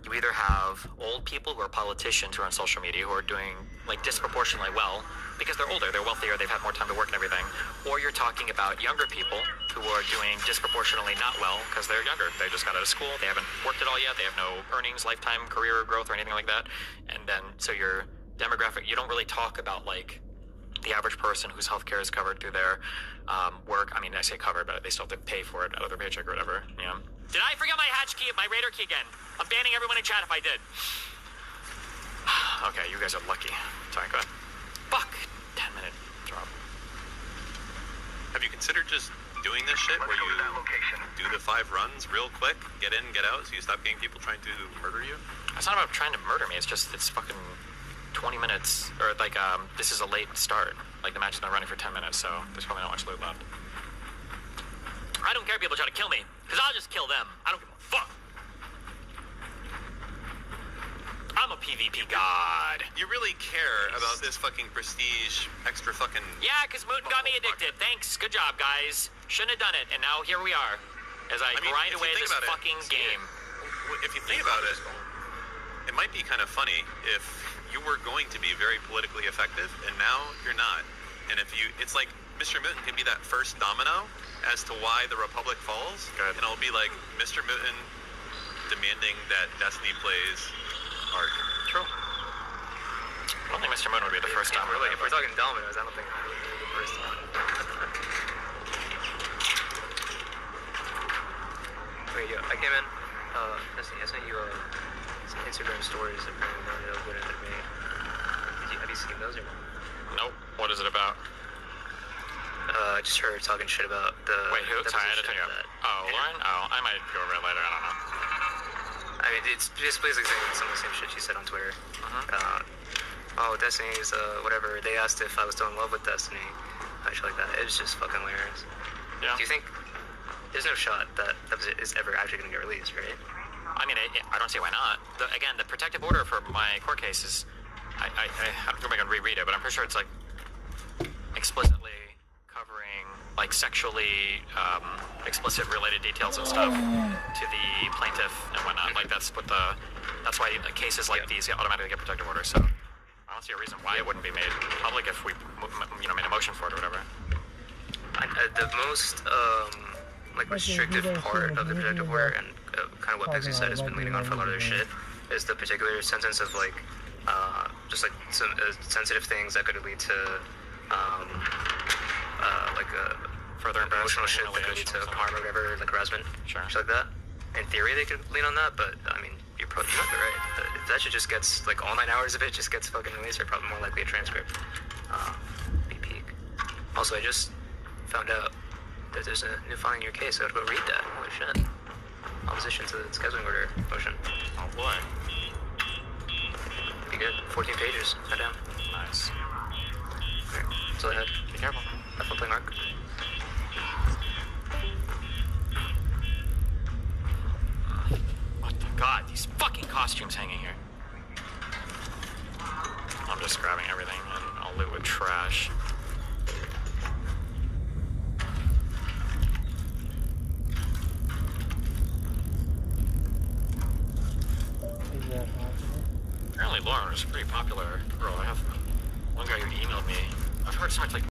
You either have old people who are politicians who are on social media who are doing, like, disproportionately well because they're older, they're wealthier, they've had more time to work and everything. Or you're talking about younger people who are doing disproportionately not well because they're younger. They just got out of school, they haven't worked at all yet, they have no earnings, lifetime career growth or anything like that. And then, so your demographic, you don't really talk about, like, the average person whose healthcare is covered through their work. I mean, I say covered, but they still have to pay for it out of their paycheck or whatever. Yeah. Did I forget my hatch key, my radar key again? I'm banning everyone in chat if I did. Okay, you guys are lucky. Sorry, go ahead. Fuck. 10-minute drop. Have you considered just doing this shit where you do the 5 runs real quick, get in, get out, so you stop getting people trying to murder you? It's not about trying to murder me. It's just, it's fucking 20 minutes, or like, this is a late start. Like, the match has been running for 10 minutes, so there's probably not much loot left. I don't care if people try to kill me, because I'll just kill them. I don't give a fuck. I'm a PvP god. You really care about this fucking prestige, extra fucking... Yeah, because Mooten got me addicted. Thanks. Good job, guys. Shouldn't have done it, and now here we are, as I grind away this fucking game. If you think about it, it might be kind of funny if you were going to be very politically effective, and now you're not. And if you, it's like Mr. Mooten can be that first domino as to why the Republic falls. Good. And it'll be like Mr. Mooten demanding that Destiny plays Arc. True. I don't think Mr. Mooten would be the first domino. If we're talking dominoes, I don't think it would be the first one. Wait, yo, I came in. Destiny, I sent you some Instagram stories that really good at me. Have you seen those or no? Nope. What is it about? I just heard talking shit about the... Wait, who? Sorry, I had to turn you up. Oh, Lauren? Oh, I might go over it later. I don't know. I mean, it's just basically saying some of the same shit she said on Twitter. Oh, Destiny is, whatever. They asked if I was still in love with Destiny. Shit like that. It was just fucking hilarious. Yeah. Do you think... There's no shot that is ever actually going to get released, right? I mean, I don't see why not. Again, the protective order for my court case is... I don't think I can reread it, but I'm pretty sure it's, like, explicitly covering, like, sexually explicit related details and stuff to the plaintiff and whatnot. Like, that's why cases like these automatically get protective orders. So I don't see a reason why it wouldn't be made public if we, made a motion for it or whatever. The most, restrictive part of the protective order and kind of what Pixie said has been leaning on for a lot of their shit is the particular sentence of, like, just, like, some sensitive things that could lead to, further emotional shit that could lead to harm or whatever, like harassment, shit like that. In theory, they could lean on that, but, I mean, you're probably right. If that shit just gets, like, all 9 hours of it just gets fucking released, they're probably more likely a transcript. Be peak. Also, I just found out that there's a new filing in your case, so I gotta go read that. Holy shit. Opposition to the scheduling order motion. Oh, boy. Be good. 14 pages. Head down. Nice. Alright, that's all I had. Be careful. Have fun playing Ark. What the god? These fucking costumes hanging here. I'm just grabbing everything and I'll loot with trash. Apparently Lauren is a pretty popular girl. I have one guy who emailed me heard so much like